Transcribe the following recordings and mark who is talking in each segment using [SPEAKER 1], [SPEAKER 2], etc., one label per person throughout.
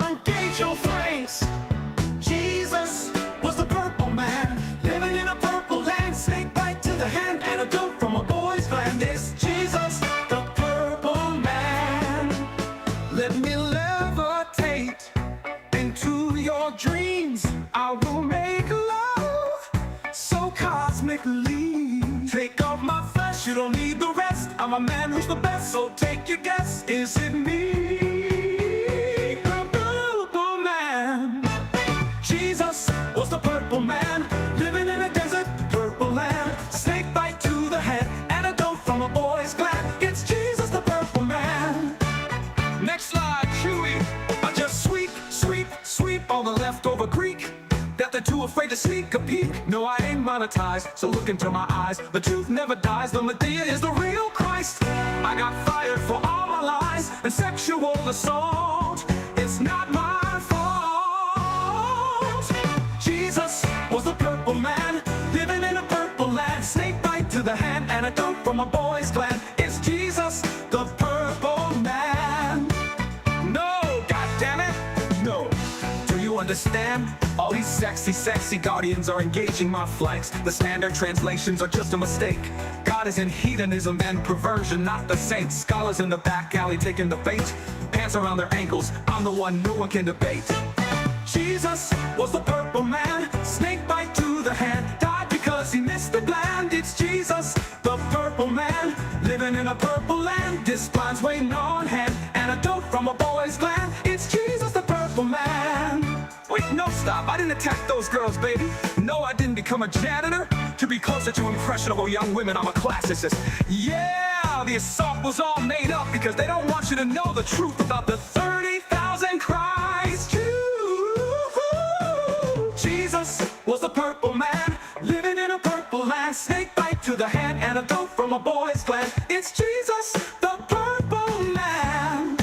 [SPEAKER 1] Engage your flanks. Jesus was the purple man, living in a purple land. Snake bite to the hand, antidote from a boy's gland. It's Jesus, the purple man. Let me levitate into your dreams. I will make love so cosmically. Take off my flesh, you don't need the rest. I'm a man who's the best, so take your guess. Is it me, the purple man? Jesus was the purple man, living in a desert, purple land. Snake bite to the head, antidote from a boy's gland. It's Jesus, the purple man. Next slide, Chewy. I just sweep all the leftover Greek that they're too afraid to sneak a peek. No, I ain't monetized, so look into my eyes. The truth never dies, the Medea is the real Christ. I got fired for all my lies and sexual assault. It's not my fault. Jesus was the purple man, living in a purple land. Snake bite to the hand, antidote from a boy's gland. It's Jesus, the purple man. No, goddammit, no. Do you understand? All these sexy guardians are engaging my flanks. The standard translations are just a mistake. God is in hedonism and perversion, not the saints. Scholars in the back alley taking the bait. Pants around their ankles, I'm the one no one can debate. Jesus was the purple man, snake bite to the hand. Died because he missed the gland. It's Jesus, the purple man, living in a purple land. This blind's waiting on hand, antidote from a boy's gland. It's Jesus, the purple man. Wait, no, stop, I didn't attack those girls, baby. No, I didn't become a janitor to be closer to impressionable young women. I'm a classicist. Yeah, the assault was all made up because they don't want you to know the truth about the 30,000 Christ Jews. Jesus was the purple man, living in a purple land. Snake bite to the hand, antidote from a boy's gland. It's Jesus, the purple man,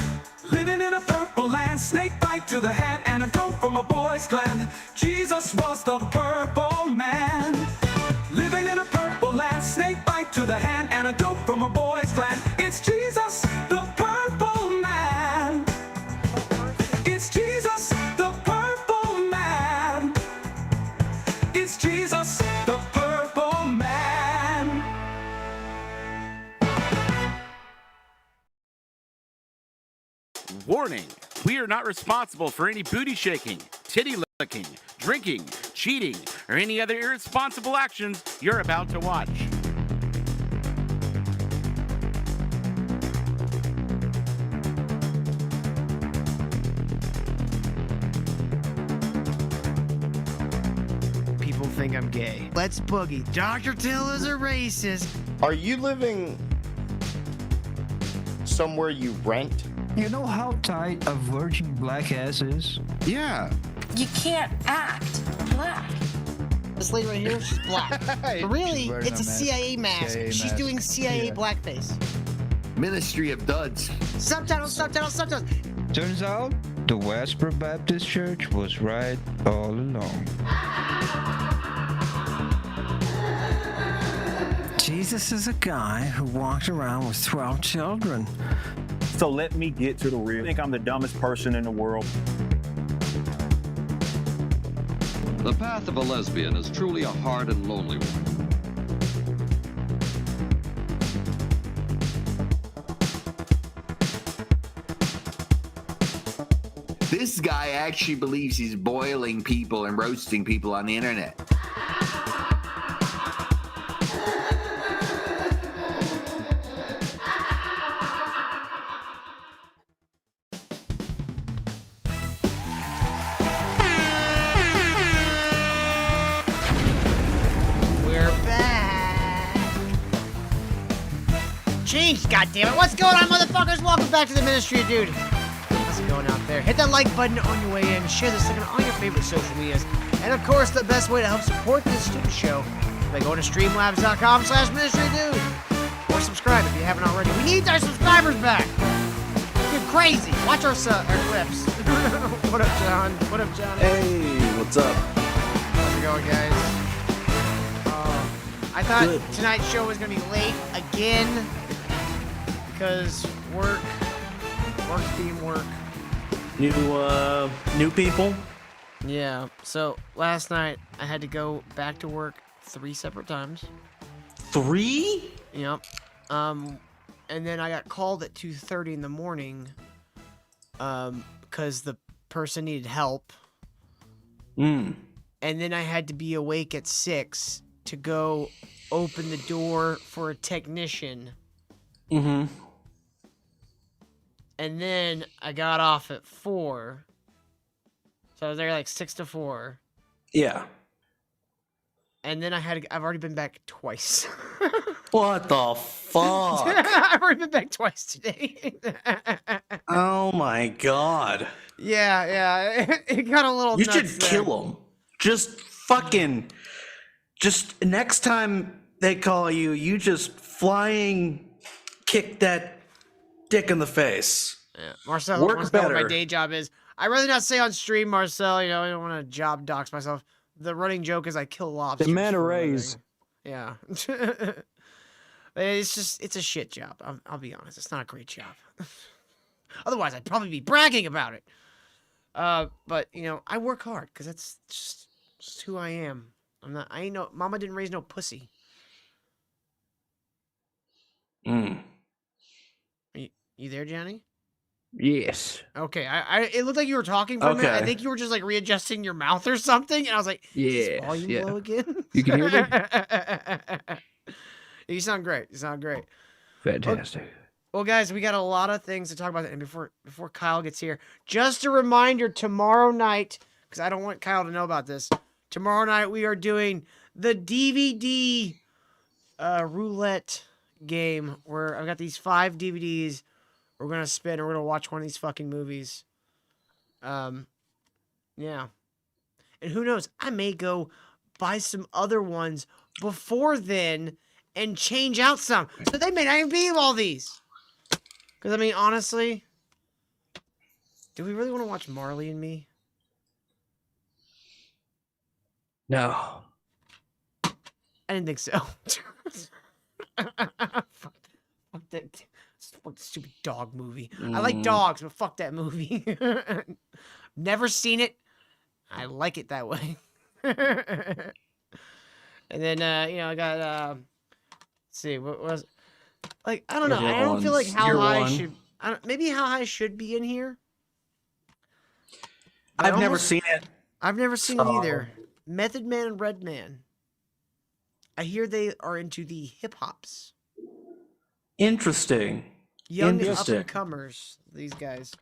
[SPEAKER 1] living in a purple land. Snake bite to the hand, antidote from a boy's gland. Jesus was the purple man, living in a purple land. Snake bite to the hand, antidote from a boy's gland. It's Jesus, the purple man. It's Jesus, the purple man. It's Jesus, the purple man.
[SPEAKER 2] Warning, we are not responsible for any booty shaking, titty licking, drinking, cheating, or any other irresponsible actions you're about to watch.
[SPEAKER 3] People think I'm gay. Let's boogie. Dr. Till is a racist.
[SPEAKER 4] Are you living somewhere you rent?
[SPEAKER 5] You know how tight a virgin black ass is?
[SPEAKER 4] Yeah.
[SPEAKER 6] You can't act black.
[SPEAKER 3] This lady right here, she's black. But really,
[SPEAKER 5] wearing
[SPEAKER 3] it's a
[SPEAKER 5] a mask.
[SPEAKER 3] CIA mask.
[SPEAKER 5] CIA
[SPEAKER 3] She's
[SPEAKER 5] mask.
[SPEAKER 3] doing CIA
[SPEAKER 5] Yeah.
[SPEAKER 3] blackface.
[SPEAKER 4] Ministry of Duds.
[SPEAKER 3] Subtitles.
[SPEAKER 5] Turns out, the Westboro Baptist Church was right all along. Jesus is a guy who walked around with 12 children.
[SPEAKER 7] So let me get to the real. I think I'm the dumbest person in the world.
[SPEAKER 8] The path of a lesbian is truly a hard and lonely one.
[SPEAKER 4] This guy actually believes he's boiling people and roasting people on the internet.
[SPEAKER 3] We're back. Jeez, goddammit. What's going on, motherfuckers? Welcome back to the Ministry of Dude. How's it going out there? Hit that like button on your way in. Share this thing on all your favorite social medias. And of course, the best way to help support this stupid show is by going to streamlabs.com/ministrydude. Or subscribe if you haven't already. We need our subscribers back. You're crazy. Watch our clips. What up, John? What up, John?
[SPEAKER 9] Hey, what's up?
[SPEAKER 3] How's it going, guys? I thought tonight's show was going to be late again because work's being work.
[SPEAKER 9] new people.
[SPEAKER 3] Yeah. So last night I had to go back to work 3 separate times.
[SPEAKER 9] 3?
[SPEAKER 3] Yep. And then I got called at 2:30 in the morning. Because the person needed help. And then I had to be awake at 6 to go open the door for a technician.
[SPEAKER 9] Mm-hmm.
[SPEAKER 3] And then I got off at 4. So I was there like 6 to 4.
[SPEAKER 9] Yeah.
[SPEAKER 3] And then I've already been back twice.
[SPEAKER 9] What the fuck?
[SPEAKER 3] I've already been back twice today.
[SPEAKER 9] Oh my god.
[SPEAKER 3] Yeah. It got a little
[SPEAKER 9] You
[SPEAKER 3] nuts
[SPEAKER 9] should
[SPEAKER 3] there.
[SPEAKER 9] kill him. Just next time they call you, you just flying kick that dick in the face.
[SPEAKER 3] Yeah. Marcel
[SPEAKER 9] Work
[SPEAKER 3] wants to know what my
[SPEAKER 9] better.
[SPEAKER 3] day job is. I'd rather not say on stream, Marcel. You know, I don't want to job dox myself. The running joke is I kill lobsters.
[SPEAKER 10] The manta
[SPEAKER 3] for a living.
[SPEAKER 10] rays.
[SPEAKER 3] Yeah. It's a shit job. I'll be honest. It's not a great job. Otherwise, I'd probably be bragging about it. But you know, I work hard because that's just who I am. I ain't no mama didn't raise no pussy. You there, Johnny?
[SPEAKER 10] Yes.
[SPEAKER 3] Okay, it looked like you were talking for a minute. I
[SPEAKER 9] Okay.
[SPEAKER 3] think you were just like readjusting your mouth or something, and I was like, "Is this volume low again?"
[SPEAKER 10] You can hear me?
[SPEAKER 3] You sound great.
[SPEAKER 10] Fantastic.
[SPEAKER 3] Well, guys, we got a lot of things to talk about, and before Kyle gets here, just a reminder: tomorrow night, because I don't want Kyle to know about this. Tomorrow night we are doing the DVD roulette game, where I've got these 5 DVDs. We're gonna spin. And we're gonna watch one of these fucking movies. Yeah. And who knows? I may go buy some other ones before then and change out some, so they may not even be all these. Because I mean, honestly, do we really want to watch Marley and Me?
[SPEAKER 10] No.
[SPEAKER 3] I didn't think so. Fuck that. Fuck the stupid dog movie. I like dogs, but fuck that movie. Never seen it. I like it that way. And then, I got, let's see, what was, like, I don't know. I don't feel like How High should, maybe How High should be in here.
[SPEAKER 9] I've never seen it.
[SPEAKER 3] I've never seen it either. Method Man and Redman. I hear they are into the hip hops.
[SPEAKER 9] Interesting.
[SPEAKER 3] Young up and comers, these guys.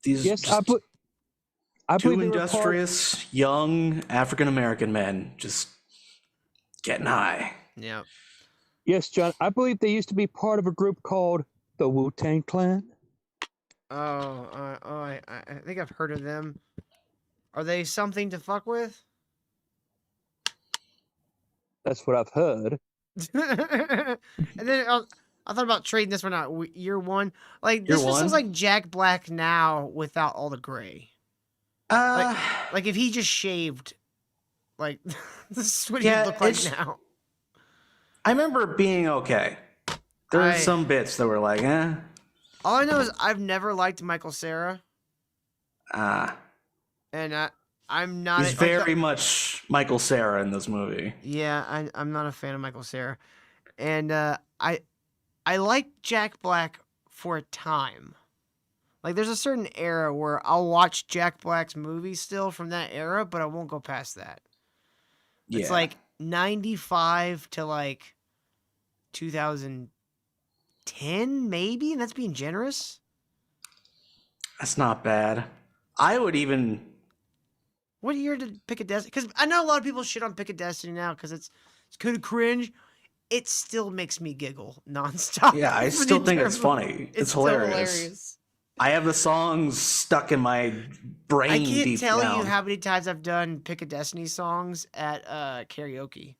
[SPEAKER 9] These
[SPEAKER 10] Yes, I
[SPEAKER 9] two
[SPEAKER 10] believe they were
[SPEAKER 9] industrious, young African American men just getting high.
[SPEAKER 3] Yeah.
[SPEAKER 10] Yes, John. I believe they used to be part of a group called the Wu-Tang Clan.
[SPEAKER 3] I think I've heard of them. Are they something to fuck with?
[SPEAKER 10] That's what I've heard.
[SPEAKER 3] And then I thought about trading this one out. Year One, like this
[SPEAKER 9] Year
[SPEAKER 3] just
[SPEAKER 9] One?
[SPEAKER 3] looks like Jack Black now without all the gray. Like if he just shaved, like this is what he look like now.
[SPEAKER 9] I remember it being okay. There were some bits that were like, eh.
[SPEAKER 3] All I know is I've never liked Michael Cera, and I'm not.
[SPEAKER 9] He's very much Michael Cera in this movie.
[SPEAKER 3] Yeah, I'm not a fan of Michael Cera, and I like Jack Black for a time. Like, there's a certain era where I'll watch Jack Black's movies still from that era, but I won't go past that. It's like 95 to like 2010, maybe, and that's being generous.
[SPEAKER 9] That's not bad. I would even.
[SPEAKER 3] What year did Pick a Destiny? Because I know a lot of people shit on Pick a Destiny now because it's kind of cringe. It still makes me giggle nonstop.
[SPEAKER 9] Yeah, I still think it's funny. It's hilarious. I have the songs stuck in my brain.
[SPEAKER 3] I can't
[SPEAKER 9] deep
[SPEAKER 3] tell
[SPEAKER 9] down.
[SPEAKER 3] you how many times I've done Pick a Destiny songs at karaoke.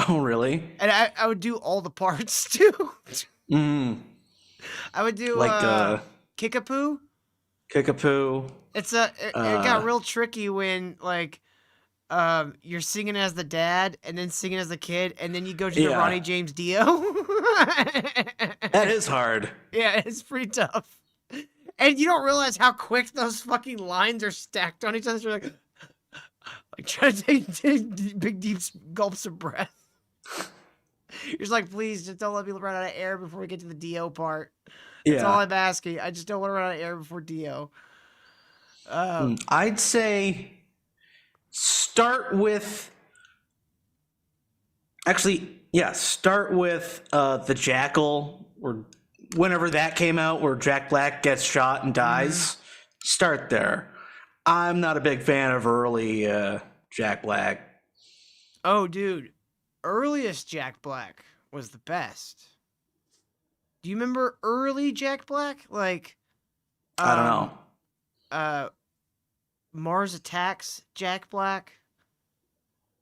[SPEAKER 9] Oh, really?
[SPEAKER 3] And I would do all the parts too. I would do
[SPEAKER 9] like
[SPEAKER 3] Kickapoo.
[SPEAKER 9] Kickapoo.
[SPEAKER 3] It got real tricky when like you're singing as the dad and then singing as the kid and then you go to the Ronnie James Dio.
[SPEAKER 9] That is hard.
[SPEAKER 3] Yeah, it's pretty tough. And you don't realize how quick those fucking lines are stacked on each other. So you're like trying to take big, deep gulps of breath. You're just like, please, just don't let me run out of air before we get to the Dio part. That's all I'm asking. I just don't want to run out of air before Dio.
[SPEAKER 9] I'd say start with... Actually, yeah, start with the Jackal, or whenever that came out, where Jack Black gets shot and dies. Start there. I'm not a big fan of early Jack Black.
[SPEAKER 3] Oh, dude. Earliest Jack Black was the best. Do you remember early Jack Black? Like,
[SPEAKER 9] I don't know.
[SPEAKER 3] Mars Attacks Jack Black,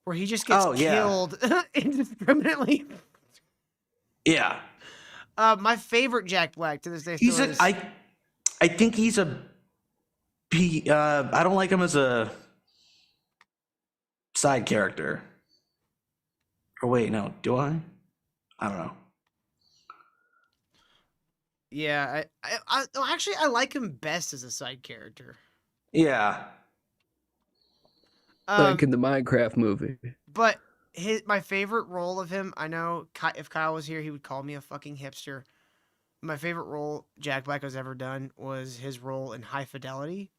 [SPEAKER 3] where he just gets killed indiscriminately.
[SPEAKER 9] Yeah.
[SPEAKER 3] My favorite Jack Black to this day.
[SPEAKER 9] I think he's a. I don't like him as a side character. Or wait, no, do I? I don't know.
[SPEAKER 3] Yeah, I like him best as a side character.
[SPEAKER 9] Yeah.
[SPEAKER 10] Like in the Minecraft movie.
[SPEAKER 3] But my favorite role of him, I know if Kyle was here, he would call me a fucking hipster. My favorite role Jack Black has ever done was his role in High Fidelity.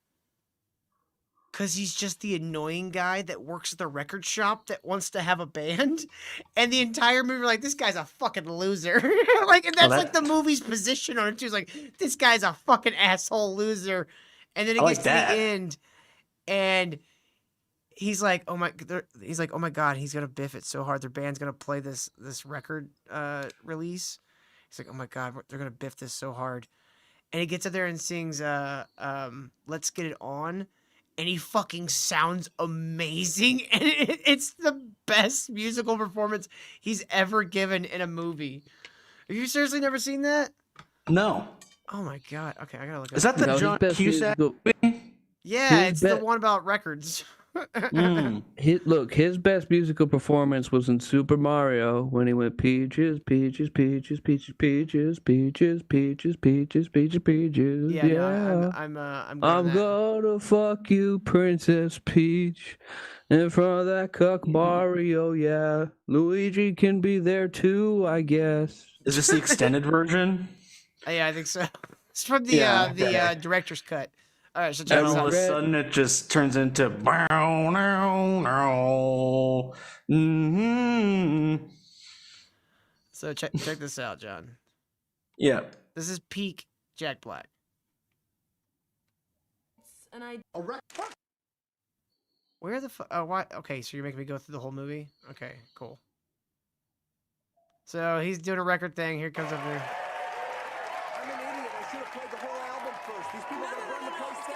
[SPEAKER 3] Because he's just the annoying guy that works at the record shop that wants to have a band. And the entire movie, like, this guy's a fucking loser. Like, and that's like the movie's position on it, too. It's like, this guy's a fucking asshole loser. And then it gets to the end, and he's like, oh my God, he's gonna biff it so hard. Their band's gonna play this record release. He's like, oh my God, they're gonna biff this so hard. And he gets up there and sings Let's Get It On. And he fucking sounds amazing. And it's the best musical performance he's ever given in a movie. Have you seriously never seen that?
[SPEAKER 9] No.
[SPEAKER 3] Oh my God. Okay, I gotta look.
[SPEAKER 9] Is that the John Cusack movie?
[SPEAKER 3] Yeah, it's the one about records.
[SPEAKER 10] His best musical performance was in Super Mario when he went peaches, peaches, peaches, peaches, peaches, peaches, peaches, peaches, peaches, peaches.
[SPEAKER 3] Yeah, no, I'm
[SPEAKER 10] gonna fuck you, Princess Peach, in front of that cuck Mario. Yeah, Luigi can be there too, I guess.
[SPEAKER 9] Is this the extended version?
[SPEAKER 3] Yeah, I think so. It's from the director's cut. All right, so
[SPEAKER 9] and all of a sudden it just turns into
[SPEAKER 3] So check this out, John.
[SPEAKER 9] Yeah.
[SPEAKER 3] This is peak Jack Black. Where the fuck? Oh, why? Okay, so you're making me go through the whole movie? Okay, cool. So he's doing a record thing. Here comes up here.
[SPEAKER 1] I'm an idiot. I should have played the whole album first. These people are going to burn the place down.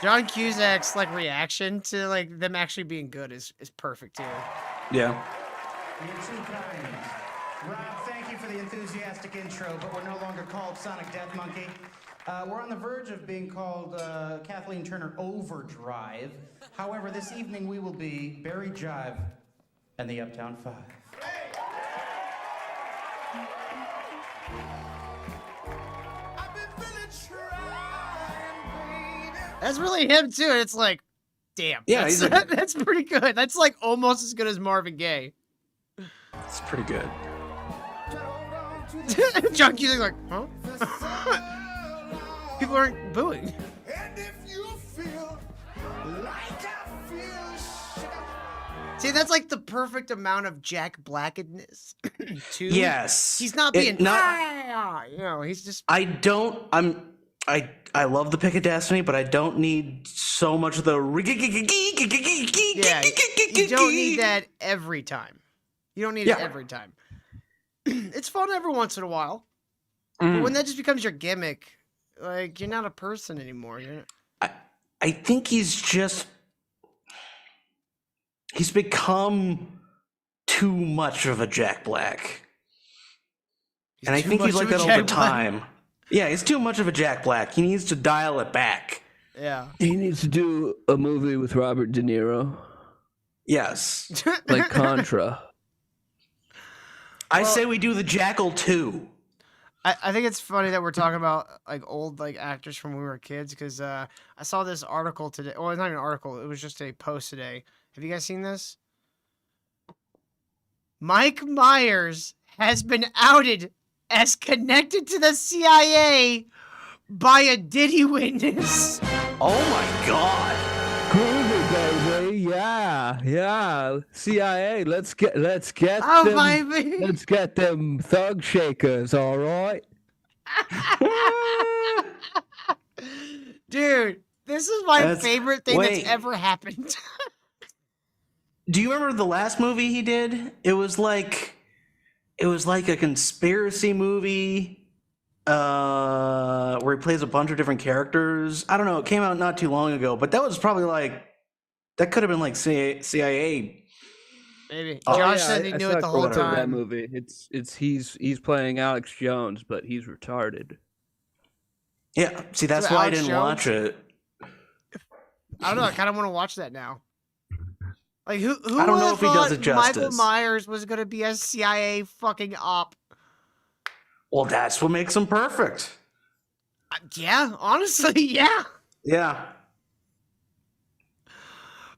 [SPEAKER 3] John Cusack's like reaction to like them actually being good is perfect too.
[SPEAKER 9] Yeah.
[SPEAKER 11] You're too kind. Rob, thank you for the enthusiastic intro, but we're no longer called Sonic Death Monkey. We're on the verge of being called Kathleen Turner Overdrive. However, this evening we will be Barry Jive and the Uptown Five.
[SPEAKER 3] That's really him too. And it's like, damn.
[SPEAKER 9] Yeah,
[SPEAKER 3] that's pretty good. That's like almost as good as Marvin Gaye.
[SPEAKER 9] It's pretty good.
[SPEAKER 3] John Cusack's like, huh? People aren't booing. See, that's like the perfect amount of Jack Blackedness. Too.
[SPEAKER 9] Yes.
[SPEAKER 3] He's not being you know, he's just
[SPEAKER 9] I love the Pick of Destiny, but I don't need so much of the
[SPEAKER 3] yeah, you don't need that every time. You don't need it every time. It's fun every once in a while. But when that just becomes your gimmick, like you're not a person anymore.
[SPEAKER 9] I think he's become too much of a Jack Black. And I think he's like that all the time. Yeah, he's too much of a Jack Black. He needs to dial it back.
[SPEAKER 3] Yeah.
[SPEAKER 10] He needs to do a movie with Robert De Niro.
[SPEAKER 9] Yes.
[SPEAKER 10] Like Contra.
[SPEAKER 9] I say we do the Jackal 2.
[SPEAKER 3] I think it's funny that we're talking about like old like actors from when we were kids because I saw this article today. Well, it's not an article. It was just a post today. Have you guys seen this? Mike Myers has been outed as connected to the CIA by a Diddy witness.
[SPEAKER 9] Oh my God.
[SPEAKER 10] Prove it, baby. Yeah. CIA, let's get
[SPEAKER 3] Oh,
[SPEAKER 10] them.
[SPEAKER 3] baby.
[SPEAKER 10] Let's get them thug shakers, all right?
[SPEAKER 3] Dude, this is my
[SPEAKER 9] That's-
[SPEAKER 3] favorite thing
[SPEAKER 9] wait.
[SPEAKER 3] that's ever happened.
[SPEAKER 9] Do you remember the last movie he did? It was like a conspiracy movie where he plays a bunch of different characters. I don't know. It came out not too long ago, but that was probably that could have been like CIA.
[SPEAKER 3] Maybe.
[SPEAKER 9] Oh,
[SPEAKER 3] Josh
[SPEAKER 10] yeah,
[SPEAKER 3] said he
[SPEAKER 10] I
[SPEAKER 3] knew
[SPEAKER 10] saw
[SPEAKER 3] it the whole
[SPEAKER 10] clips of that
[SPEAKER 3] time.
[SPEAKER 10] movie. He's playing Alex Jones, but he's retarded.
[SPEAKER 9] Yeah. See, that's
[SPEAKER 3] So
[SPEAKER 9] why I
[SPEAKER 3] Alex
[SPEAKER 9] didn't
[SPEAKER 3] Jones?
[SPEAKER 9] watch it.
[SPEAKER 3] I don't know. I kind of want to watch that now. Like, who
[SPEAKER 9] I don't
[SPEAKER 3] would
[SPEAKER 9] know
[SPEAKER 3] have
[SPEAKER 9] if he does
[SPEAKER 3] thought
[SPEAKER 9] it
[SPEAKER 3] Michael
[SPEAKER 9] justice.
[SPEAKER 3] Myers was going to be a CIA fucking op?
[SPEAKER 9] Well, that's what makes him perfect.
[SPEAKER 3] Yeah, honestly, yeah.
[SPEAKER 9] Yeah.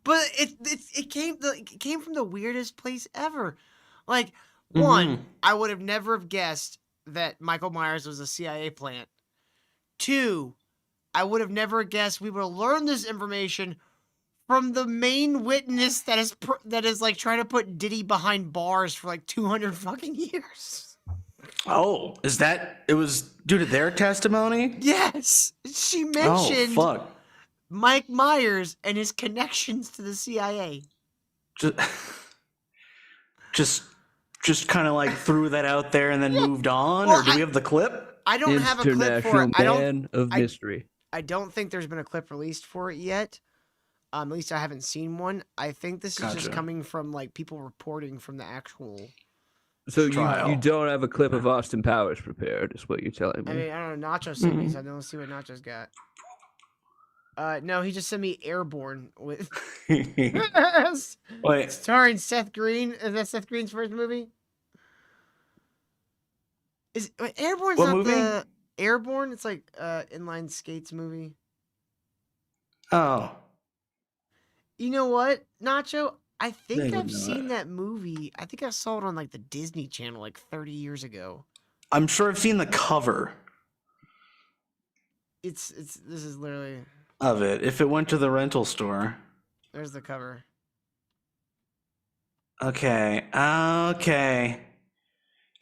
[SPEAKER 3] But it came from the weirdest place ever. Like, one, I would have never have guessed that Michael Myers was a CIA plant. Two, I would have never guessed we would have learned this information from the main witness that is like trying to put Diddy behind bars for like 200 fucking years.
[SPEAKER 9] Oh, it was due to their testimony?
[SPEAKER 3] Yes, she
[SPEAKER 9] Oh,
[SPEAKER 3] mentioned
[SPEAKER 9] fuck.
[SPEAKER 3] Mike Myers and his connections to the CIA.
[SPEAKER 9] Just kind of like threw that out there and then moved on,
[SPEAKER 3] Well,
[SPEAKER 9] or do we have the clip?
[SPEAKER 3] I don't have a clip for it.
[SPEAKER 10] International man of mystery.
[SPEAKER 3] I don't think there's been a clip released for it yet. At least I haven't seen one. I think this is just
[SPEAKER 9] Gotcha.
[SPEAKER 3] coming from like people reporting from the actual.
[SPEAKER 10] So
[SPEAKER 9] trial.
[SPEAKER 10] you don't have a clip of Austin Powers prepared, is what you're telling me.
[SPEAKER 3] I mean, I don't know. Nacho sent me, so let's see what Nacho's got. No, he just sent me Airborne with
[SPEAKER 9] Wait,
[SPEAKER 3] starring Seth Green. Is that Seth Green's first movie? Airborne's
[SPEAKER 9] What
[SPEAKER 3] not
[SPEAKER 9] movie?
[SPEAKER 3] the Airborne? It's like inline skates movie.
[SPEAKER 9] oh,
[SPEAKER 3] You know what, Nacho? I think
[SPEAKER 9] Maybe
[SPEAKER 3] I've
[SPEAKER 9] not.
[SPEAKER 3] seen that movie. I think I saw it on like the Disney Channel like 30 years ago.
[SPEAKER 9] I'm sure I've seen the cover
[SPEAKER 3] This is literally
[SPEAKER 9] of it. If it went to the rental store.
[SPEAKER 3] there's the cover.
[SPEAKER 9] Okay. I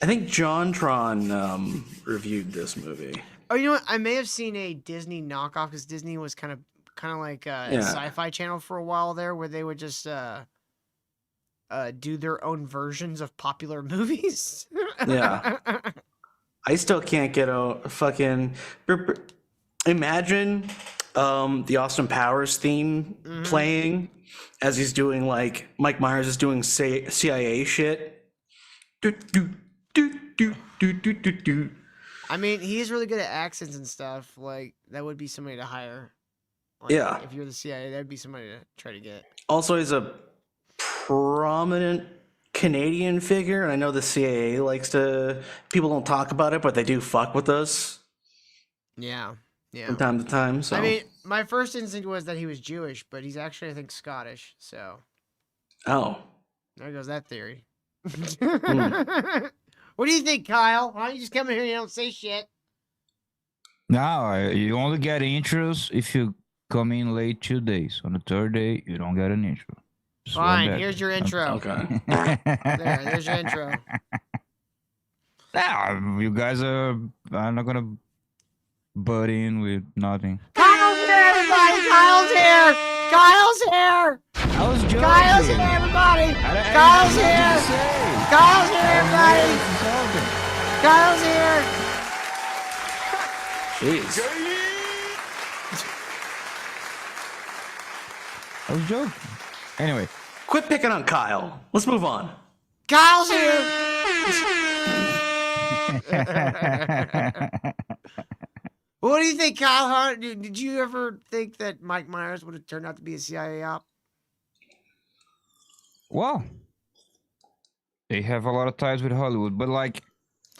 [SPEAKER 9] think JonTron reviewed this movie.
[SPEAKER 3] Oh, you know what? I may have seen a Disney knockoff because Disney was kind of like a Sci-Fi Channel for a while there, where they would just do their own versions of popular movies.
[SPEAKER 9] Yeah. I still can't get a fucking. Imagine the Austin Powers theme playing as he's doing like Mike Myers is doing CIA shit. Do, do, do, do, do, do, do, do.
[SPEAKER 3] I mean, he is really good at accents and stuff. Like that would be somebody to hire. Like,
[SPEAKER 9] Yeah.
[SPEAKER 3] If you're the CIA, that'd be somebody to try to get.
[SPEAKER 9] Also, he's a prominent Canadian figure, and I know the CIA likes to. People don't talk about it, but they do fuck with us
[SPEAKER 3] Yeah. Yeah.
[SPEAKER 9] from time to time. So
[SPEAKER 3] I mean, my first instinct was that he was Jewish, but he's actually, I think, Scottish. So
[SPEAKER 9] oh,
[SPEAKER 3] there goes that theory.
[SPEAKER 9] Hmm.
[SPEAKER 3] What do you think, Kyle? Why don't you just come in here and you don't say shit?
[SPEAKER 5] No, you only get intros if you come in late 2 days. On the third day, you don't get an intro. Just like
[SPEAKER 3] Fine,
[SPEAKER 5] that.
[SPEAKER 3] here's your intro.
[SPEAKER 9] okay.
[SPEAKER 3] There's your intro.
[SPEAKER 5] Nah, you guys are. I'm not gonna butt in with nothing.
[SPEAKER 3] Kyle's here, everybody! Kyle's here! Kyle's here!
[SPEAKER 5] I was joking.
[SPEAKER 3] Kyle's here, everybody! Kyle's here! Kyle's here, everybody! Kyle's here!
[SPEAKER 9] Jeez.
[SPEAKER 5] I was joking. Anyway,
[SPEAKER 9] Quit picking on Kyle. Let's move on.
[SPEAKER 3] Kyle's here! What do you think, Kyle? Did you ever think that Mike Myers would have turned out to be a CIA op?
[SPEAKER 5] well, they have a lot of ties with Hollywood, but like,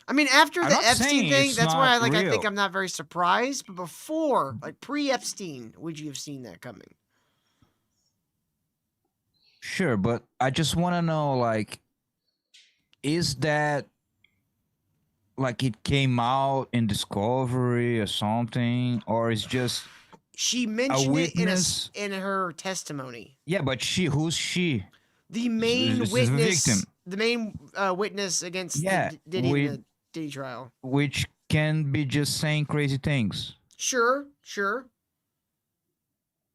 [SPEAKER 3] I mean, after
[SPEAKER 5] I'm
[SPEAKER 3] the
[SPEAKER 5] not
[SPEAKER 3] Epstein
[SPEAKER 5] saying
[SPEAKER 3] thing,
[SPEAKER 5] it's
[SPEAKER 3] that's why
[SPEAKER 5] not
[SPEAKER 3] I think
[SPEAKER 5] real.
[SPEAKER 3] I'm not very surprised. But before, like pre-Epstein, would you have seen that coming?
[SPEAKER 5] Sure, but I just want to know, like, is that like it came out in Discovery or something, or is just
[SPEAKER 3] She
[SPEAKER 5] a
[SPEAKER 3] mentioned it
[SPEAKER 5] witness?
[SPEAKER 3] in her testimony.
[SPEAKER 5] Yeah, but who's she?
[SPEAKER 3] The main
[SPEAKER 5] This is the
[SPEAKER 3] witness,
[SPEAKER 5] victim.
[SPEAKER 3] the main witness against
[SPEAKER 5] Yeah,
[SPEAKER 3] the Diddy in the Diddy trial.
[SPEAKER 5] which can be just saying crazy things.
[SPEAKER 3] Sure.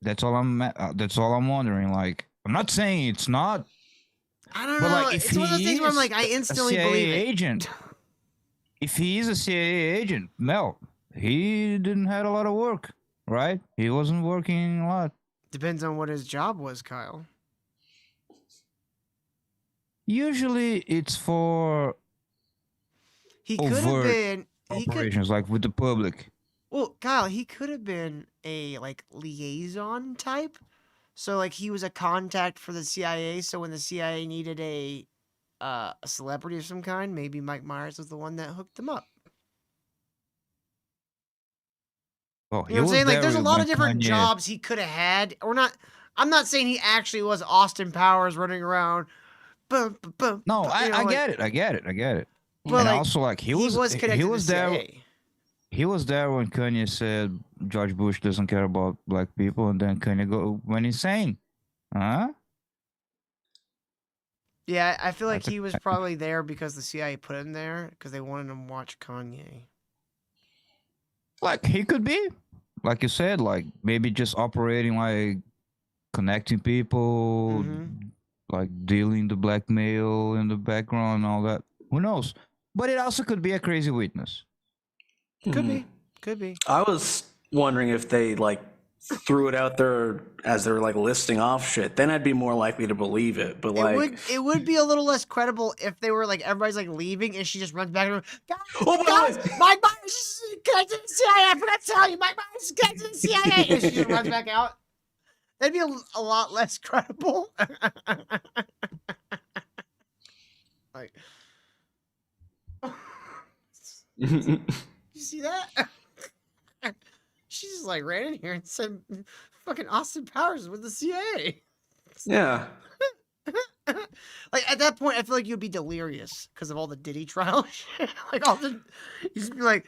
[SPEAKER 5] That's all I'm wondering. Like, I'm not saying it's not,
[SPEAKER 3] I don't
[SPEAKER 5] but
[SPEAKER 3] know.
[SPEAKER 5] like, if
[SPEAKER 3] It's one of those
[SPEAKER 5] he
[SPEAKER 3] things where I'm
[SPEAKER 5] is
[SPEAKER 3] like, I
[SPEAKER 5] a
[SPEAKER 3] instantly
[SPEAKER 5] CIA
[SPEAKER 3] believe it.
[SPEAKER 5] agent, if he is a CIA agent, no, he didn't have a lot of work, right? He wasn't working a lot.
[SPEAKER 3] Depends on what his job was, Kyle.
[SPEAKER 5] Usually, it's for
[SPEAKER 3] He could have
[SPEAKER 5] overt
[SPEAKER 3] been. He could.
[SPEAKER 5] operations, like with the public.
[SPEAKER 3] Well, Kyle, he could have been a like liaison type. So like he was a contact for the CIA. So when the CIA needed a celebrity of some kind, maybe Mike Myers was the one that hooked them up.
[SPEAKER 5] Oh,
[SPEAKER 3] You know what I'm saying? Like, there's a lot of different
[SPEAKER 5] Kanye.
[SPEAKER 3] jobs he could have had. Or not. I'm not saying he actually was Austin Powers running around. Boom, boom, boom.
[SPEAKER 5] No,
[SPEAKER 3] you
[SPEAKER 5] I
[SPEAKER 3] know, like-
[SPEAKER 5] get it. I get it.
[SPEAKER 3] But
[SPEAKER 5] And
[SPEAKER 3] like,
[SPEAKER 5] also, like,
[SPEAKER 3] he was connected
[SPEAKER 5] he
[SPEAKER 3] to
[SPEAKER 5] was
[SPEAKER 3] the
[SPEAKER 5] there.
[SPEAKER 3] CIA.
[SPEAKER 5] He was there when Kanye said George Bush doesn't care about black people, and then Kanye went insane. Huh?
[SPEAKER 3] Yeah, I feel like
[SPEAKER 5] That's a-
[SPEAKER 3] he was probably there because the CIA put him there because they wanted him to watch Kanye.
[SPEAKER 5] Like, he could be, like you said, like maybe just operating, like connecting people, like dealing the blackmail in the background and all that. Who knows? But it also could be a crazy witness.
[SPEAKER 3] Could be.
[SPEAKER 9] I was wondering if they like threw it out there as they're like listing off shit. Then I'd be more likely to believe it. But like,
[SPEAKER 3] It would be a little less credible if they were like everybody's like leaving and she just runs back and goes,
[SPEAKER 9] Oh,
[SPEAKER 3] guys, Mike Myers is connected to the CIA. I forgot to tell you, Mike Myers is connected to the CIA. And she just runs back out. That'd be a lot less credible. Like, you see that? She just like ran in here and said, "Fucking Austin Powers is with the CIA."
[SPEAKER 9] yeah.
[SPEAKER 3] Like at that point, I feel like you'd be delirious because of all the Diddy trial shit. Like all the, you'd just be like,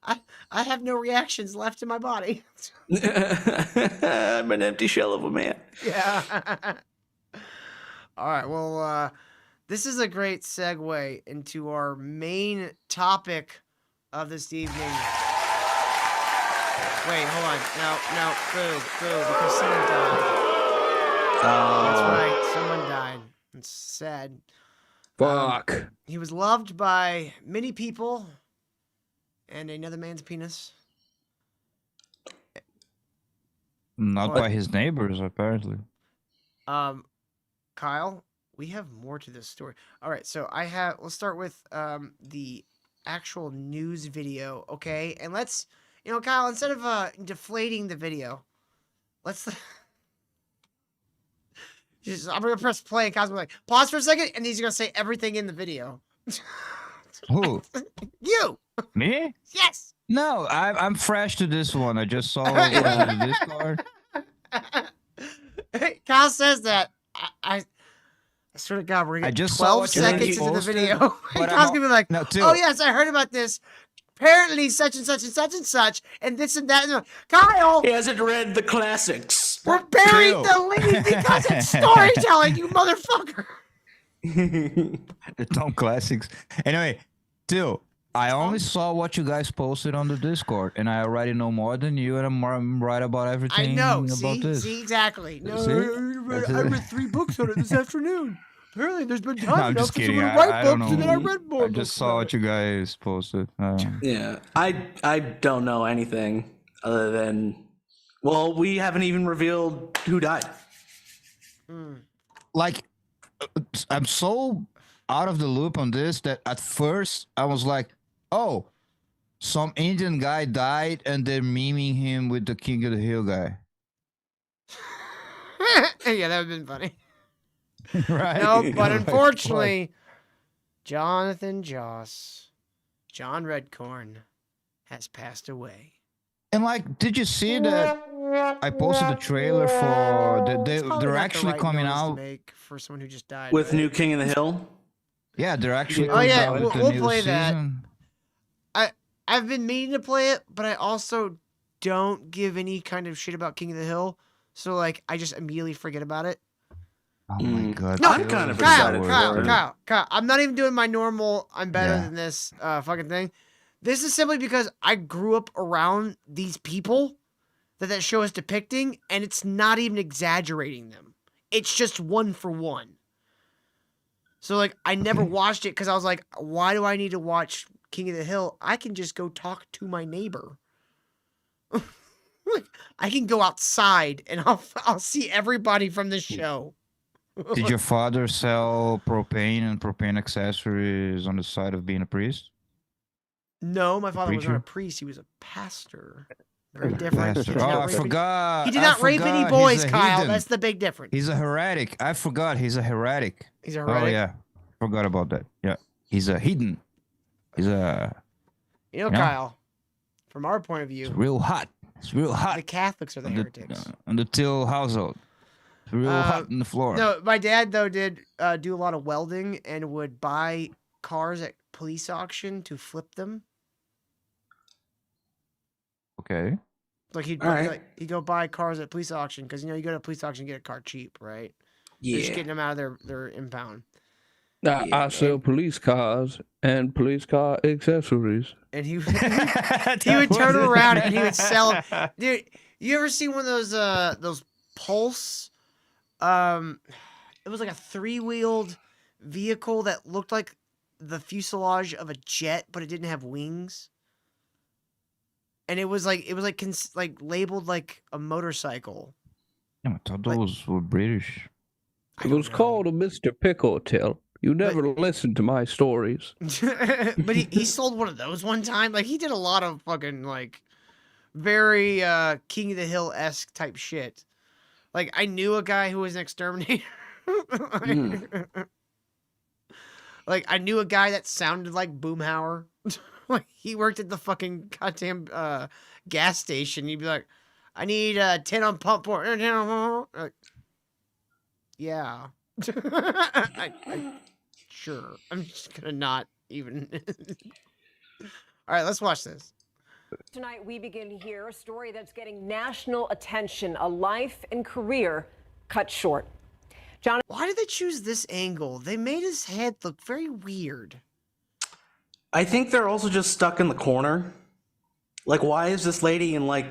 [SPEAKER 3] I have no reactions left in my body.
[SPEAKER 9] I'm an empty shell of a man.
[SPEAKER 3] Yeah. All right. Well, this is a great segue into our main topic of this evening. Wait, hold on. No, boo, because someone died. That's right, someone died. It's sad.
[SPEAKER 10] Fuck.
[SPEAKER 3] He was loved by many people and another man's penis.
[SPEAKER 5] Not
[SPEAKER 3] What?
[SPEAKER 5] by his neighbors, apparently.
[SPEAKER 3] Kyle, we have more to this story. All right, so let's start with the actual news video, okay? And let's, Kyle, instead of deflating the video, let's I'm gonna press play and Kyle's gonna be like, pause for a second, and he's gonna say everything in the video.
[SPEAKER 5] Who?
[SPEAKER 3] You!
[SPEAKER 5] Me?
[SPEAKER 3] Yes!
[SPEAKER 5] No, I'm fresh to this one. I just saw it on the Discord.
[SPEAKER 3] Kyle says that. I swear to God, we're gonna
[SPEAKER 5] I
[SPEAKER 3] get
[SPEAKER 5] just saw
[SPEAKER 3] 12
[SPEAKER 5] what you guys
[SPEAKER 3] seconds into the
[SPEAKER 5] posted,
[SPEAKER 3] video.
[SPEAKER 5] but
[SPEAKER 3] And
[SPEAKER 5] I'm
[SPEAKER 3] Kyle's
[SPEAKER 5] al-
[SPEAKER 3] gonna be like,
[SPEAKER 5] No, too.
[SPEAKER 3] oh yes, I heard about this. Apparently such and such and such and such, and this and that. And Kyle!
[SPEAKER 9] He hasn't read the classics.
[SPEAKER 3] We're burying
[SPEAKER 5] True.
[SPEAKER 3] the lead because it's storytelling, you motherfucker!
[SPEAKER 5] The Tom classics. Anyway, Till, I only saw what you guys posted on the Discord, and I already know more than you, and I'm right about everything
[SPEAKER 3] I know,
[SPEAKER 5] about this.
[SPEAKER 3] see, exactly. No,
[SPEAKER 5] See?
[SPEAKER 3] I read 3 books on it this afternoon. Apparently there's been
[SPEAKER 5] No,
[SPEAKER 3] time
[SPEAKER 5] I'm
[SPEAKER 3] enough
[SPEAKER 5] just
[SPEAKER 3] for
[SPEAKER 5] kidding.
[SPEAKER 3] someone to write
[SPEAKER 5] I don't
[SPEAKER 3] books,
[SPEAKER 5] know.
[SPEAKER 3] and then I read more
[SPEAKER 5] I
[SPEAKER 3] books
[SPEAKER 5] just saw
[SPEAKER 3] about
[SPEAKER 5] what you guys posted.
[SPEAKER 9] Yeah, I don't know anything other than, well, we haven't even revealed who died.
[SPEAKER 5] Like, I'm so out of the loop on this that at first I was like, oh, some Indian guy died and they're memeing him with the King of the Hill guy.
[SPEAKER 3] Yeah, that would have been funny.
[SPEAKER 5] Right?
[SPEAKER 3] No, but
[SPEAKER 5] Like,
[SPEAKER 3] unfortunately, Jonathan Joss, John Redcorn, has passed away.
[SPEAKER 5] And like, did you see that I posted the trailer for they're actually coming out
[SPEAKER 3] for someone who just died
[SPEAKER 9] With
[SPEAKER 3] right?
[SPEAKER 9] New King of the Hill?
[SPEAKER 5] Yeah, they're actually
[SPEAKER 3] Oh yeah,
[SPEAKER 5] coming out with
[SPEAKER 3] we'll
[SPEAKER 5] the new
[SPEAKER 3] play that.
[SPEAKER 5] season.
[SPEAKER 3] I've been meaning to play it, but I also don't give any kind of shit about King of the Hill, so like I just immediately forget about it.
[SPEAKER 5] Oh my god.
[SPEAKER 3] No,
[SPEAKER 9] I'm kind of
[SPEAKER 3] Kyle,
[SPEAKER 9] excited
[SPEAKER 3] Kyle,
[SPEAKER 9] for it.
[SPEAKER 3] Kyle. I'm not even doing my normal. I'm better
[SPEAKER 5] Yeah.
[SPEAKER 3] than this fucking thing. This is simply because I grew up around these people that show is depicting, and it's not even exaggerating them. It's just one for one. So like I never watched it because I was like, why do I need to watch King of the Hill? I can just go talk to my neighbor. Like, I can go outside and I'll see everybody from this show.
[SPEAKER 5] Did your father sell propane and propane accessories on the side of being a priest?
[SPEAKER 3] No, my father was not a
[SPEAKER 5] preacher?
[SPEAKER 3] priest. He was a pastor. Very different.
[SPEAKER 5] Pastor.
[SPEAKER 3] He did
[SPEAKER 5] Oh,
[SPEAKER 3] not
[SPEAKER 5] I
[SPEAKER 3] rape any-
[SPEAKER 5] forgot.
[SPEAKER 3] He did
[SPEAKER 5] I
[SPEAKER 3] not rape any
[SPEAKER 5] forgot.
[SPEAKER 3] boys,
[SPEAKER 5] He's a
[SPEAKER 3] Kyle.
[SPEAKER 5] heathen.
[SPEAKER 3] That's the big difference.
[SPEAKER 5] He's a heretic. I forgot. He's a heretic.
[SPEAKER 3] He's a
[SPEAKER 5] Oh
[SPEAKER 3] heretic.
[SPEAKER 5] yeah, forgot about that. Yeah, he's a heathen. He's a.
[SPEAKER 3] You know,
[SPEAKER 5] Yeah.
[SPEAKER 3] Kyle, from our point of view,
[SPEAKER 5] It's real hot. It's real hot.
[SPEAKER 3] the Catholics are the
[SPEAKER 5] on
[SPEAKER 3] heretics.
[SPEAKER 5] on the Till household. It's real hot on the floor.
[SPEAKER 3] No, my dad though did do a lot of welding and would buy cars at police auction to flip them.
[SPEAKER 5] Okay.
[SPEAKER 3] Like he'd
[SPEAKER 9] All right.
[SPEAKER 3] he'd go buy cars at police auction because you know you go to a police auction and get a car cheap, right? They're just
[SPEAKER 9] Yeah.
[SPEAKER 3] getting them out of their impound.
[SPEAKER 10] I sell police cars and police car accessories.
[SPEAKER 3] And he would turn around and he would sell them. Dude, you ever see one of those Pulse? It was like a 3-wheeled vehicle that looked like the fuselage of a jet, but it didn't have wings. And it was like labeled like a motorcycle.
[SPEAKER 5] I thought those were British.
[SPEAKER 10] It was called a Mr. Pickle Tail. You never listened to my stories.
[SPEAKER 3] But he sold one of those one time. Like he did a lot of fucking like very King of the Hill-esque type shit. Like I knew a guy who was an exterminator. Like I knew a guy that sounded like Boomhauer. Like he worked at the fucking goddamn gas station. He'd be like, "I need 10 on pump port." Like, yeah. Sure. I'm just gonna not even. All right, let's watch this.
[SPEAKER 12] Tonight, we begin here a story that's getting national attention, a life and career cut short.
[SPEAKER 3] Why did they choose this angle? They made his head look very weird.
[SPEAKER 9] I think they're also just stuck in the corner. Like, why is this lady in like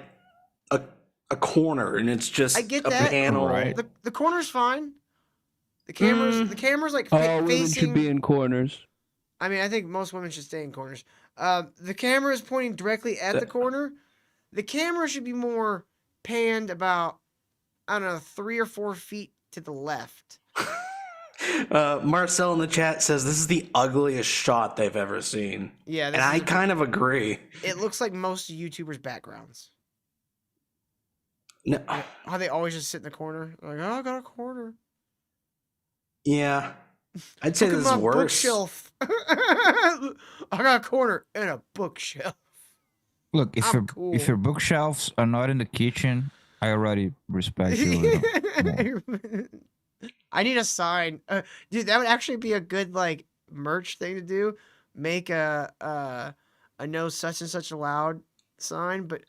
[SPEAKER 9] a corner and it's just
[SPEAKER 3] I get
[SPEAKER 9] a
[SPEAKER 3] that.
[SPEAKER 9] panel?
[SPEAKER 5] Right.
[SPEAKER 3] The corner's fine. The camera's like
[SPEAKER 10] All women
[SPEAKER 3] facing.
[SPEAKER 10] should be in corners.
[SPEAKER 3] I mean, I think most women should stay in corners. The camera is pointing directly at the corner. The camera should be more panned about, I don't know, 3 or 4 feet to the left.
[SPEAKER 9] Marcel in the chat says this is the ugliest shot they've ever seen.
[SPEAKER 3] Yeah,
[SPEAKER 9] and I kind of agree.
[SPEAKER 3] It looks like most YouTubers' backgrounds.
[SPEAKER 9] No,
[SPEAKER 3] How they always just sit in the corner. Like, oh, I got a corner.
[SPEAKER 9] yeah, I'd say
[SPEAKER 3] Look
[SPEAKER 9] this
[SPEAKER 3] at
[SPEAKER 9] is
[SPEAKER 3] my
[SPEAKER 9] worse.
[SPEAKER 3] bookshelf. I got a corner and a bookshelf.
[SPEAKER 5] Look, if
[SPEAKER 3] I'm
[SPEAKER 5] if your bookshelves are not in the kitchen, I already respect you.
[SPEAKER 3] I need a sign, dude. That would actually be a good like merch thing to do. Make a no such and such allowed sign, but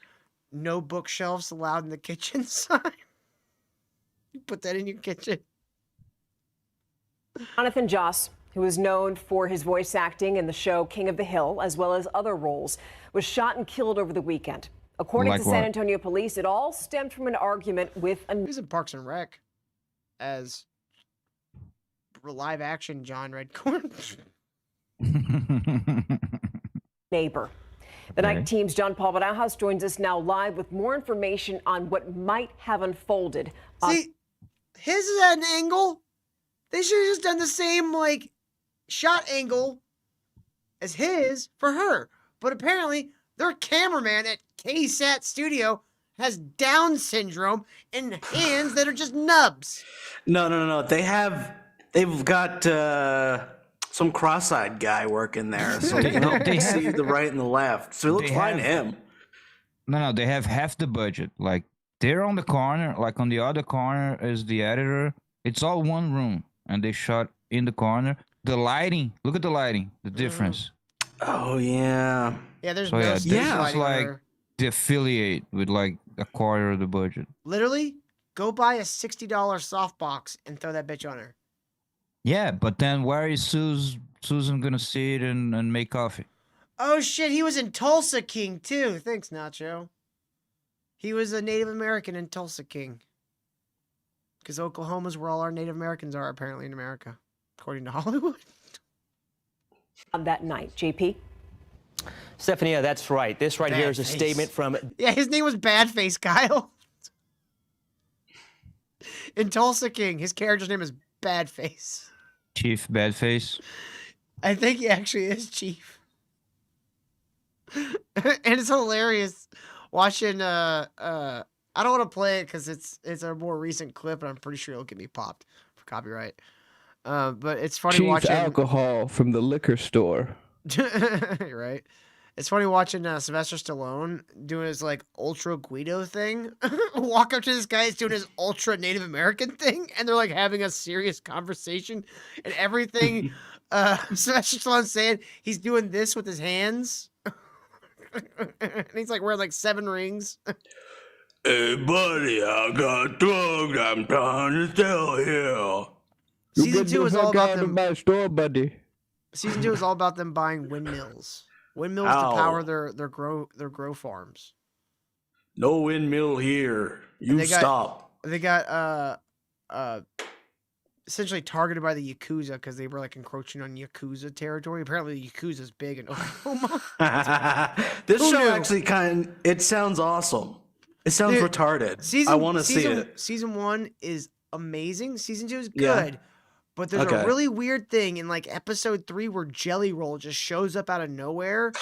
[SPEAKER 3] no bookshelves allowed in the kitchen sign. You put that in your kitchen.
[SPEAKER 12] Jonathan Joss, who is known for his voice acting in the show King of the Hill, as well as other roles, was shot and killed over the weekend. According
[SPEAKER 5] Like
[SPEAKER 12] to San
[SPEAKER 5] what?
[SPEAKER 12] Antonio police, it all stemmed from an argument with a
[SPEAKER 3] He's in Parks and Rec as live action John Redcorn.
[SPEAKER 12] neighbor. The night team's John Paul Badajoz joins us now live with more information on what might have unfolded.
[SPEAKER 3] See, his is at an angle. They should have just done the same like shot angle as his for her. But apparently, their cameraman at KSAT Studio has Down syndrome and hands that are just nubs.
[SPEAKER 9] No. They've got some cross-eyed guy working there, so you don't see the right and the left. So it looks fine to him.
[SPEAKER 5] No, they have half the budget. Like they're on the corner, like on the other corner is the editor. It's all one room, and they shot in the corner. The lighting, look at the lighting, the difference.
[SPEAKER 9] Oh yeah.
[SPEAKER 3] Yeah, there's
[SPEAKER 5] So
[SPEAKER 3] no
[SPEAKER 5] yeah,
[SPEAKER 3] stage
[SPEAKER 5] this is
[SPEAKER 3] lighting
[SPEAKER 5] like
[SPEAKER 3] there.
[SPEAKER 5] the affiliate with like a quarter of the budget.
[SPEAKER 3] Literally, go buy a $60 softbox and throw that bitch on her.
[SPEAKER 5] Yeah, but then where is Susan gonna sit and make coffee?
[SPEAKER 3] Oh shit, he was in Tulsa King too. Thanks, Nacho. He was a Native American in Tulsa King. Because Oklahoma's where all our Native Americans are, apparently, in America, according to Hollywood.
[SPEAKER 12] On that night, JP?
[SPEAKER 13] Stephanie, yeah, that's right. This right here is a statement from...
[SPEAKER 3] Yeah, his name was Badface, Kyle. In Tulsa King, his character's name is Badface.
[SPEAKER 5] Chief Badface.
[SPEAKER 3] I think he actually is Chief. And it's hilarious watching I don't want to play it because it's a more recent clip, and I'm pretty sure it'll get me popped for copyright. But it's funny
[SPEAKER 10] Cheap
[SPEAKER 3] watching
[SPEAKER 10] alcohol from the liquor store.
[SPEAKER 3] right. It's funny watching Sylvester Stallone doing his like ultra Guido thing. Walk up to this guy, he's doing his ultra Native American thing, and they're like having a serious conversation, and everything. Sylvester Stallone's saying he's doing this with his hands, and he's like wearing like 7 rings.
[SPEAKER 9] Hey buddy, I got drugs I'm trying to sell here.
[SPEAKER 3] Season 2 is all about them.
[SPEAKER 10] My store, buddy.
[SPEAKER 3] Season 2 is all about them buying windmills. Windmills to power their grow farms.
[SPEAKER 9] No windmill here.
[SPEAKER 3] They
[SPEAKER 9] Stop.
[SPEAKER 3] They got essentially targeted by the Yakuza because they were like encroaching on Yakuza territory. Apparently the Yakuza's big in Oklahoma.
[SPEAKER 9] This
[SPEAKER 3] Who
[SPEAKER 9] show
[SPEAKER 3] knew?
[SPEAKER 9] actually it sounds awesome. It sounds
[SPEAKER 3] Dude,
[SPEAKER 9] retarded. I want to see it.
[SPEAKER 3] Season 1 is amazing. Season 2 is
[SPEAKER 9] Yeah.
[SPEAKER 3] good. But there's a really weird thing in like episode 3 where Jelly Roll just shows up out of nowhere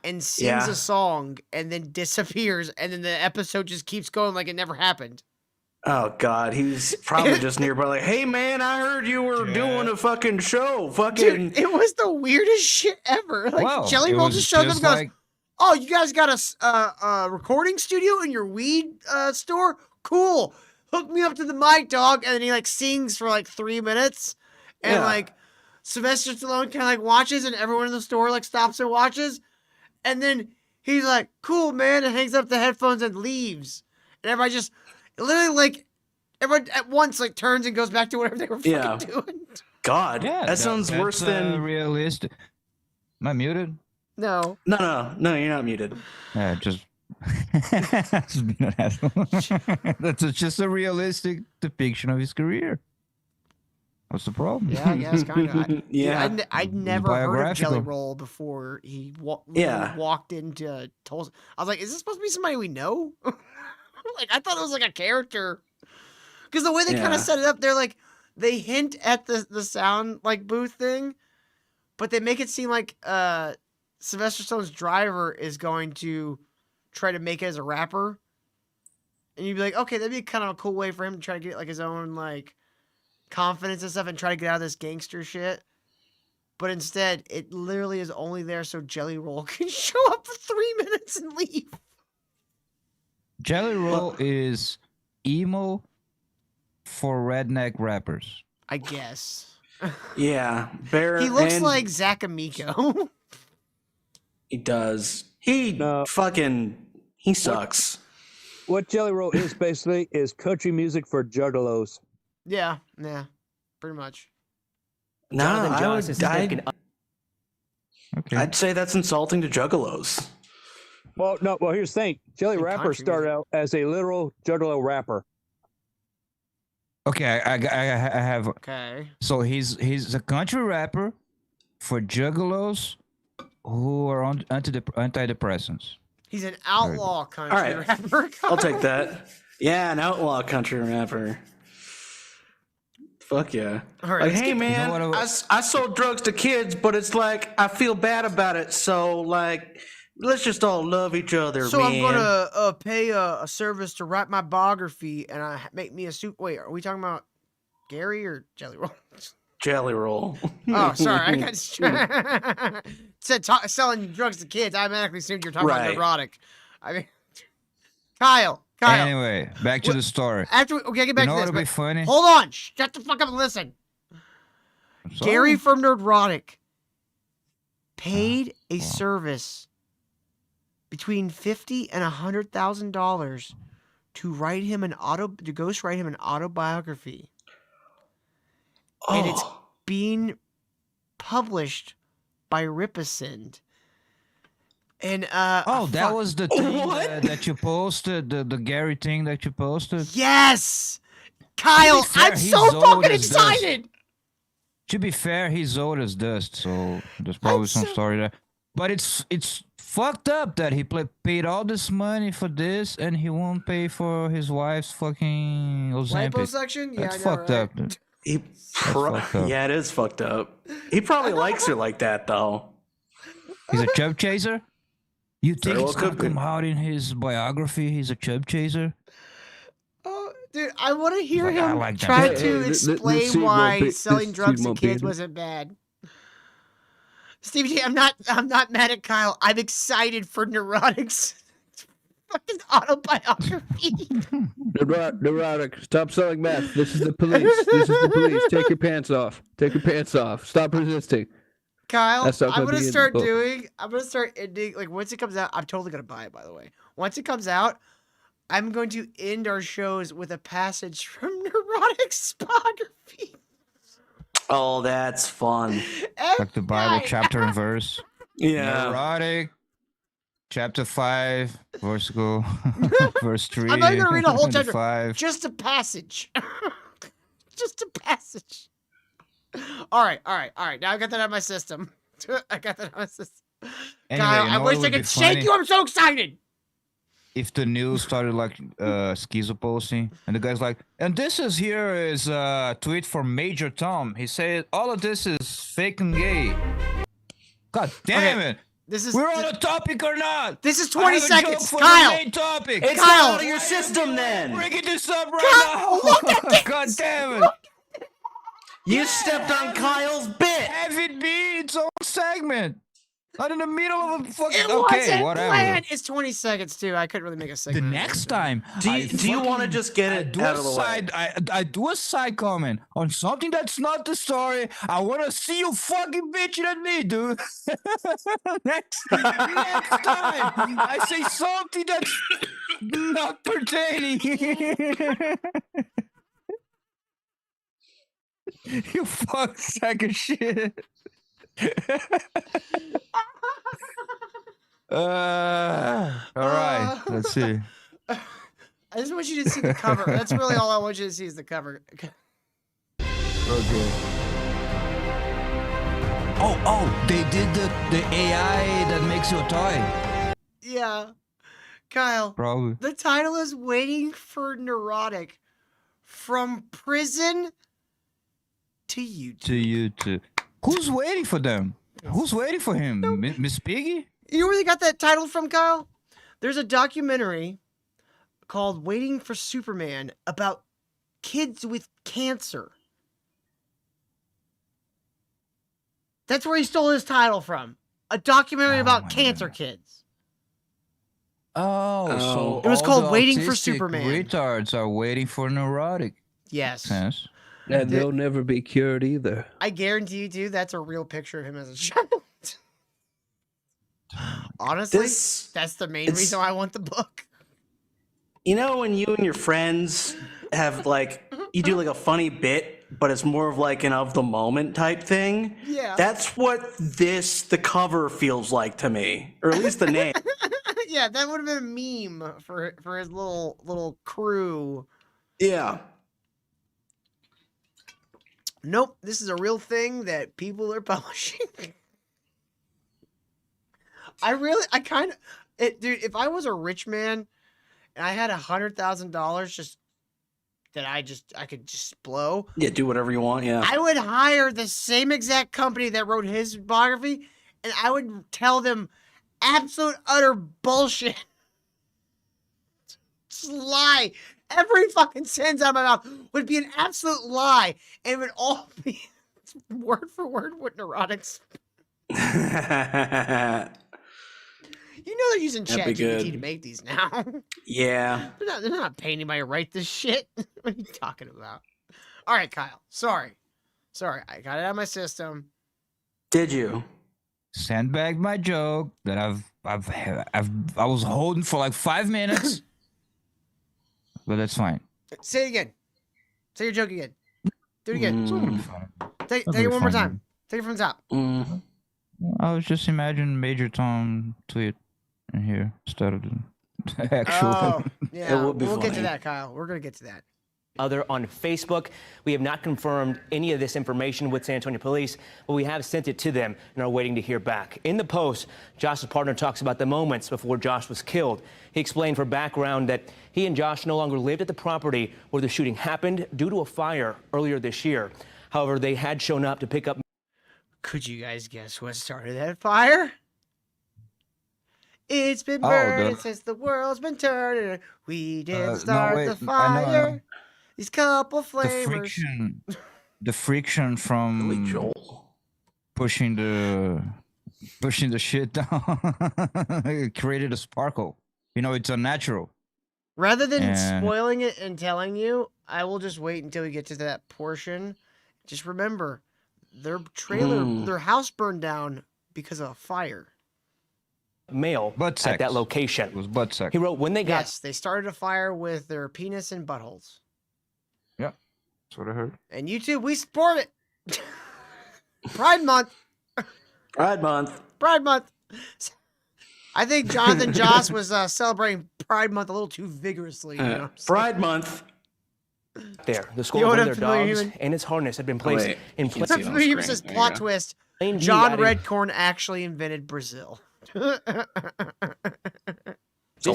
[SPEAKER 3] and sings a song and then disappears, and then the episode just keeps going like it never happened.
[SPEAKER 9] Oh God, he's probably just nearby. Like, hey man, I heard you were doing a fucking show. Fucking,
[SPEAKER 3] Dude, it was the weirdest shit ever. Like
[SPEAKER 5] Wow,
[SPEAKER 3] Jelly
[SPEAKER 5] it
[SPEAKER 3] Roll
[SPEAKER 5] was
[SPEAKER 3] just shows up and
[SPEAKER 5] just
[SPEAKER 3] goes,
[SPEAKER 5] like-
[SPEAKER 3] "Oh, you guys got a recording studio in your weed store? Cool. Hook me up to the mic, dog." And then he like sings for like 3 minutes. And like Sylvester Stallone kind of like watches, and everyone in the store like stops and watches. And then he's like, "Cool, man," and hangs up the headphones and leaves. And everybody just literally like everyone at once like turns and goes back to whatever they were fucking doing.
[SPEAKER 9] God,
[SPEAKER 5] Yeah,
[SPEAKER 9] that sounds worse than
[SPEAKER 5] realistic. Am I muted?
[SPEAKER 3] No.
[SPEAKER 9] No, you're not muted.
[SPEAKER 5] Yeah, just just being an asshole. That's just a realistic depiction of his career. What's the problem?
[SPEAKER 3] Yeah, I guess kind of.
[SPEAKER 9] Yeah.
[SPEAKER 3] I'd never heard of
[SPEAKER 5] biographical.
[SPEAKER 3] Jelly Roll before he
[SPEAKER 9] Yeah.
[SPEAKER 3] walked into Tulsa. I was like, is this supposed to be somebody we know? Like, I thought it was like a character. Because the way they kind
[SPEAKER 9] Yeah.
[SPEAKER 3] of set it up, they're like, they hint at the sound like booth thing, but they make it seem like Sylvester Stallone's driver is going to try to make it as a rapper. And you'd be like, okay, that'd be kind of a cool way for him to try to get like his own like confidence and stuff and try to get out of this gangster shit. But instead, it literally is only there so Jelly Roll can show up for 3 minutes and leave.
[SPEAKER 5] Jelly Roll is emo for redneck rappers.
[SPEAKER 3] I guess.
[SPEAKER 9] Yeah,
[SPEAKER 3] He looks like Zach Amico.
[SPEAKER 9] He does. He sucks.
[SPEAKER 10] What Jelly Roll is basically is country music for juggalos.
[SPEAKER 3] Yeah, pretty much.
[SPEAKER 9] No,
[SPEAKER 5] Okay.
[SPEAKER 9] I'd say that's insulting to juggalos.
[SPEAKER 10] Well, no. Well, here's the thing. Jelly
[SPEAKER 3] Like
[SPEAKER 10] Rapper
[SPEAKER 3] country
[SPEAKER 10] started out as a literal juggalo rapper.
[SPEAKER 5] Okay, I have.
[SPEAKER 3] Okay.
[SPEAKER 5] So he's a country rapper for juggalos who are on antidepressants.
[SPEAKER 3] He's an outlaw country
[SPEAKER 9] All right.
[SPEAKER 3] rapper.
[SPEAKER 9] I'll take that. Yeah, an outlaw country rapper. Fuck yeah.
[SPEAKER 3] All right,
[SPEAKER 9] Like,
[SPEAKER 3] let's
[SPEAKER 9] hey
[SPEAKER 3] get-
[SPEAKER 9] man,
[SPEAKER 5] You know what
[SPEAKER 9] I sold drugs to kids, but it's like I feel bad about it. So like, let's just all love each other,
[SPEAKER 3] So
[SPEAKER 9] man.
[SPEAKER 3] I'm gonna pay a service to write my biography, and make me a suit. Wait, are we talking about Gary or Jelly Roll?
[SPEAKER 9] Jelly roll.
[SPEAKER 3] Oh, sorry. I got said selling drugs to kids. I automatically assumed you're talking about neurotic. I mean, Kyle.
[SPEAKER 5] Anyway, back to the story.
[SPEAKER 3] Okay, get back to this.
[SPEAKER 5] What would be funny?
[SPEAKER 3] Hold on. Shut the fuck up and listen. Gary from Nerdrotic paid a service between $50,000 and $100,000 to ghostwrite him an autobiography. And it's being published by Ripasend. And
[SPEAKER 5] that was the thing that you posted, the Gary thing that you posted.
[SPEAKER 3] Yes, Kyle, I'm so fucking excited.
[SPEAKER 5] To be fair, he's old as dust, so there's probably some story there. But it's fucked up that he paid all this money for this and he won't pay for his wife's fucking Ozempic.
[SPEAKER 3] Liposuction? Yeah,
[SPEAKER 5] that's fucked up.
[SPEAKER 9] Yeah, it is fucked up. He probably likes her like that, though.
[SPEAKER 5] He's a chub chaser? You think
[SPEAKER 9] Very
[SPEAKER 5] it's
[SPEAKER 9] well
[SPEAKER 5] gonna come out in his biography? He's a chub chaser?
[SPEAKER 3] Oh, dude, I want to hear him
[SPEAKER 5] like that.
[SPEAKER 3] try
[SPEAKER 5] Yeah,
[SPEAKER 3] to explain why selling drugs to kids wasn't bad. Stevie J, I'm not mad at Kyle. I'm excited for Neurotics. Fucking autobiography.
[SPEAKER 10] Neurotic, stop selling meth. This is the police. This is the police. Take your pants off. Take your pants off. Stop resisting.
[SPEAKER 3] Kyle, I'm gonna start ending, like, once it comes out, I'm totally gonna buy it, by the way. Once it comes out, I'm going to end our shows with a passage from Neurotic's biography.
[SPEAKER 9] Oh, that's fun.
[SPEAKER 5] Like the Bible chapter and verse.
[SPEAKER 9] Yeah.
[SPEAKER 5] Neurotic, chapter 5, verse 3.
[SPEAKER 3] I'm not gonna read a whole chapter.
[SPEAKER 5] 5.
[SPEAKER 3] Just a passage. Just a passage. All right. Now I got that out of my system.
[SPEAKER 5] Anyway,
[SPEAKER 3] Kyle, I wish I could shake you. I'm so excited.
[SPEAKER 5] If the news started like schizo posting, and the guy's like, and this is a tweet from Major Tom. He said all of this is fake and gay. God damn it! We're on a topic or not?
[SPEAKER 3] This is 20 seconds,
[SPEAKER 5] for
[SPEAKER 3] Kyle.
[SPEAKER 5] The main topic.
[SPEAKER 9] It's
[SPEAKER 3] Kyle,
[SPEAKER 9] out of your system, then.
[SPEAKER 5] Bring this up right now.
[SPEAKER 3] Look at this.
[SPEAKER 5] God damn it!
[SPEAKER 9] You stepped on Kyle's bit.
[SPEAKER 5] Have it be its own segment. Not in the middle of a fucking.
[SPEAKER 3] It
[SPEAKER 5] Okay,
[SPEAKER 3] wasn't
[SPEAKER 5] whatever.
[SPEAKER 3] planned. It's 20 seconds too. I couldn't really make a
[SPEAKER 5] The
[SPEAKER 3] segment.
[SPEAKER 5] next time,
[SPEAKER 9] Do you want to just get it out of the way?
[SPEAKER 5] I do a side comment on something that's not the story. I want to see you fucking bitching at me, dude. next time, I say something that's not pertaining. You fuck sack of shit. All right, let's see.
[SPEAKER 3] I just want you to see the cover. That's really all I want you to see is the cover.
[SPEAKER 5] Okay. Oh, they did the AI that makes you a toy.
[SPEAKER 3] Yeah. Kyle.
[SPEAKER 5] Probably.
[SPEAKER 3] The title is Waiting for Neurotic. From prison to YouTube.
[SPEAKER 5] Who's waiting for them? Who's waiting for him? Miss Piggy?
[SPEAKER 3] You know where they got that title from, Kyle? There's a documentary called Waiting for Superman about kids with cancer. That's where he stole his title from. A documentary about cancer kids.
[SPEAKER 5] So
[SPEAKER 3] it was
[SPEAKER 5] all
[SPEAKER 3] called
[SPEAKER 5] the
[SPEAKER 3] Waiting for
[SPEAKER 5] autistic
[SPEAKER 3] Superman.
[SPEAKER 5] Retards are waiting for Neurotic.
[SPEAKER 3] Yes.
[SPEAKER 5] Yes.
[SPEAKER 10] And they'll never be cured either.
[SPEAKER 3] I guarantee you, dude, that's a real picture of him as a child. Honestly, that's the main reason why I want the book.
[SPEAKER 9] You know when you and your friends have you do like a funny bit, but it's more of like an of the moment type thing?
[SPEAKER 3] Yeah.
[SPEAKER 9] That's what the cover feels like to me. Or at least the name.
[SPEAKER 3] Yeah, that would have been a meme for his little crew.
[SPEAKER 9] Yeah.
[SPEAKER 3] Nope, this is a real thing that people are publishing. Dude, if I was a rich man and I had $100,000 just that I could just blow.
[SPEAKER 9] Yeah, do whatever you want, yeah.
[SPEAKER 3] I would hire the same exact company that wrote his biography and I would tell them absolute utter bullshit. Just lie. Every fucking sentence out of my mouth would be an absolute lie, and it would all be It's word for word what neurotics. You know they're using
[SPEAKER 9] That'd be
[SPEAKER 3] ChatGPT
[SPEAKER 9] good.
[SPEAKER 3] to make these now.
[SPEAKER 9] Yeah.
[SPEAKER 3] They're not paying anybody to write this shit. What are you talking about? All right, Kyle. Sorry. I got it out of my system.
[SPEAKER 9] Did you?
[SPEAKER 5] Sandbagged my joke that I was holding for like 5 minutes, but that's fine.
[SPEAKER 3] Say it again. Say your joke again. Do it again.
[SPEAKER 5] It's gonna be fine.
[SPEAKER 3] Take
[SPEAKER 5] It'll
[SPEAKER 3] it
[SPEAKER 5] be
[SPEAKER 3] one more
[SPEAKER 5] fine.
[SPEAKER 3] time. Take it from the top.
[SPEAKER 5] I was just imagining Major Tom tweet in here instead of the actual.
[SPEAKER 3] Oh, yeah.
[SPEAKER 9] It would be
[SPEAKER 3] We'll get to
[SPEAKER 9] funny.
[SPEAKER 3] that, Kyle. We're gonna get to that.
[SPEAKER 13] Other on Facebook. We have not confirmed any of this information with San Antonio police, but we have sent it to them and are waiting to hear back. In the post, Josh's partner talks about the moments before Josh was killed. He explained for background that he and Josh no longer lived at the property where the shooting happened due to a fire earlier this year. However, they had shown up to pick up.
[SPEAKER 3] Could you guys guess what started that fire? It's been burning since the world's been turning. We didn't start the fire.
[SPEAKER 5] I know.
[SPEAKER 3] These couple
[SPEAKER 5] The
[SPEAKER 3] flamers.
[SPEAKER 5] friction from pushing the shit down it created a sparkle. You know, it's unnatural.
[SPEAKER 3] Rather than
[SPEAKER 5] And-
[SPEAKER 3] spoiling it and telling you, I will just wait until we get to that portion. Just remember, their trailer, their house burned down because of a fire.
[SPEAKER 13] Mail
[SPEAKER 5] Butt
[SPEAKER 13] at that
[SPEAKER 5] sex.
[SPEAKER 13] location.
[SPEAKER 5] It was butt sex.
[SPEAKER 13] He wrote when they got
[SPEAKER 3] Yes, they started a fire with their penis and buttholes.
[SPEAKER 5] Yeah, that's what I heard.
[SPEAKER 3] And YouTube, we support it. Pride Month.
[SPEAKER 9] Pride Month.
[SPEAKER 3] Pride Month. I think Jonathan Joss was celebrating Pride Month a little too vigorously. You know what I'm saying?
[SPEAKER 9] Pride Month.
[SPEAKER 13] there. The skull
[SPEAKER 3] You
[SPEAKER 13] of one
[SPEAKER 3] want
[SPEAKER 13] of
[SPEAKER 3] a
[SPEAKER 13] their
[SPEAKER 3] familiar
[SPEAKER 13] dogs
[SPEAKER 3] human?
[SPEAKER 13] and its harness had been placed
[SPEAKER 9] wait,
[SPEAKER 13] in
[SPEAKER 9] you can
[SPEAKER 13] place.
[SPEAKER 9] see it on the
[SPEAKER 3] Familiar
[SPEAKER 9] screen.
[SPEAKER 3] says
[SPEAKER 9] There you
[SPEAKER 3] plot
[SPEAKER 9] go.
[SPEAKER 3] twist.
[SPEAKER 13] Plain view
[SPEAKER 3] John
[SPEAKER 13] adding-
[SPEAKER 3] Redcorn actually invented Brazil.
[SPEAKER 13] This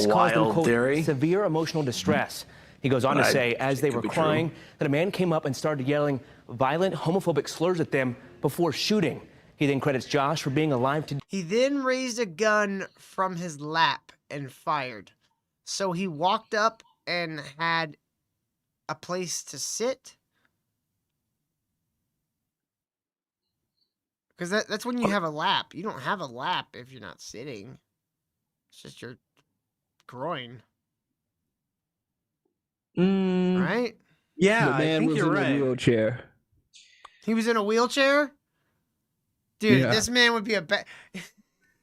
[SPEAKER 9] a
[SPEAKER 13] caused them,
[SPEAKER 9] wild
[SPEAKER 13] quote,
[SPEAKER 9] theory.
[SPEAKER 13] severe emotional distress. He goes on to
[SPEAKER 9] I
[SPEAKER 13] say, as they
[SPEAKER 9] think it
[SPEAKER 13] were
[SPEAKER 9] could be true.
[SPEAKER 13] crying, that a man came up and started yelling violent homophobic slurs at them before shooting. He then credits Josh for being alive to
[SPEAKER 3] He then raised a gun from his lap and fired. So he walked up and had a place to sit. Because that's when you have a lap. You don't have a lap if you're not sitting. It's just your groin, right?
[SPEAKER 9] Yeah,
[SPEAKER 10] The
[SPEAKER 9] I
[SPEAKER 10] man
[SPEAKER 9] think
[SPEAKER 10] was
[SPEAKER 9] you're
[SPEAKER 10] in
[SPEAKER 9] right.
[SPEAKER 10] a wheelchair.
[SPEAKER 3] He was in a wheelchair? Dude,
[SPEAKER 10] Yeah.
[SPEAKER 3] this man would be a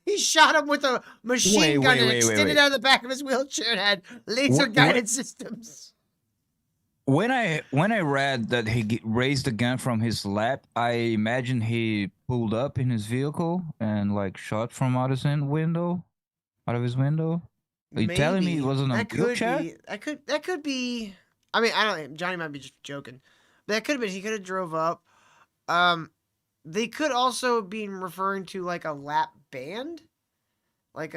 [SPEAKER 3] He shot him with a machine gun and extended out of the back of his wheelchair and had laser guided systems.
[SPEAKER 5] When I read that he raised the gun from his lap, I imagine he pulled up in his vehicle and like shot from out of his window. Are you telling me he wasn't a wheelchair?
[SPEAKER 3] That could be. I mean, I don't. Johnny might be just joking. That could have been. He could have drove up. They could also be referring to like a lap band, like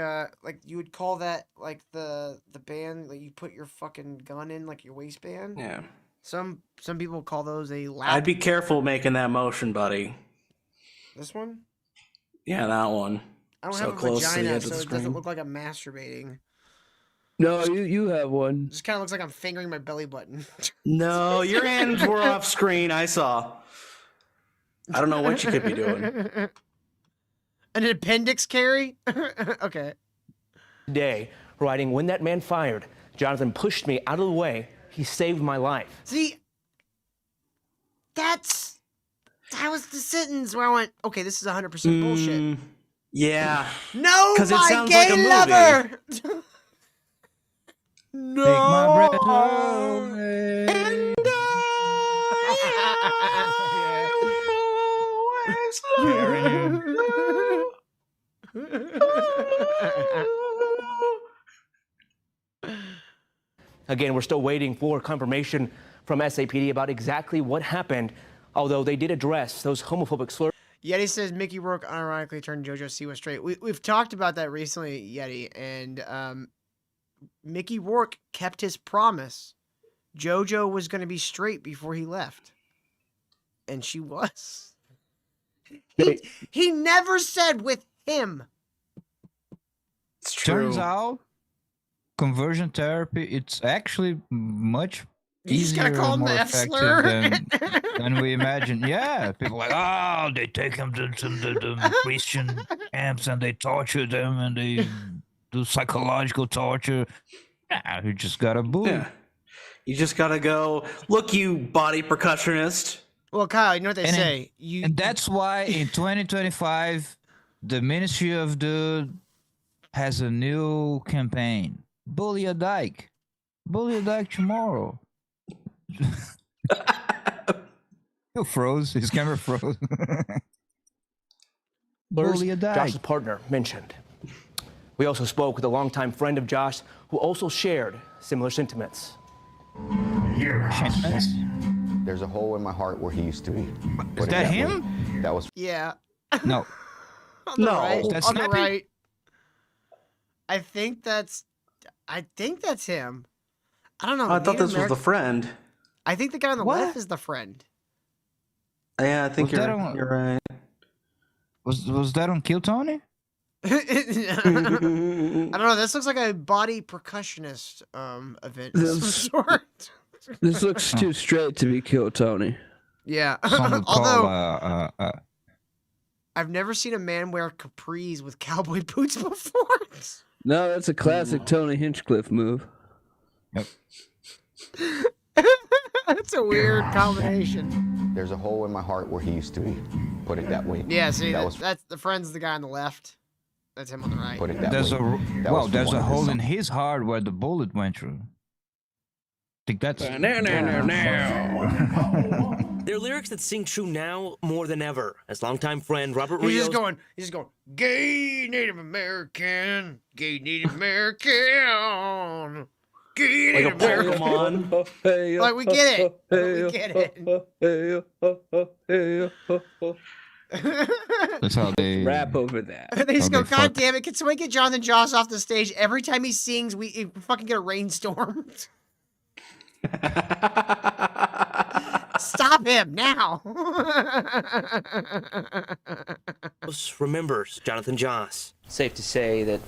[SPEAKER 3] you would call that like the band that you put your fucking gun in, like your waistband.
[SPEAKER 9] Yeah.
[SPEAKER 3] Some people call those a lap.
[SPEAKER 9] I'd be careful making that motion, buddy.
[SPEAKER 3] This one.
[SPEAKER 9] Yeah, that one.
[SPEAKER 3] I don't
[SPEAKER 9] So
[SPEAKER 3] have a
[SPEAKER 9] close to the
[SPEAKER 3] vagina,
[SPEAKER 9] edge of
[SPEAKER 3] so
[SPEAKER 9] the
[SPEAKER 3] it doesn't
[SPEAKER 9] screen.
[SPEAKER 3] look like I'm masturbating.
[SPEAKER 10] No, you have one.
[SPEAKER 3] It just kind of looks like I'm fingering my belly button.
[SPEAKER 9] No, your hands were off screen. I saw. I don't know what you could be doing.
[SPEAKER 3] An appendix carry? Okay.
[SPEAKER 13] day, writing, when that man fired, Jonathan pushed me out of the way. He saved my life.
[SPEAKER 3] See, that was the sentence where I went, okay, this is 100% bullshit.
[SPEAKER 9] Yeah.
[SPEAKER 3] No,
[SPEAKER 9] 'Cause it
[SPEAKER 3] my
[SPEAKER 9] sounds
[SPEAKER 3] gay
[SPEAKER 9] like a movie.
[SPEAKER 3] lover.
[SPEAKER 5] Take my breath
[SPEAKER 3] No.
[SPEAKER 5] away.
[SPEAKER 13] Again, we're still waiting for confirmation from SAPD about exactly what happened, although they did address those homophobic slurs.
[SPEAKER 3] Yeti says Mickey Rourke unironically turned JoJo Siwa straight. We've talked about that recently, Yeti, and Mickey Rourke kept his promise. JoJo was going to be straight before he left, and she was. He never said with him.
[SPEAKER 9] It's true.
[SPEAKER 5] Turns out, conversion therapy, it's actually much
[SPEAKER 3] You just gotta
[SPEAKER 5] easier
[SPEAKER 3] call
[SPEAKER 5] and
[SPEAKER 3] him the
[SPEAKER 5] more
[SPEAKER 3] F
[SPEAKER 5] effective
[SPEAKER 3] slur.
[SPEAKER 5] than we imagine. Yeah, people like, oh, they take them to the Christian camps and they torture them and they do psychological torture. Yeah, you just gotta bully.
[SPEAKER 9] Yeah. You just gotta go, look, you body percussionist.
[SPEAKER 3] Well, Kyle, you know what they
[SPEAKER 5] And in-
[SPEAKER 3] say.
[SPEAKER 5] And that's why in 2025, the Ministry of Dude has a new campaign. Bully a dyke. Bully a dyke tomorrow. He froze. His camera froze. Bully a dyke.
[SPEAKER 13] Josh's partner mentioned. We also spoke with a longtime friend of Josh who also shared similar sentiments.
[SPEAKER 14] There's a hole in my heart where he used to be.
[SPEAKER 5] Is that him?
[SPEAKER 14] That was.
[SPEAKER 3] Yeah.
[SPEAKER 5] No.
[SPEAKER 3] On the right.
[SPEAKER 5] That's
[SPEAKER 3] On the
[SPEAKER 5] Snappy?
[SPEAKER 3] right. I think that's him. I don't know.
[SPEAKER 9] I thought
[SPEAKER 3] Native
[SPEAKER 9] this was the friend.
[SPEAKER 3] I think the guy on the left is the friend.
[SPEAKER 9] Yeah, I think
[SPEAKER 5] Was that
[SPEAKER 9] you're right.
[SPEAKER 5] Was that on Kill Tony?
[SPEAKER 3] I don't know. This looks like a body percussionist event of some sort.
[SPEAKER 10] This looks too straight to be Kill Tony.
[SPEAKER 3] Yeah.
[SPEAKER 5] Some would call,
[SPEAKER 3] Although I've never seen a man wear capris with cowboy boots before.
[SPEAKER 10] No, that's a classic Tony Hinchcliffe move.
[SPEAKER 5] Yep.
[SPEAKER 3] That's a weird combination.
[SPEAKER 14] There's a hole in my heart where he used to be. Put it that way.
[SPEAKER 3] Yeah, see,
[SPEAKER 14] that was.
[SPEAKER 3] that's the friend's the guy on the left. That's him on the right.
[SPEAKER 14] Put it that
[SPEAKER 5] There's
[SPEAKER 14] way. That was
[SPEAKER 5] there's
[SPEAKER 14] one
[SPEAKER 5] a
[SPEAKER 14] of
[SPEAKER 5] hole
[SPEAKER 14] his
[SPEAKER 5] in his heart where the bullet went through. I think that's.
[SPEAKER 15] They're lyrics that sing true now more than ever, as longtime friend Robert
[SPEAKER 3] He's
[SPEAKER 15] Rios.
[SPEAKER 3] just going, gay Native American, gay Native American, gay
[SPEAKER 9] Like a
[SPEAKER 3] Native American.
[SPEAKER 9] Pokemon.
[SPEAKER 3] Like, we get it. We get it.
[SPEAKER 5] That's how they
[SPEAKER 10] rap over that.
[SPEAKER 3] They just
[SPEAKER 5] how
[SPEAKER 3] go,
[SPEAKER 5] they
[SPEAKER 3] God
[SPEAKER 5] fuck.
[SPEAKER 3] damn it, can somebody get Jonathan Joss off the stage? Every time he sings, we fucking get a rainstorm. Stop him now.
[SPEAKER 15] Remembers Jonathan Joss.
[SPEAKER 13] Safe to say that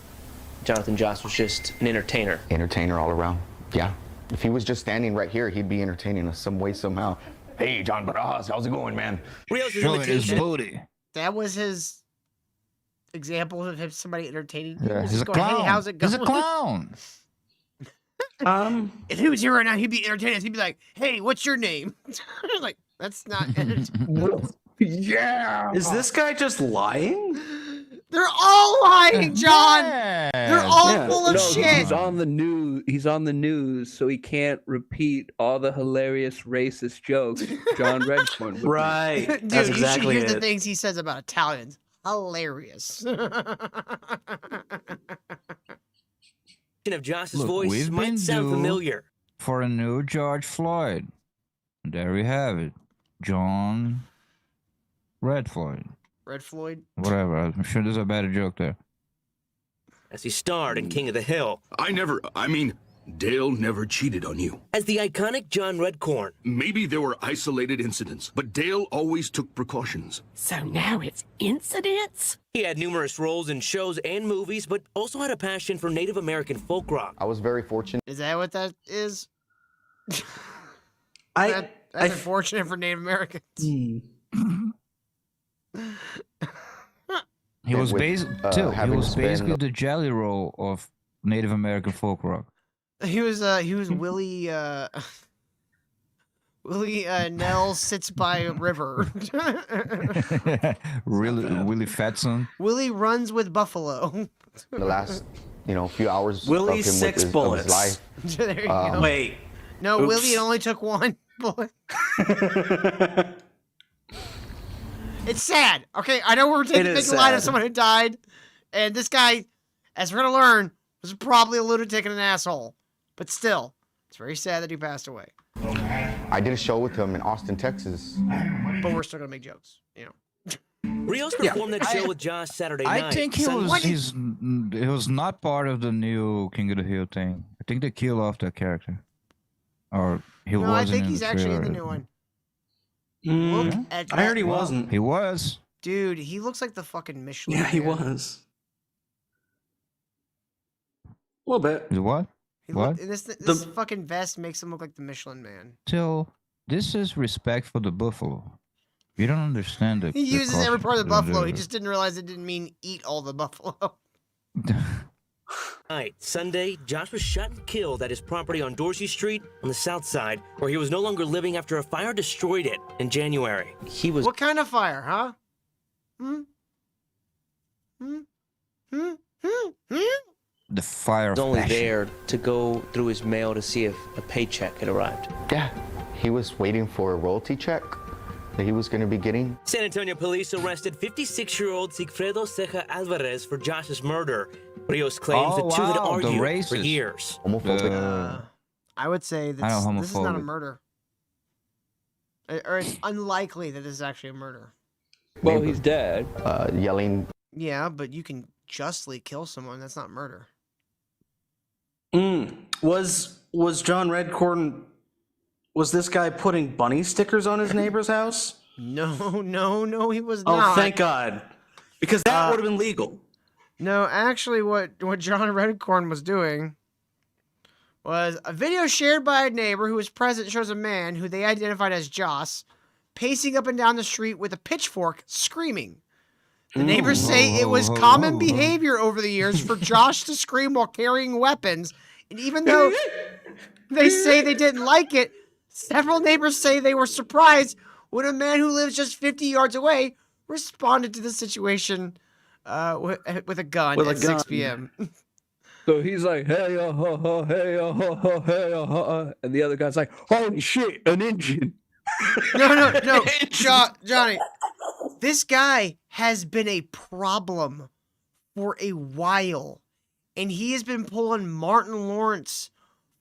[SPEAKER 13] Jonathan Joss was just an entertainer.
[SPEAKER 14] Entertainer all around. Yeah. If he was just standing right here, he'd be entertaining us some way, somehow. Hey, John Barajas, how's it going, man?
[SPEAKER 15] Rios'
[SPEAKER 5] showing his
[SPEAKER 15] imitation.
[SPEAKER 5] booty.
[SPEAKER 3] That was his example of him, somebody entertaining.
[SPEAKER 5] Yeah,
[SPEAKER 3] He's
[SPEAKER 5] he's
[SPEAKER 3] just
[SPEAKER 5] a
[SPEAKER 3] going,
[SPEAKER 5] clown.
[SPEAKER 3] Hey, how's it going?
[SPEAKER 5] He's a clown.
[SPEAKER 3] If he was here right now, he'd be entertaining. He'd be like, "Hey, what's your name?" Like, that's not entertaining.
[SPEAKER 10] Yeah.
[SPEAKER 9] Is this guy just lying?
[SPEAKER 3] They're all lying, John. They're all
[SPEAKER 9] Yeah.
[SPEAKER 3] full of
[SPEAKER 10] No,
[SPEAKER 3] shit.
[SPEAKER 10] he's on the news. He's on the news, so he can't repeat all the hilarious racist jokes John Redcorn would.
[SPEAKER 9] Right.
[SPEAKER 3] Dude,
[SPEAKER 9] That's
[SPEAKER 3] you
[SPEAKER 9] exactly
[SPEAKER 3] should hear the
[SPEAKER 9] it.
[SPEAKER 3] things he says about Italians. Hilarious.
[SPEAKER 15] Of Joss's
[SPEAKER 5] Look,
[SPEAKER 15] voice
[SPEAKER 5] we've
[SPEAKER 15] might
[SPEAKER 5] been
[SPEAKER 15] sound
[SPEAKER 5] due
[SPEAKER 15] familiar.
[SPEAKER 5] for a new George Floyd. There we have it. John Red Floyd.
[SPEAKER 3] Red Floyd.
[SPEAKER 5] Whatever. I'm sure there's a better joke there.
[SPEAKER 15] As he starred in King of the Hill.
[SPEAKER 1] Dale never cheated on you.
[SPEAKER 15] As the iconic John Redcorn.
[SPEAKER 1] Maybe there were isolated incidents, but Dale always took precautions.
[SPEAKER 6] So now it's incidents?
[SPEAKER 15] He had numerous roles in shows and movies, but also had a passion for Native American folk rock.
[SPEAKER 14] I was very fortunate.
[SPEAKER 3] Is that what that is?
[SPEAKER 9] I
[SPEAKER 3] That's unfortunate for Native Americans.
[SPEAKER 5] He was,
[SPEAKER 14] with,
[SPEAKER 5] he
[SPEAKER 14] having
[SPEAKER 5] was
[SPEAKER 14] spent-
[SPEAKER 5] basically the jelly roll of Native American folk rock.
[SPEAKER 3] He was Willie Willie Nell sits by a river.
[SPEAKER 5] Willie Fatson.
[SPEAKER 3] Willie runs with buffalo.
[SPEAKER 14] The last, few hours
[SPEAKER 9] Willie
[SPEAKER 14] of him
[SPEAKER 9] six
[SPEAKER 14] with his,
[SPEAKER 9] bullets.
[SPEAKER 14] Of his life.
[SPEAKER 3] There you go.
[SPEAKER 9] Wait.
[SPEAKER 3] No,
[SPEAKER 9] Oops.
[SPEAKER 3] Willie only took one bullet. It's sad. Okay, I know we're taking
[SPEAKER 9] It is
[SPEAKER 3] making light of
[SPEAKER 9] sad.
[SPEAKER 3] someone who died, and this guy, as we're gonna learn, was probably a lunatic and an asshole. But still, it's very sad that he passed away.
[SPEAKER 14] I did a show with him in Austin, Texas.
[SPEAKER 3] But we're still gonna make jokes,
[SPEAKER 15] Rios performed that show with Josh Saturday night.
[SPEAKER 5] I think he was not part of the new King of the Hill thing. I think they killed off that character. Or he
[SPEAKER 3] No,
[SPEAKER 5] wasn't
[SPEAKER 3] I think
[SPEAKER 5] in
[SPEAKER 3] he's
[SPEAKER 5] the
[SPEAKER 3] actually in the
[SPEAKER 5] trailer.
[SPEAKER 3] new one.
[SPEAKER 9] Mm,
[SPEAKER 3] Look at
[SPEAKER 9] I heard he
[SPEAKER 3] that.
[SPEAKER 9] wasn't.
[SPEAKER 5] He was.
[SPEAKER 3] Dude, he looks like the fucking Michelin.
[SPEAKER 9] Yeah, he
[SPEAKER 3] Man.
[SPEAKER 9] was. A little bit.
[SPEAKER 5] Is what? What?
[SPEAKER 3] This fucking vest makes him look like the Michelin Man.
[SPEAKER 5] Till this is respect for the buffalo. You don't understand it.
[SPEAKER 3] He uses every part of the buffalo. He just didn't realize it didn't mean eat all the buffalo.
[SPEAKER 15] Night, Sunday, Josh was shot and killed at his property on Dorsey Street on the south side, where he was no longer living after a fire destroyed it in January. He was...
[SPEAKER 3] What kind of fire, huh?
[SPEAKER 5] The fire
[SPEAKER 14] of
[SPEAKER 5] of
[SPEAKER 14] only
[SPEAKER 5] passion.
[SPEAKER 14] there
[SPEAKER 13] to go through his mail to see if a paycheck had arrived.
[SPEAKER 14] Yeah, he was waiting for a royalty check that he was going to be getting.
[SPEAKER 15] San Antonio police arrested 56-year-old Sigfredo Ceja Alvarez for Josh's murder. Rios claims the two had argued for years.
[SPEAKER 14] Homophobic.
[SPEAKER 3] I would say this is not a
[SPEAKER 5] homophobic.
[SPEAKER 3] murder. Or it's unlikely that this is actually a murder.
[SPEAKER 10] Well, he's dead.
[SPEAKER 14] Yelling.
[SPEAKER 3] Yeah, but you can justly kill someone. That's not murder.
[SPEAKER 9] Was John Redcorn? Was this guy putting bunny stickers on his neighbor's house?
[SPEAKER 3] No, he was
[SPEAKER 9] Oh,
[SPEAKER 3] not.
[SPEAKER 9] thank God, because that would have been legal.
[SPEAKER 3] No, actually, what John Redcorn was doing was a video shared by a neighbor who was present shows a man who they identified as Joss pacing up and down the street with a pitchfork, screaming. The neighbors say it was common behavior over the years for Josh to scream while carrying weapons, and even though they say they didn't like it, several neighbors say they were surprised when a man who lives just 50 yards away responded to the situation with a gun at 6 p.m.
[SPEAKER 10] So he's like, hey, hey, hey, and the other guy's like, holy shit, an engine.
[SPEAKER 3] No, Johnny. This guy has been a problem for a while, and he has been pulling Martin Lawrence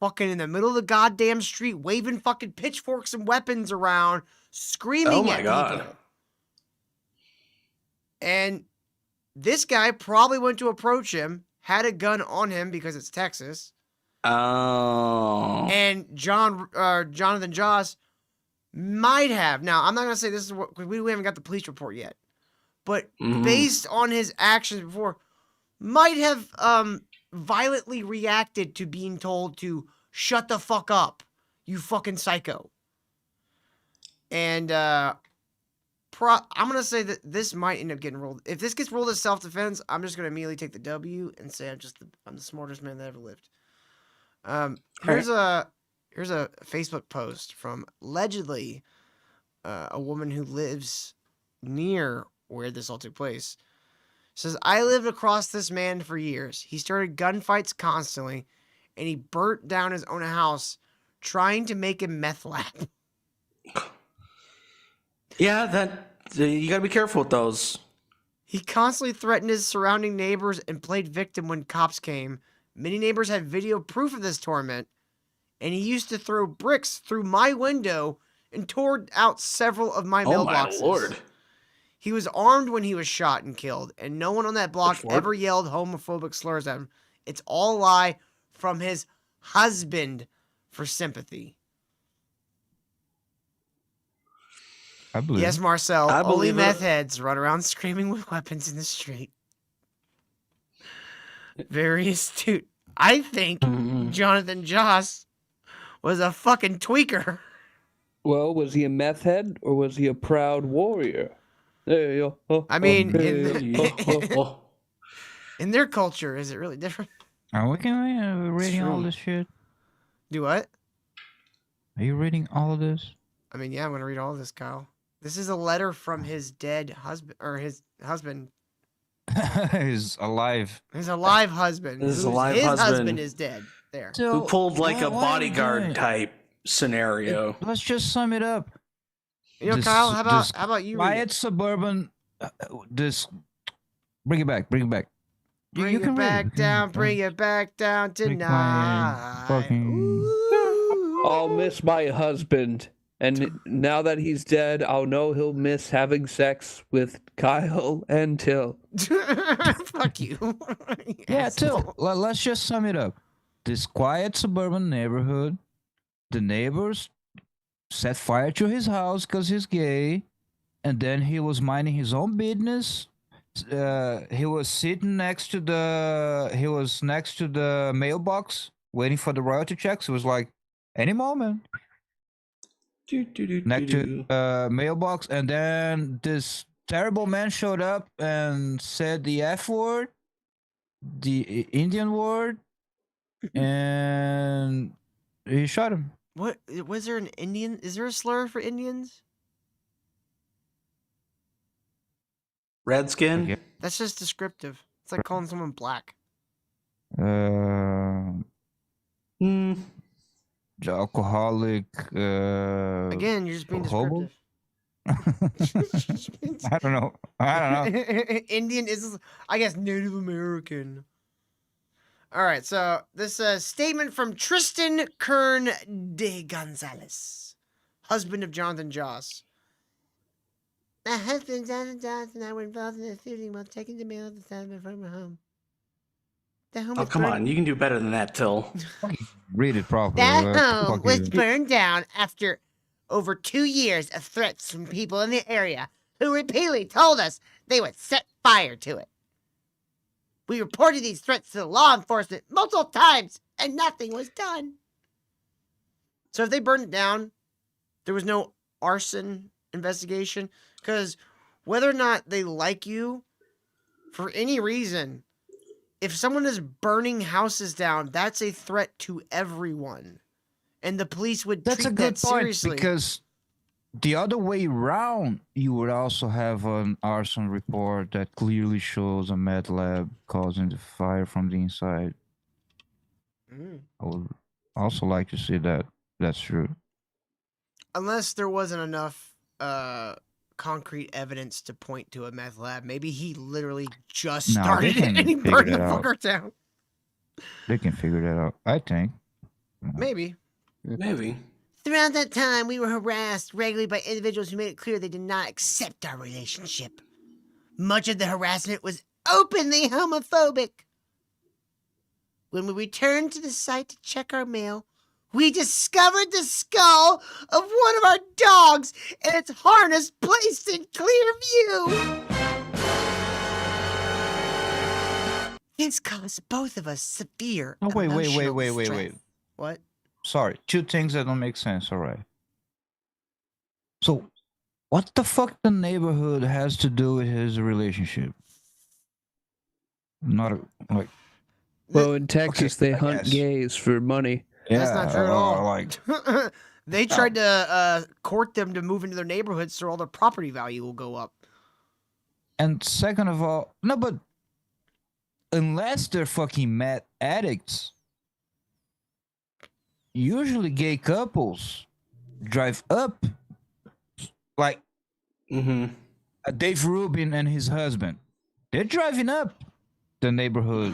[SPEAKER 3] fucking in the middle of the goddamn street, waving fucking pitchforks and weapons around, screaming at people. And this guy probably went to approach him, had a gun on him because it's Texas.
[SPEAKER 9] Oh.
[SPEAKER 3] And Jonathan Joss might have. Now, I'm not going to say this is what, because we haven't got the police report yet. But based on his actions before, might have violently reacted to being told to shut the fuck up, you fucking psycho. And I'm going to say that this might end up getting ruled. If this gets ruled as self-defense, I'm just going to immediately take the W and say I'm the smartest man that ever lived. Here's a Facebook post from allegedly a woman who lives near where this all took place. It says, I lived across this man for years. He started gunfights constantly, and he burnt down his own house trying to make a meth lab.
[SPEAKER 9] Yeah, you gotta be careful with those.
[SPEAKER 3] He constantly threatened his surrounding neighbors and played victim when cops came. Many neighbors had video proof of this torment, and he used to throw bricks through my window and tore out several of my mailboxes.
[SPEAKER 9] Oh my Lord.
[SPEAKER 3] He was armed when he was shot and killed, and no one on that block ever yelled homophobic slurs at him. It's all a lie from his husband for sympathy.
[SPEAKER 5] I believe.
[SPEAKER 3] Yes, Marcel.
[SPEAKER 9] I
[SPEAKER 3] Only
[SPEAKER 9] believe
[SPEAKER 3] meth
[SPEAKER 9] it.
[SPEAKER 3] heads run around screaming with weapons in the street. Very astute. I think Jonathan Joss was a fucking tweaker.
[SPEAKER 10] Well, was he a meth head or was he a proud warrior?
[SPEAKER 3] I mean, in their culture, is it really different?
[SPEAKER 5] Are we reading all this shit?
[SPEAKER 3] Do what?
[SPEAKER 5] Are you reading all of this?
[SPEAKER 3] I mean, yeah, I'm going to read all of this, Kyle. This is a letter from his dead husband, or his husband.
[SPEAKER 5] He's alive.
[SPEAKER 3] His alive husband.
[SPEAKER 9] His
[SPEAKER 3] His husband is dead. There.
[SPEAKER 9] Who pulled like a bodyguard type scenario.
[SPEAKER 5] Let's just sum it up.
[SPEAKER 3] You know, Kyle, how about you read
[SPEAKER 5] quiet
[SPEAKER 3] it?
[SPEAKER 5] suburban. Bring it back. Bring it back.
[SPEAKER 3] Bring it back down. Bring it back down tonight.
[SPEAKER 10] I'll miss my husband. And now that he's dead, I'll know he'll miss having sex with Kyle and Till.
[SPEAKER 3] Fuck you.
[SPEAKER 5] Yeah, Till. Let's just sum it up. This quiet suburban neighborhood, the neighbors set fire to his house because he's gay, and then he was minding his own business. He was sitting next to the mailbox waiting for the royalty checks. It was like any moment. Next to mailbox, and then this terrible man showed up and said the F word, the Indian word, and he shot him.
[SPEAKER 3] What was there an Indian? Is there a slur for Indians?
[SPEAKER 9] Redskin?
[SPEAKER 3] That's just descriptive. It's like calling someone black.
[SPEAKER 5] Alcoholic.
[SPEAKER 3] Again, you're just being
[SPEAKER 5] hobo?
[SPEAKER 3] descriptive.
[SPEAKER 5] I don't know.
[SPEAKER 3] Indian is, I guess, Native American. All right, so this statement from Tristan Kern de Gonzalez, husband of Jonathan Joss. My husband, Jonathan Joss, and I were involved in a shooting while taking the mail at the side of my former home. The home
[SPEAKER 9] Oh, come on. You can do better than that, Till.
[SPEAKER 5] Read it properly.
[SPEAKER 3] That home was burned down after over 2 years of threats from people in the area who repeatedly told us they would set fire to it. We reported these threats to law enforcement multiple times, and nothing was done. So if they burned it down, there was no arson investigation? Because whether or not they like you, for any reason, if someone is burning houses down, that's a threat to everyone. And the police would
[SPEAKER 5] That's
[SPEAKER 3] treat
[SPEAKER 5] a good
[SPEAKER 3] that
[SPEAKER 5] point,
[SPEAKER 3] seriously.
[SPEAKER 5] because the other way around, you would also have an arson report that clearly shows a meth lab causing the fire from the inside. I would also like to see that. That's true.
[SPEAKER 3] Unless there wasn't enough concrete evidence to point to a meth lab. Maybe he literally just
[SPEAKER 5] No,
[SPEAKER 3] started
[SPEAKER 5] they
[SPEAKER 3] it
[SPEAKER 5] can
[SPEAKER 3] and he
[SPEAKER 5] figure
[SPEAKER 3] burned the
[SPEAKER 5] that out.
[SPEAKER 3] fucker down.
[SPEAKER 5] They can figure that out, I think.
[SPEAKER 3] Maybe.
[SPEAKER 9] Maybe.
[SPEAKER 3] Throughout that time, we were harassed regularly by individuals who made it clear they did not accept our relationship. Much of the harassment was openly homophobic. When we returned to the site to check our mail, we discovered the skull of one of our dogs and its harness placed in clear view. This caused both of us severe
[SPEAKER 5] No, wait.
[SPEAKER 3] emotional stress. What?
[SPEAKER 5] Sorry, two things that don't make sense. All right. So, what the fuck the neighborhood has to do with his relationship? Not like.
[SPEAKER 10] Well, in Texas,
[SPEAKER 5] Okay,
[SPEAKER 10] they
[SPEAKER 5] I
[SPEAKER 10] hunt
[SPEAKER 5] guess.
[SPEAKER 10] gays for money.
[SPEAKER 3] That's not true at all.
[SPEAKER 5] Like,
[SPEAKER 3] They tried to court them to move into their neighborhoods so all their property value will go up.
[SPEAKER 5] and second of all, no, but unless they're fucking mad addicts, usually gay couples drive up, like Dave Rubin and his husband. They're driving up the neighborhood.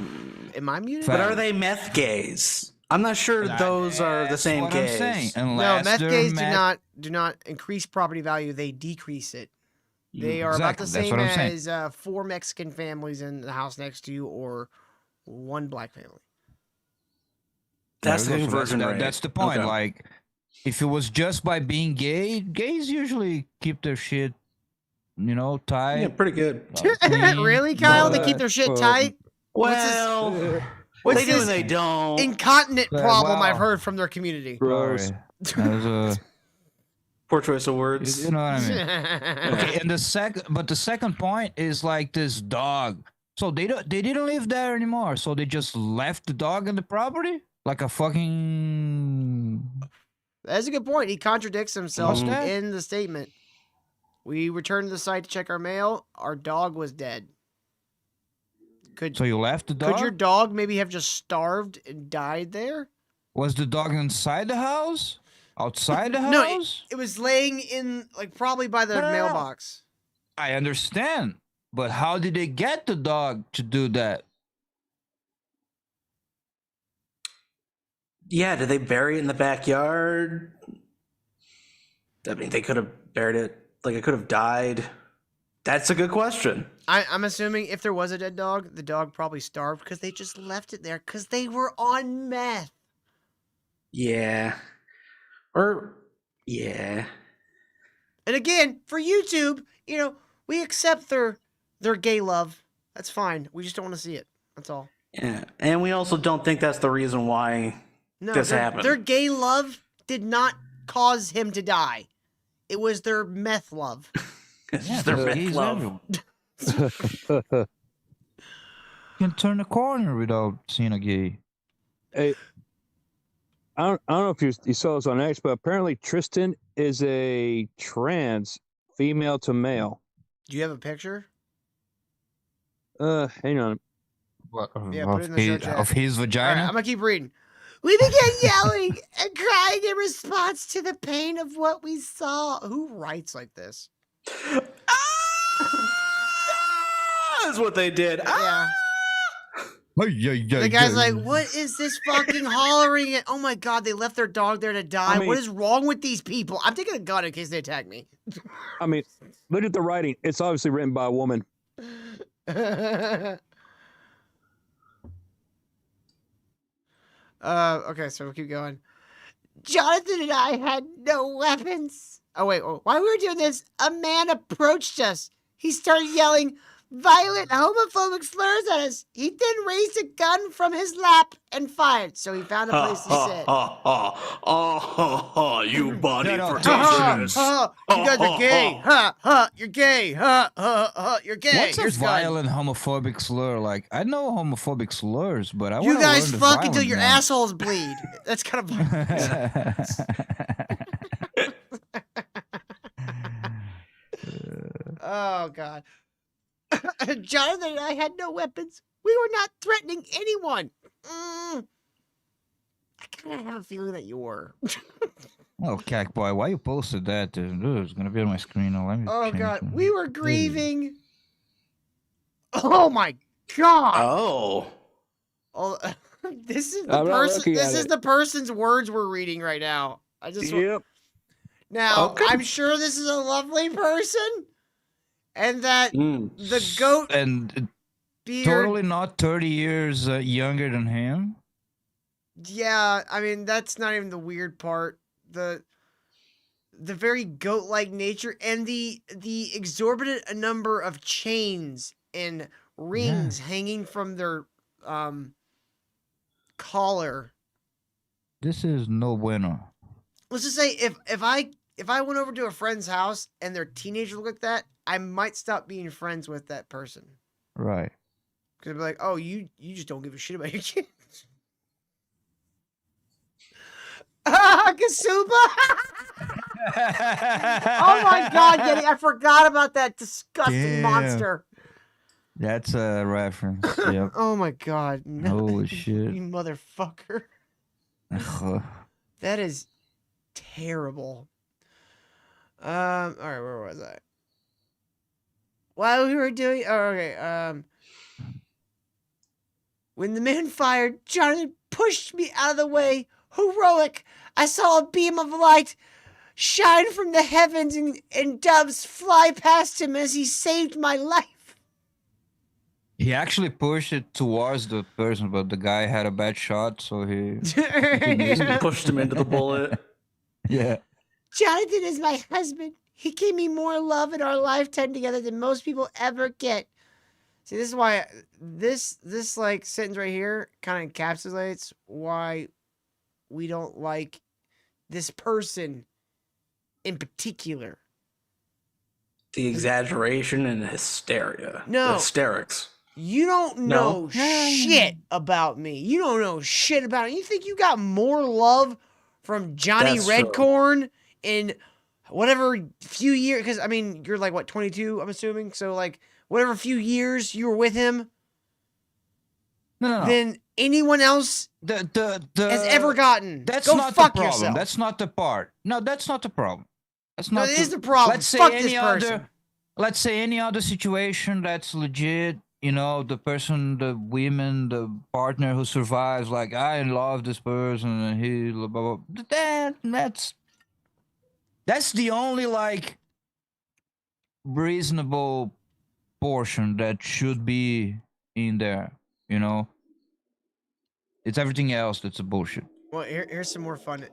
[SPEAKER 3] Am I muted?
[SPEAKER 9] But are they meth gays? I'm not sure those are the same
[SPEAKER 5] what
[SPEAKER 9] gays.
[SPEAKER 5] I'm saying.
[SPEAKER 3] No,
[SPEAKER 5] Unless
[SPEAKER 3] meth
[SPEAKER 5] they're
[SPEAKER 3] gays
[SPEAKER 5] mad-
[SPEAKER 3] do not increase property value. They decrease it. They are
[SPEAKER 5] Exactly,
[SPEAKER 3] about the
[SPEAKER 5] that's
[SPEAKER 3] same
[SPEAKER 5] what I'm saying.
[SPEAKER 3] as 4 Mexican families in the house next to you or 1 black family.
[SPEAKER 9] That's the
[SPEAKER 5] There we go. So
[SPEAKER 9] conversion rate.
[SPEAKER 5] That's the point.
[SPEAKER 9] Okay.
[SPEAKER 5] Like, if it was just by being gay, gays usually keep their shit, tight.
[SPEAKER 9] Yeah, pretty good.
[SPEAKER 3] Really, Kyle? They keep their shit tight?
[SPEAKER 9] Well,
[SPEAKER 3] What's
[SPEAKER 9] they do
[SPEAKER 3] this
[SPEAKER 9] and they don't.
[SPEAKER 3] incontinent problem
[SPEAKER 5] wow.
[SPEAKER 3] I've heard from their community?
[SPEAKER 5] Sorry. That was
[SPEAKER 9] Poor choice of words.
[SPEAKER 5] you know what I mean? Okay, and the second point is like this dog. So they didn't live there anymore. So they just left the dog in the property like a fucking.
[SPEAKER 3] That's a good point. He contradicts himself
[SPEAKER 5] What's that?
[SPEAKER 3] in the statement. We returned to the site to check our mail. Our dog was dead.
[SPEAKER 5] So you left the dog?
[SPEAKER 3] Could your dog maybe have just starved and died there?
[SPEAKER 5] Was the dog inside the house? Outside the house?
[SPEAKER 3] No, it was laying in, probably by the
[SPEAKER 5] No.
[SPEAKER 3] mailbox.
[SPEAKER 5] I understand. But how did they get the dog to do that?
[SPEAKER 9] Yeah, did they bury it in the backyard? I mean, they could have buried it. Like, it could have died. That's a good question.
[SPEAKER 3] I'm assuming if there was a dead dog, the dog probably starved because they just left it there because they were on meth.
[SPEAKER 9] Yeah. Yeah.
[SPEAKER 3] And again, for YouTube, we accept their gay love. That's fine. We just don't want to see it. That's all.
[SPEAKER 9] Yeah. And we also don't think that's the reason why
[SPEAKER 3] No,
[SPEAKER 9] this happened.
[SPEAKER 3] Their gay love did not cause him to die. It was their meth love.
[SPEAKER 9] It's just their meth love.
[SPEAKER 5] Can turn a corner without seeing a gay.
[SPEAKER 10] Hey, I don't know if you saw this on X, but apparently Tristan is a trans female to male.
[SPEAKER 3] Do you have a picture?
[SPEAKER 10] Hang on.
[SPEAKER 5] What,
[SPEAKER 3] Yeah, put it in the show chat.
[SPEAKER 5] of his vagina?
[SPEAKER 3] All right, I'm gonna keep reading. We began yelling and crying in response to the pain of what we saw. Who writes like this?
[SPEAKER 9] That's what they did.
[SPEAKER 3] Yeah. The guy's like, what is this fucking hollering at? Oh my God, they left their dog there to die.
[SPEAKER 10] I mean-
[SPEAKER 3] What is wrong with these people? I'm taking a gun in case they attack me.
[SPEAKER 10] I mean, look at the writing. It's obviously written by a woman.
[SPEAKER 3] Okay, so we'll keep going. Jonathan and I had no weapons. Oh, wait. While we were doing this, a man approached us. He started yelling violent homophobic slurs at us. He then raised a gun from his lap and fired. So he found a place to sit.
[SPEAKER 9] You body
[SPEAKER 3] You
[SPEAKER 9] protectionist.
[SPEAKER 3] guys are gay. You're gay. You're gay.
[SPEAKER 5] What's a
[SPEAKER 3] Here's gun.
[SPEAKER 5] violent homophobic slur? Like, I know homophobic slurs, but I
[SPEAKER 3] You
[SPEAKER 5] want to
[SPEAKER 3] guys
[SPEAKER 5] learn the
[SPEAKER 3] fuck until
[SPEAKER 5] violent
[SPEAKER 3] your
[SPEAKER 5] ones.
[SPEAKER 3] assholes bleed. That's kind of. Oh, God. Jonathan and I had no weapons. We were not threatening anyone. I kind of have a feeling that you were.
[SPEAKER 5] Oh, cack boy, why you posted that? It's gonna be on my screen. Now, let me
[SPEAKER 3] Oh,
[SPEAKER 5] change
[SPEAKER 3] God.
[SPEAKER 5] it.
[SPEAKER 3] We were grieving. Oh, my God.
[SPEAKER 9] Oh.
[SPEAKER 3] This is
[SPEAKER 10] I'm
[SPEAKER 3] the
[SPEAKER 10] not
[SPEAKER 3] person.
[SPEAKER 10] looking
[SPEAKER 3] This
[SPEAKER 10] at
[SPEAKER 3] is
[SPEAKER 10] it.
[SPEAKER 3] the person's words we're reading right now. I just.
[SPEAKER 10] Yep.
[SPEAKER 3] Now,
[SPEAKER 9] Okay.
[SPEAKER 3] I'm sure this is a lovely person, and that the goat
[SPEAKER 5] And
[SPEAKER 3] beard.
[SPEAKER 5] totally not 30 years younger than him.
[SPEAKER 3] Yeah, I mean that's not even the weird part. The very goat-like nature and the exorbitant number of chains and rings hanging from their collar.
[SPEAKER 5] This is no bueno.
[SPEAKER 3] Let's just say if I went over to a friend's house and their teenager looked like that, I might stop being friends with that person.
[SPEAKER 5] Right.
[SPEAKER 3] Because I'd be like, oh, you just don't give a shit about your kids. Kasuba! Oh my God, Yeti, I forgot about that disgusting
[SPEAKER 5] Damn.
[SPEAKER 3] monster.
[SPEAKER 5] That's a reference. Yep.
[SPEAKER 3] Oh my God. No,
[SPEAKER 5] Holy shit.
[SPEAKER 3] you motherfucker.
[SPEAKER 5] Ugh.
[SPEAKER 3] That is terrible. All right, where was I? While we were doing, when the man fired, Jonathan pushed me out of the way. Heroic! I saw a beam of light shine from the heavens and doves fly past him as he saved my life.
[SPEAKER 5] He actually pushed it towards the person, but the guy had a bad shot, so he
[SPEAKER 9] pushed him into the bullet.
[SPEAKER 5] Yeah.
[SPEAKER 3] Jonathan is my husband. He gave me more love in our lifetime together than most people ever get. See, this is why this like sentence right here kind of encapsulates why we don't like this person in particular.
[SPEAKER 9] The exaggeration and hysteria.
[SPEAKER 3] No.
[SPEAKER 9] The hysterics.
[SPEAKER 3] You don't know shit about me. You don't know shit about it. You think you got more love from Johnny
[SPEAKER 9] That's true.
[SPEAKER 3] Redcorn in whatever few years? Because, I mean, you're like, what, 22, I'm assuming? So, like, whatever few years you were with him
[SPEAKER 5] No.
[SPEAKER 3] than anyone else
[SPEAKER 5] The
[SPEAKER 3] has ever gotten.
[SPEAKER 5] That's
[SPEAKER 3] Go
[SPEAKER 5] not
[SPEAKER 3] fuck
[SPEAKER 5] the problem.
[SPEAKER 3] yourself.
[SPEAKER 5] That's not the part. No, that's not the problem. That's
[SPEAKER 3] No,
[SPEAKER 5] not.
[SPEAKER 3] it is the problem.
[SPEAKER 5] Let's say
[SPEAKER 3] Fuck
[SPEAKER 5] any
[SPEAKER 3] this person.
[SPEAKER 5] other. Let's say any other situation that's legit. You know, the person, the women, the partner who survives. Like, I love this person, and he blah blah. Blah. That's the only like reasonable portion that should be in there. You know. It's everything else that's a bullshit.
[SPEAKER 3] Well, here's some more fun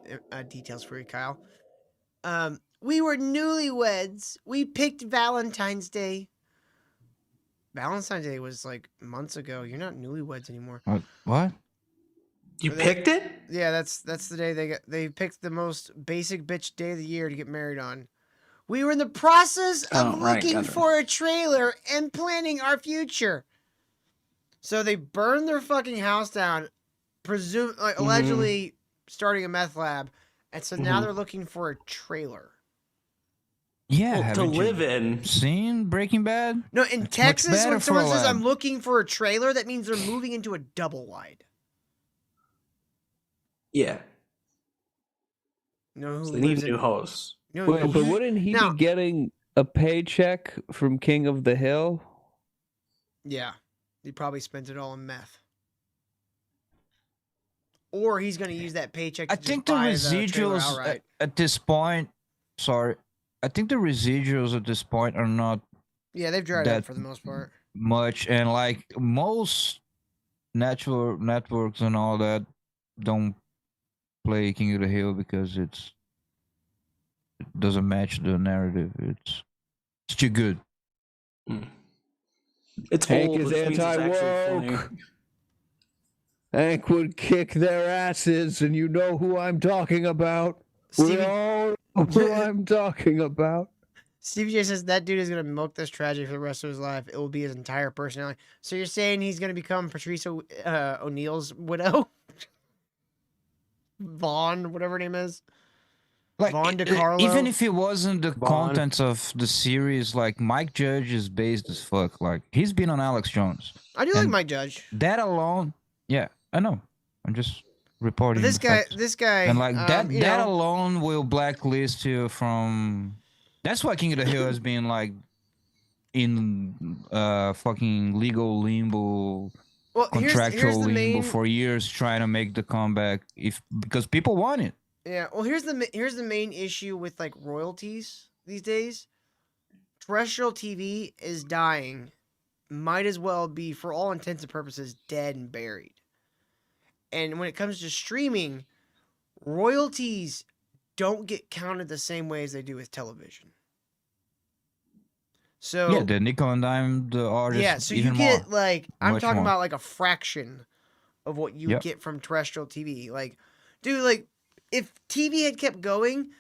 [SPEAKER 3] details for you, Kyle. We were newlyweds. We picked Valentine's Day. Valentine's Day was like months ago. You're not newlyweds anymore.
[SPEAKER 5] What?
[SPEAKER 9] You picked it?
[SPEAKER 3] Yeah, that's the day they picked the most basic bitch day of the year to get married on. We were in the process of looking for a trailer and planning our future. So they burned their fucking house down, allegedly starting a meth lab, and so now they're looking for a trailer.
[SPEAKER 5] Yeah,
[SPEAKER 9] Well, to live in.
[SPEAKER 5] Seen Breaking Bad?
[SPEAKER 3] No, in
[SPEAKER 5] It's
[SPEAKER 3] Texas,
[SPEAKER 5] much better
[SPEAKER 3] when someone
[SPEAKER 5] for a
[SPEAKER 3] says
[SPEAKER 5] lab.
[SPEAKER 3] I'm looking for a trailer, that means they're moving into a double wide.
[SPEAKER 9] Yeah.
[SPEAKER 3] You know who
[SPEAKER 9] So they need
[SPEAKER 3] lives
[SPEAKER 9] a new
[SPEAKER 3] in-
[SPEAKER 9] host.
[SPEAKER 3] You know,
[SPEAKER 10] Wait, but wouldn't he
[SPEAKER 3] now-
[SPEAKER 10] be getting a paycheck from King of the Hill?
[SPEAKER 3] Yeah, he probably spent it all in meth. Or he's going to use that paycheck to
[SPEAKER 5] I
[SPEAKER 3] just
[SPEAKER 5] think the
[SPEAKER 3] buy the trailer
[SPEAKER 5] residuals
[SPEAKER 3] outright.
[SPEAKER 5] at this point, sorry, I think the residuals at this point are not
[SPEAKER 3] Yeah, they've dried up
[SPEAKER 5] that
[SPEAKER 3] for the most part.
[SPEAKER 5] much, and like most natural networks and all that don't play King of the Hill because it doesn't match the narrative. It's too good.
[SPEAKER 9] It's
[SPEAKER 10] Hank
[SPEAKER 9] old,
[SPEAKER 10] is
[SPEAKER 9] which means it's actually
[SPEAKER 10] anti-woke.
[SPEAKER 9] funny.
[SPEAKER 10] Hank would kick their asses, and you know who I'm talking about. We
[SPEAKER 3] Stevie-
[SPEAKER 10] all know who I'm talking about.
[SPEAKER 3] Stevie J says that dude is going to milk this tragedy for the rest of his life. It will be his entire personality. So you're saying he's going to become Patrice O'Neal's widow? Vaughn, whatever her name is.
[SPEAKER 5] Like
[SPEAKER 3] Vaughn DiCarlo.
[SPEAKER 5] even if it wasn't the
[SPEAKER 9] Vaughn.
[SPEAKER 5] contents of the series, like Mike Judge is based as fuck. Like he's been on Alex Jones.
[SPEAKER 3] I do like
[SPEAKER 5] and
[SPEAKER 3] Mike Judge.
[SPEAKER 5] That alone, yeah, I know. I'm just reporting.
[SPEAKER 3] But
[SPEAKER 5] the
[SPEAKER 3] this
[SPEAKER 5] facts.
[SPEAKER 3] guy,
[SPEAKER 5] and like that
[SPEAKER 3] you
[SPEAKER 5] that
[SPEAKER 3] know,
[SPEAKER 5] alone will blacklist you from. That's why King of the Hill has been like in fucking legal limbo,
[SPEAKER 3] well, here's
[SPEAKER 5] contractual
[SPEAKER 3] the
[SPEAKER 5] limbo
[SPEAKER 3] main,
[SPEAKER 5] for years, trying to make the comeback because people want it.
[SPEAKER 3] yeah. Well, here's the main issue with like royalties these days. Terrestrial TV is dying. Might as well be, for all intents and purposes, dead and buried. And when it comes to streaming, royalties don't get counted the same way as they do with television. So
[SPEAKER 5] Yeah, the nickel and dime, the artist.
[SPEAKER 3] yeah, so
[SPEAKER 5] even
[SPEAKER 3] you get
[SPEAKER 5] more.
[SPEAKER 3] like I'm
[SPEAKER 5] Much
[SPEAKER 3] talking
[SPEAKER 5] more.
[SPEAKER 3] about like a fraction of what you would
[SPEAKER 5] Yep.
[SPEAKER 3] get from terrestrial TV. Like, dude, like if TV had kept going,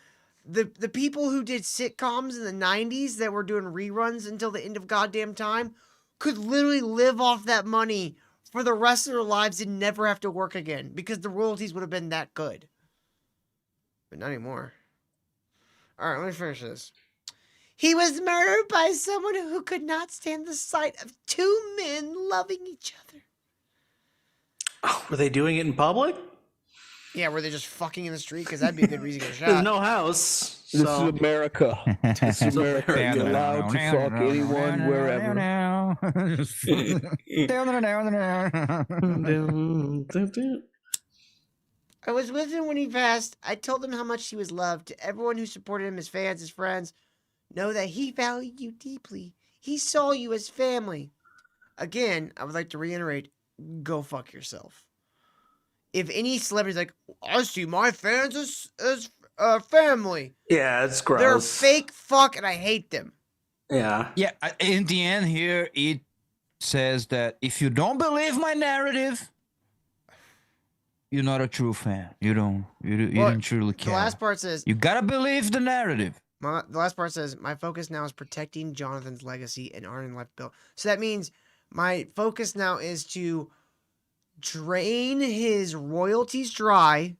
[SPEAKER 3] the people who did sitcoms in the 90s that were doing reruns until the end of goddamn time could literally live off that money for the rest of their lives and never have to work again because the royalties would have been that good. But not anymore. All right, let me finish this. He was murdered by someone who could not stand the sight of two men loving each other.
[SPEAKER 9] Oh, were they doing it in public?
[SPEAKER 3] Yeah, were they just fucking in the street? Because that'd be a good reason to get shot.
[SPEAKER 9] There's no house.
[SPEAKER 10] This
[SPEAKER 9] So
[SPEAKER 10] is America. This is America. You're allowed to fuck anyone wherever.
[SPEAKER 3] I was with him when he passed. I told him how much he was loved. To everyone who supported him, his fans, his friends, know that he valued you deeply. He saw you as family. Again, I would like to reiterate, go fuck yourself. If any celebrity's like, I see my fans as family.
[SPEAKER 9] yeah, it's gross.
[SPEAKER 3] They're fake fuck and I hate them.
[SPEAKER 9] Yeah.
[SPEAKER 5] Yeah, in the end here, it says that if you don't believe my narrative, you're not a true fan. You don't truly care.
[SPEAKER 3] The last part says,
[SPEAKER 5] You gotta believe the narrative.
[SPEAKER 3] the last part says, my focus now is protecting Jonathan's legacy and Arden left Bill. So that means my focus now is to drain his royalties dry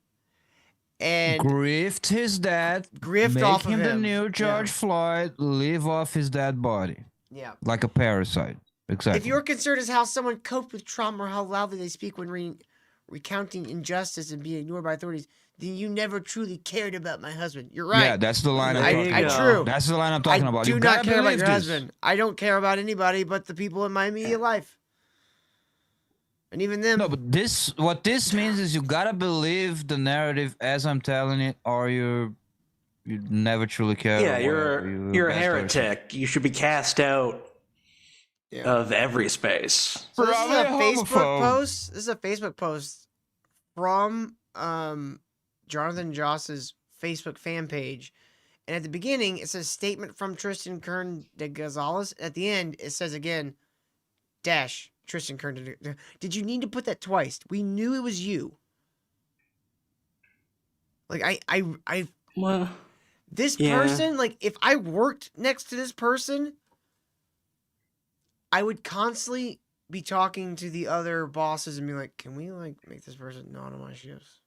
[SPEAKER 3] and
[SPEAKER 5] Grift his dad.
[SPEAKER 3] grift
[SPEAKER 5] make
[SPEAKER 3] off of
[SPEAKER 5] him the
[SPEAKER 3] him.
[SPEAKER 5] new George
[SPEAKER 3] Yeah.
[SPEAKER 5] Floyd. Live off his dead body.
[SPEAKER 3] Yeah.
[SPEAKER 5] Like a parasite. Exactly.
[SPEAKER 3] If your concern is how someone coped with trauma or how loudly they speak when recounting injustice and being ignored by authorities, then you never truly cared about my husband. You're right.
[SPEAKER 5] Yeah, that's the line I'm talking about.
[SPEAKER 3] True.
[SPEAKER 5] That's the line I'm talking
[SPEAKER 3] I
[SPEAKER 5] about.
[SPEAKER 3] do
[SPEAKER 5] You
[SPEAKER 3] not
[SPEAKER 5] gotta
[SPEAKER 3] care about
[SPEAKER 5] believe
[SPEAKER 3] your
[SPEAKER 5] this.
[SPEAKER 3] husband. I don't care about anybody but the people in my immediate life. And even them.
[SPEAKER 5] No, but what this means is you gotta believe the narrative as I'm telling it, or you never truly care.
[SPEAKER 9] Yeah,
[SPEAKER 5] or
[SPEAKER 9] you're a
[SPEAKER 5] bad
[SPEAKER 9] heretic.
[SPEAKER 5] person.
[SPEAKER 9] You should be cast out of every space.
[SPEAKER 3] So this is a
[SPEAKER 5] Probably
[SPEAKER 3] Facebook
[SPEAKER 5] homophobe.
[SPEAKER 3] post. This is a Facebook post from Jonathan Joss's Facebook fan page. And at the beginning, it says statement from Tristan Kern de Gonzalez. At the end, it says again, dash Tristan Kern. Did you need to put that twice? We knew it was you. Like
[SPEAKER 9] Well,
[SPEAKER 3] this
[SPEAKER 9] yeah.
[SPEAKER 3] person, like if I worked next to this person, I would constantly be talking to the other bosses and be like, "Can we like make this person not on my shifts?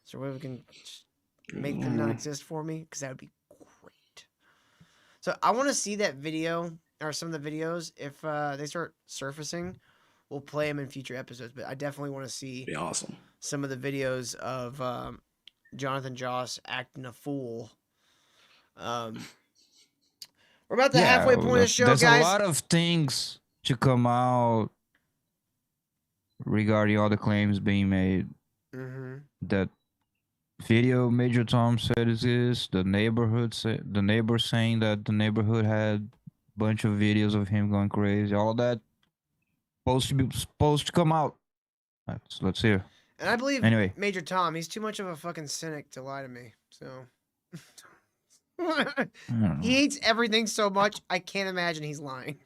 [SPEAKER 3] So we can just make them not exist for me? Because that would be great." So I want to see that video or some of the videos. If they start surfacing, we'll play them in future episodes. But I definitely want to see
[SPEAKER 9] Be awesome.
[SPEAKER 3] some of the videos of Jonathan Joss acting a fool. We're about the halfway point of the show,
[SPEAKER 5] there's
[SPEAKER 3] guys.
[SPEAKER 5] a lot of things to come out regarding all the claims being made. That video Major Tom said is the neighbor saying that the neighborhood had a bunch of videos of him going crazy. All that supposed to come out. Let's hear.
[SPEAKER 3] And I believe
[SPEAKER 5] Anyway.
[SPEAKER 3] Major Tom, he's too much of a fucking cynic to lie to me. So he hates everything so much, I can't imagine he's lying.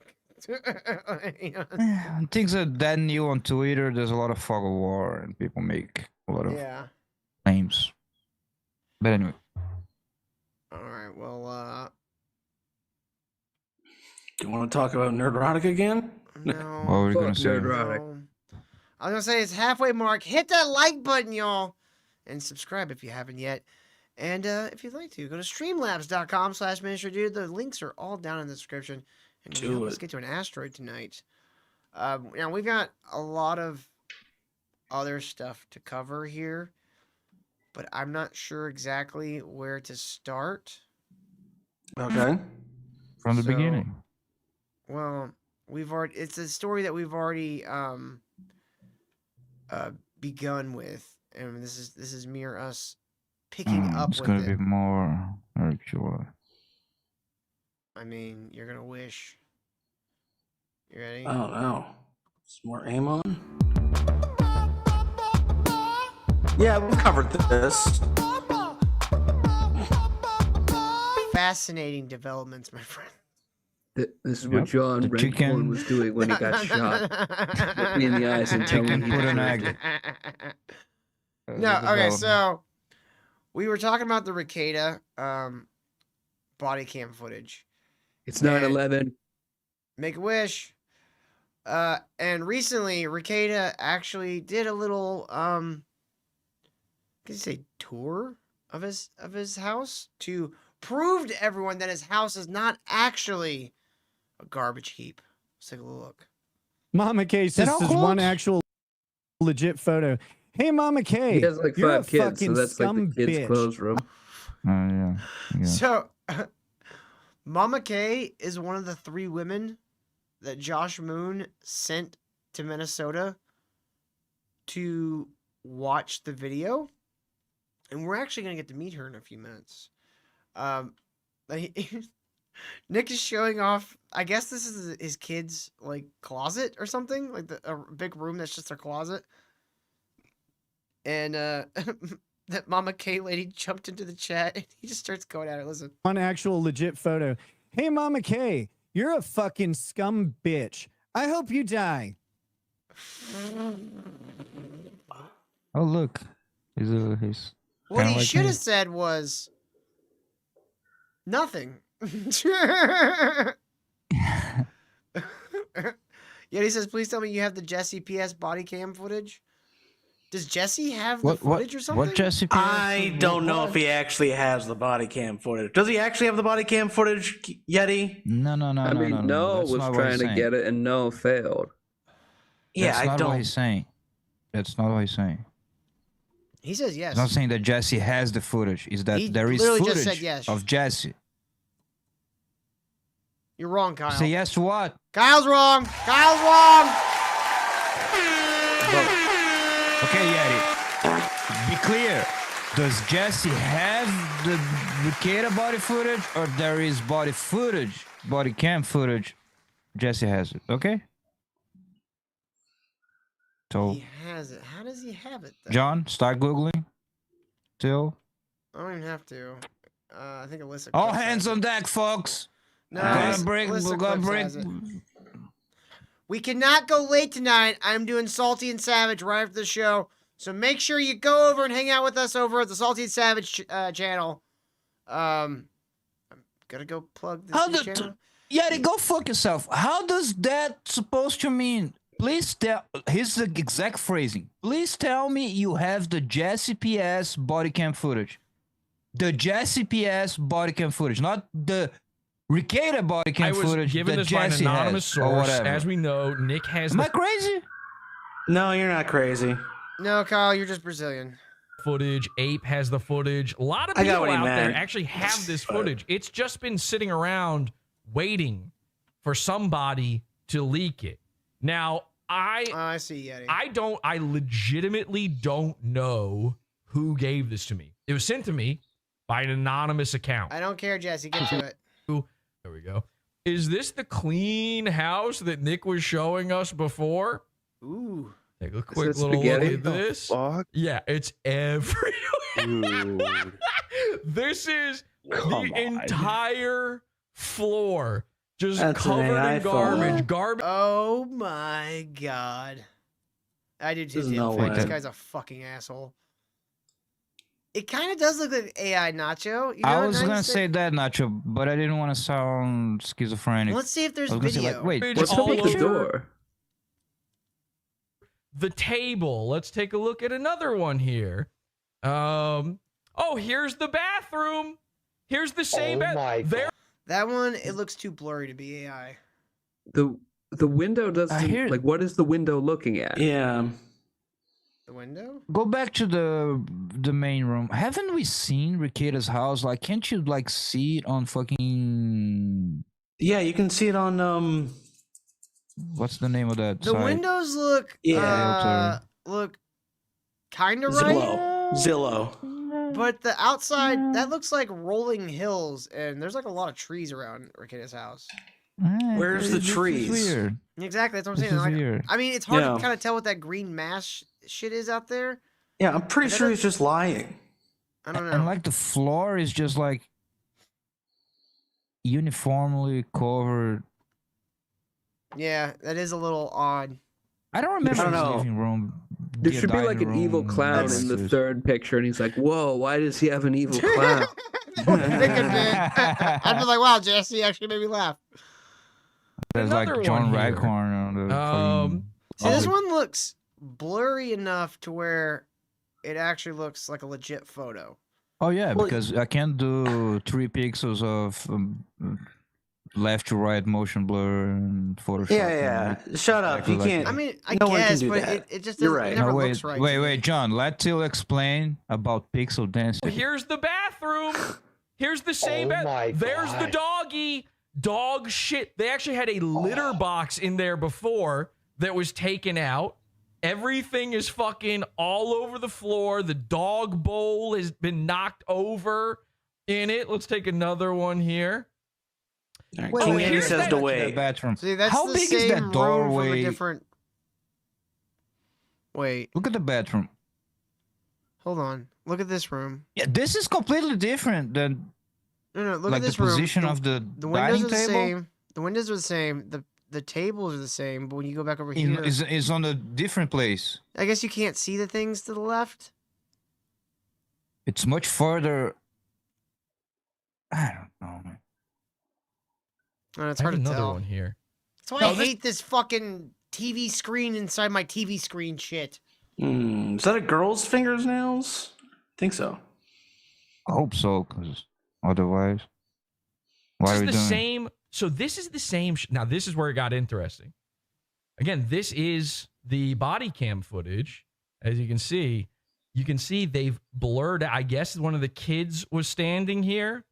[SPEAKER 5] Things are that new on Twitter. There's a lot of fog of war, and people make a lot of claims. But anyway.
[SPEAKER 3] All right. Well,
[SPEAKER 9] Do you want to talk about Nerdrotic again?
[SPEAKER 3] No.
[SPEAKER 5] What were we gonna say?
[SPEAKER 3] No. I was gonna say it's halfway mark. Hit that like button, y'all, and subscribe if you haven't yet. And if you'd like to, go to streamlabs.com/ministrydude. The links are all down in the description. And let's get to an asteroid tonight. Now we've got a lot of other stuff to cover here, but I'm not sure exactly where to start.
[SPEAKER 9] Okay.
[SPEAKER 5] From the beginning.
[SPEAKER 3] Well, it's a story that we've already begun with, and this is mere us picking up
[SPEAKER 5] It's
[SPEAKER 3] with
[SPEAKER 5] gonna
[SPEAKER 3] it.
[SPEAKER 5] be more actual.
[SPEAKER 3] I mean, you're gonna wish. You ready?
[SPEAKER 9] Oh no. Some more aim on? Yeah, we've covered this.
[SPEAKER 3] Fascinating developments, my friend.
[SPEAKER 10] This is what John Redcorn was doing when he got shot. Look me in the eyes and tell me he
[SPEAKER 5] put an
[SPEAKER 10] deserved
[SPEAKER 5] egg.
[SPEAKER 10] it.
[SPEAKER 3] No, okay, so we were talking about the Ricada body cam footage.
[SPEAKER 10] It's 9/11.
[SPEAKER 3] Make a wish. And recently, Ricada actually did a little could you say tour of his house to prove to everyone that his house is not actually a garbage heap. Let's take a look.
[SPEAKER 16] Mama K says this is one actual legit photo. Hey, Mama K,
[SPEAKER 10] He has like
[SPEAKER 16] you're
[SPEAKER 10] 5
[SPEAKER 16] a
[SPEAKER 10] kids,
[SPEAKER 16] fucking
[SPEAKER 10] so that's
[SPEAKER 16] scum
[SPEAKER 10] like the kids'
[SPEAKER 16] bitch.
[SPEAKER 10] clothes room.
[SPEAKER 5] Yeah.
[SPEAKER 3] So, Mama K is one of the 3 women that Josh Moon sent to Minnesota to watch the video. And we're actually going to get to meet her in a few minutes. Nick is showing off, I guess this is his kid's, like, closet or something. Like, a big room that's just their closet. And, that Mama K lady jumped into the chat and he just starts going at it. Listen.
[SPEAKER 16] One actual legit photo. Hey, Mama K, you're a fucking scum bitch. I hope you die.
[SPEAKER 5] Oh look, he's.
[SPEAKER 3] What he
[SPEAKER 5] like
[SPEAKER 3] should
[SPEAKER 5] me.
[SPEAKER 3] have said was nothing. Yet he says, "Please tell me you have the Jesse PS body cam footage." Does Jesse have the footage or something?
[SPEAKER 5] What Jesse?
[SPEAKER 9] I don't know if he actually has the body cam footage. Does he actually have the body cam footage, Yeti?
[SPEAKER 5] No.
[SPEAKER 10] I mean, Noah
[SPEAKER 5] That's
[SPEAKER 10] was
[SPEAKER 5] not what
[SPEAKER 10] trying
[SPEAKER 5] he's
[SPEAKER 10] to
[SPEAKER 5] saying.
[SPEAKER 10] get it, and Noah failed.
[SPEAKER 9] Yeah,
[SPEAKER 5] That's
[SPEAKER 9] I
[SPEAKER 5] not
[SPEAKER 9] don't.
[SPEAKER 5] what he's saying. That's not what he's saying.
[SPEAKER 3] He says yes.
[SPEAKER 5] He's not saying that Jesse has the footage. Is that
[SPEAKER 3] He
[SPEAKER 5] there is
[SPEAKER 3] literally just
[SPEAKER 5] footage
[SPEAKER 3] said yes.
[SPEAKER 5] of Jesse?
[SPEAKER 3] You're wrong, Kyle.
[SPEAKER 5] Say yes to what?
[SPEAKER 3] Kyle's wrong. Kyle's wrong.
[SPEAKER 5] Okay, Yeti. Be clear. Does Jesse have the Ricada body footage, or there is body cam footage? Jesse has it. Okay. So,
[SPEAKER 3] He has it. How does he have it, though?
[SPEAKER 5] John, start googling. Still.
[SPEAKER 3] I don't even have to. I think Alyssa.
[SPEAKER 5] All
[SPEAKER 3] Clips
[SPEAKER 5] hands
[SPEAKER 3] has
[SPEAKER 5] on
[SPEAKER 3] it.
[SPEAKER 5] deck, folks.
[SPEAKER 3] No,
[SPEAKER 5] We're gonna
[SPEAKER 3] Alyssa-
[SPEAKER 5] break.
[SPEAKER 3] Alyssa
[SPEAKER 5] We're gonna
[SPEAKER 3] Clips
[SPEAKER 5] break.
[SPEAKER 3] has it. We cannot go late tonight. I'm doing Salty and Savage right after the show. So make sure you go over and hang out with us over at the Salty and Savage channel. I'm gonna go plug this new channel.
[SPEAKER 5] Yeah, go fuck yourself. How does that supposed to mean? Please tell. Here's the exact phrasing. Please tell me you have the Jesse PS body cam footage. The Jesse PS body cam footage, not the Ricada body cam footage.
[SPEAKER 17] I was given this by an anonymous source. As we know, Nick has.
[SPEAKER 5] Am I crazy?
[SPEAKER 9] No, you're not crazy.
[SPEAKER 3] No, Kyle, you're just Brazilian.
[SPEAKER 17] Footage. Ape has the footage. A lot of
[SPEAKER 9] I got
[SPEAKER 17] people
[SPEAKER 9] what he
[SPEAKER 17] out there
[SPEAKER 9] meant.
[SPEAKER 17] actually have this footage. It's just been sitting around waiting for somebody to leak it. Now,
[SPEAKER 3] I see, Yeti.
[SPEAKER 17] I legitimately don't know who gave this to me. It was sent to me by an anonymous account.
[SPEAKER 3] I don't care, Jesse. Get to it.
[SPEAKER 17] There we go. Is this the clean house that Nick was showing us before?
[SPEAKER 3] Ooh.
[SPEAKER 17] Take a quick little look at this.
[SPEAKER 10] Fuck?
[SPEAKER 17] Yeah, it's everywhere. This is the entire floor just covered in garbage.
[SPEAKER 3] Oh my god. I do too.
[SPEAKER 9] There's no
[SPEAKER 3] Tim. This
[SPEAKER 9] way.
[SPEAKER 3] guy's a fucking asshole. It kind of does look like AI Nacho. You know
[SPEAKER 5] I
[SPEAKER 3] what
[SPEAKER 5] was
[SPEAKER 3] I'm
[SPEAKER 5] gonna say that, Nacho, but I didn't want to sound schizophrenic.
[SPEAKER 3] Let's see if there's
[SPEAKER 5] I was gonna say,
[SPEAKER 3] video.
[SPEAKER 5] like, wait,
[SPEAKER 17] What's
[SPEAKER 10] What's
[SPEAKER 17] all
[SPEAKER 10] up with the
[SPEAKER 17] over
[SPEAKER 10] door?
[SPEAKER 17] the table. Let's take a look at another one here. Oh, here's the bathroom. Here's the same there.
[SPEAKER 3] That one, it looks too blurry to be AI.
[SPEAKER 10] The window doesn't like. What is the window looking at?
[SPEAKER 9] Yeah.
[SPEAKER 3] The window?
[SPEAKER 5] Go back to the main room. Haven't we seen Ricada's house? Like, can't you like see it on fucking?
[SPEAKER 9] Yeah, you can see it on
[SPEAKER 5] What's the name of that?
[SPEAKER 3] The
[SPEAKER 5] site?
[SPEAKER 3] windows look look kind of right.
[SPEAKER 9] Zillow.
[SPEAKER 3] But the outside, that looks like rolling hills, and there's like a lot of trees around Ricada's house.
[SPEAKER 9] Where's the
[SPEAKER 5] This is
[SPEAKER 9] trees?
[SPEAKER 5] weird.
[SPEAKER 3] Exactly, that's what I'm
[SPEAKER 5] This
[SPEAKER 3] saying.
[SPEAKER 5] is
[SPEAKER 3] Like,
[SPEAKER 5] weird.
[SPEAKER 3] I mean, it's hard
[SPEAKER 9] Yeah.
[SPEAKER 3] to kind of tell what that green mass shit is out there.
[SPEAKER 9] Yeah, I'm pretty
[SPEAKER 3] That
[SPEAKER 9] sure
[SPEAKER 3] does-
[SPEAKER 9] he's just lying.
[SPEAKER 3] I don't know.
[SPEAKER 5] And like the floor is just like uniformly covered.
[SPEAKER 3] Yeah, that is a little odd.
[SPEAKER 5] I don't remember
[SPEAKER 9] I don't
[SPEAKER 5] his
[SPEAKER 9] know.
[SPEAKER 5] living room.
[SPEAKER 10] There
[SPEAKER 5] the
[SPEAKER 10] should be like
[SPEAKER 5] dining
[SPEAKER 10] an evil
[SPEAKER 5] room,
[SPEAKER 10] clown
[SPEAKER 5] like
[SPEAKER 10] in the
[SPEAKER 5] this.
[SPEAKER 10] third picture, and he's like, "Whoa, why does he have an evil clown?"
[SPEAKER 3] I'd be like, wow, Jesse actually made me laugh.
[SPEAKER 5] There's like
[SPEAKER 17] Another
[SPEAKER 5] John
[SPEAKER 17] one here.
[SPEAKER 5] Redcorn on the fucking-
[SPEAKER 3] See, this one looks blurry enough to where it actually looks like a legit photo.
[SPEAKER 5] Oh yeah,
[SPEAKER 9] Well,
[SPEAKER 5] because I can't do 3 pixels of left to right motion blur and Photoshop.
[SPEAKER 9] Yeah. Shut up.
[SPEAKER 5] exactly
[SPEAKER 9] You
[SPEAKER 5] like
[SPEAKER 9] can't.
[SPEAKER 3] I mean, I
[SPEAKER 9] No one can
[SPEAKER 3] guess,
[SPEAKER 9] do
[SPEAKER 3] but
[SPEAKER 9] that.
[SPEAKER 3] it just
[SPEAKER 9] You're
[SPEAKER 3] doesn't,
[SPEAKER 9] right.
[SPEAKER 3] it never
[SPEAKER 5] No,
[SPEAKER 3] looks right. to me.
[SPEAKER 5] wait, John. Let Till explain about pixel density.
[SPEAKER 17] Here's the bathroom. Here's the same bed. There's the doggy. Dog shit. They actually had a litter box in there before that was taken out. Everything is fucking all over the floor. The dog bowl has been knocked over in it. Let's take another one here.
[SPEAKER 9] All right,
[SPEAKER 5] Wait,
[SPEAKER 9] King
[SPEAKER 5] wait,
[SPEAKER 9] Eddie
[SPEAKER 5] here's
[SPEAKER 9] says
[SPEAKER 5] that-
[SPEAKER 9] to
[SPEAKER 5] that
[SPEAKER 9] wait.
[SPEAKER 5] bathroom.
[SPEAKER 3] See, that's
[SPEAKER 5] How
[SPEAKER 3] the
[SPEAKER 5] big
[SPEAKER 3] same
[SPEAKER 5] is that
[SPEAKER 3] room from
[SPEAKER 5] doorway?
[SPEAKER 3] a different. Wait,
[SPEAKER 5] Look at the bathroom.
[SPEAKER 3] hold on. Look at this room.
[SPEAKER 5] Yeah, this is completely different than
[SPEAKER 3] No, look
[SPEAKER 5] like
[SPEAKER 3] at this
[SPEAKER 5] the
[SPEAKER 3] room.
[SPEAKER 5] position of the
[SPEAKER 3] The windows
[SPEAKER 5] dining
[SPEAKER 3] are the
[SPEAKER 5] table.
[SPEAKER 3] same. The windows are the same. The tables are the same. But when you go back over here,
[SPEAKER 5] Is on a different place.
[SPEAKER 3] I guess you can't see the things to the left.
[SPEAKER 5] It's much further. I don't know, man.
[SPEAKER 3] And it's
[SPEAKER 17] I have
[SPEAKER 3] hard to
[SPEAKER 17] another
[SPEAKER 3] tell.
[SPEAKER 17] one here.
[SPEAKER 3] That's why
[SPEAKER 17] No,
[SPEAKER 3] I
[SPEAKER 17] this-
[SPEAKER 3] hate this fucking TV screen inside my TV screen shit.
[SPEAKER 9] Is that a girl's fingernails? I think so.
[SPEAKER 5] I hope so, because otherwise, why
[SPEAKER 17] This
[SPEAKER 5] are
[SPEAKER 17] is
[SPEAKER 5] we
[SPEAKER 17] the
[SPEAKER 5] doing?
[SPEAKER 17] same. So this is the same. Now this is where it got interesting. Again, this is the body cam footage. As you can see they've blurred. I guess one of the kids was standing here.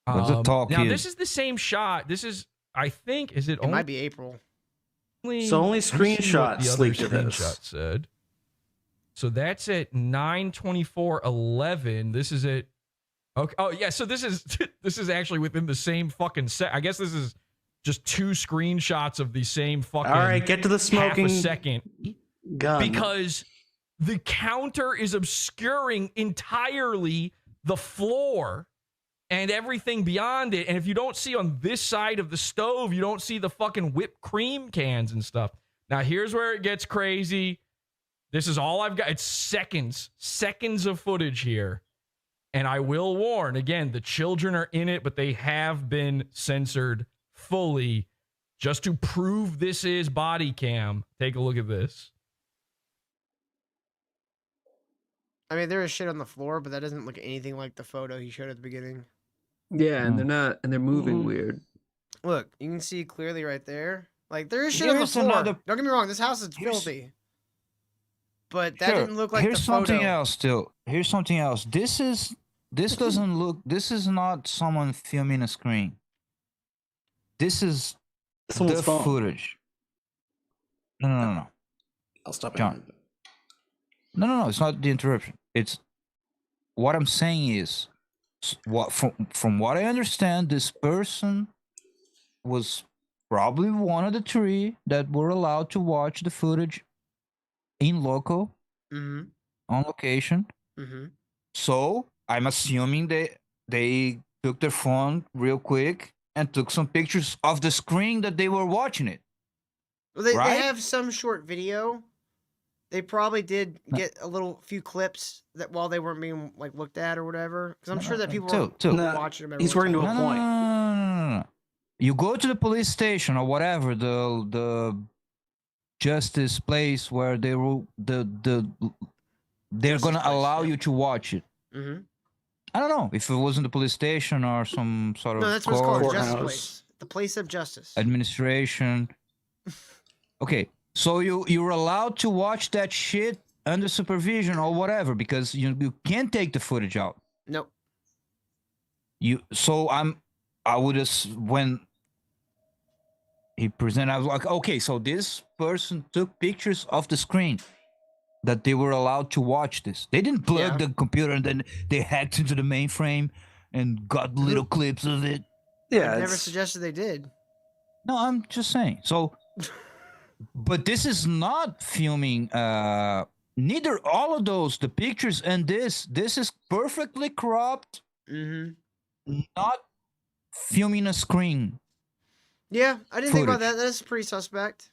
[SPEAKER 5] What's a tall
[SPEAKER 17] Now
[SPEAKER 5] kid?
[SPEAKER 17] this is the same shot. This is, I think, is it?
[SPEAKER 3] It might be April.
[SPEAKER 9] So only
[SPEAKER 17] let me see what
[SPEAKER 9] screenshots
[SPEAKER 17] the other
[SPEAKER 9] leaked of this.
[SPEAKER 17] screenshot said. So that's at 9:24:11. This is at. Okay. Oh yeah. So this is this is actually within the same fucking set. I guess this is just 2 screenshots of the same fucking.
[SPEAKER 9] All right, get to the smoking
[SPEAKER 17] half a second.
[SPEAKER 9] gun.
[SPEAKER 17] Because the counter is obscuring entirely the floor and everything beyond it. And if you don't see on this side of the stove, you don't see the fucking whipped cream cans and stuff. Now, here's where it gets crazy. This is all I've got. It's seconds of footage here. And I will warn, again, the children are in it, but they have been censored fully just to prove this is body cam. Take a look at this.
[SPEAKER 3] I mean, there is shit on the floor, but that doesn't look anything like the photo he showed at the beginning.
[SPEAKER 10] Yeah, and they're moving weird.
[SPEAKER 3] Look, you can see clearly right there. Like, there is shit on the floor. Don't get me wrong, this house is filthy. But that didn't look like
[SPEAKER 5] here's
[SPEAKER 3] the photo.
[SPEAKER 5] Something else still. Here's something else. This doesn't look, this is not someone filming a screen. This is
[SPEAKER 9] Someone's
[SPEAKER 5] the
[SPEAKER 9] phone.
[SPEAKER 5] footage. No.
[SPEAKER 9] I'll stop
[SPEAKER 5] John. No, it's not the interruption. It's what I'm saying is what from what I understand, this person was probably one of the three that were allowed to watch the footage in local, on location. So I'm assuming they took their phone real quick and took some pictures of the screen that they were watching it.
[SPEAKER 3] Well, they
[SPEAKER 5] right?
[SPEAKER 3] have some short video. They probably did get a few clips that while they weren't being like looked at or whatever. Because I'm sure that people were watching them.
[SPEAKER 9] He's working to a point.
[SPEAKER 5] No. You go to the police station or whatever, the justice place where they will they're gonna allow you to watch it. I don't know if it was in the police station or some sort of
[SPEAKER 3] No, that's what it's called, justice place. The place of justice.
[SPEAKER 5] Administration. Okay, so you're allowed to watch that shit under supervision or whatever because you can't take the footage out.
[SPEAKER 3] Nope.
[SPEAKER 5] I would have when he presented, I was like, okay, so this person took pictures of the screen that they were allowed to watch this. They didn't plug the computer and then they hacked into the mainframe and got little clips of it.
[SPEAKER 9] Yeah,
[SPEAKER 3] I never suggested they did.
[SPEAKER 5] No, I'm just saying. So, but this is not filming. Neither all of those, the pictures and this is perfectly cropped. Not filming a screen.
[SPEAKER 3] Yeah, I didn't think about
[SPEAKER 5] Footage.
[SPEAKER 3] that. That's pretty suspect.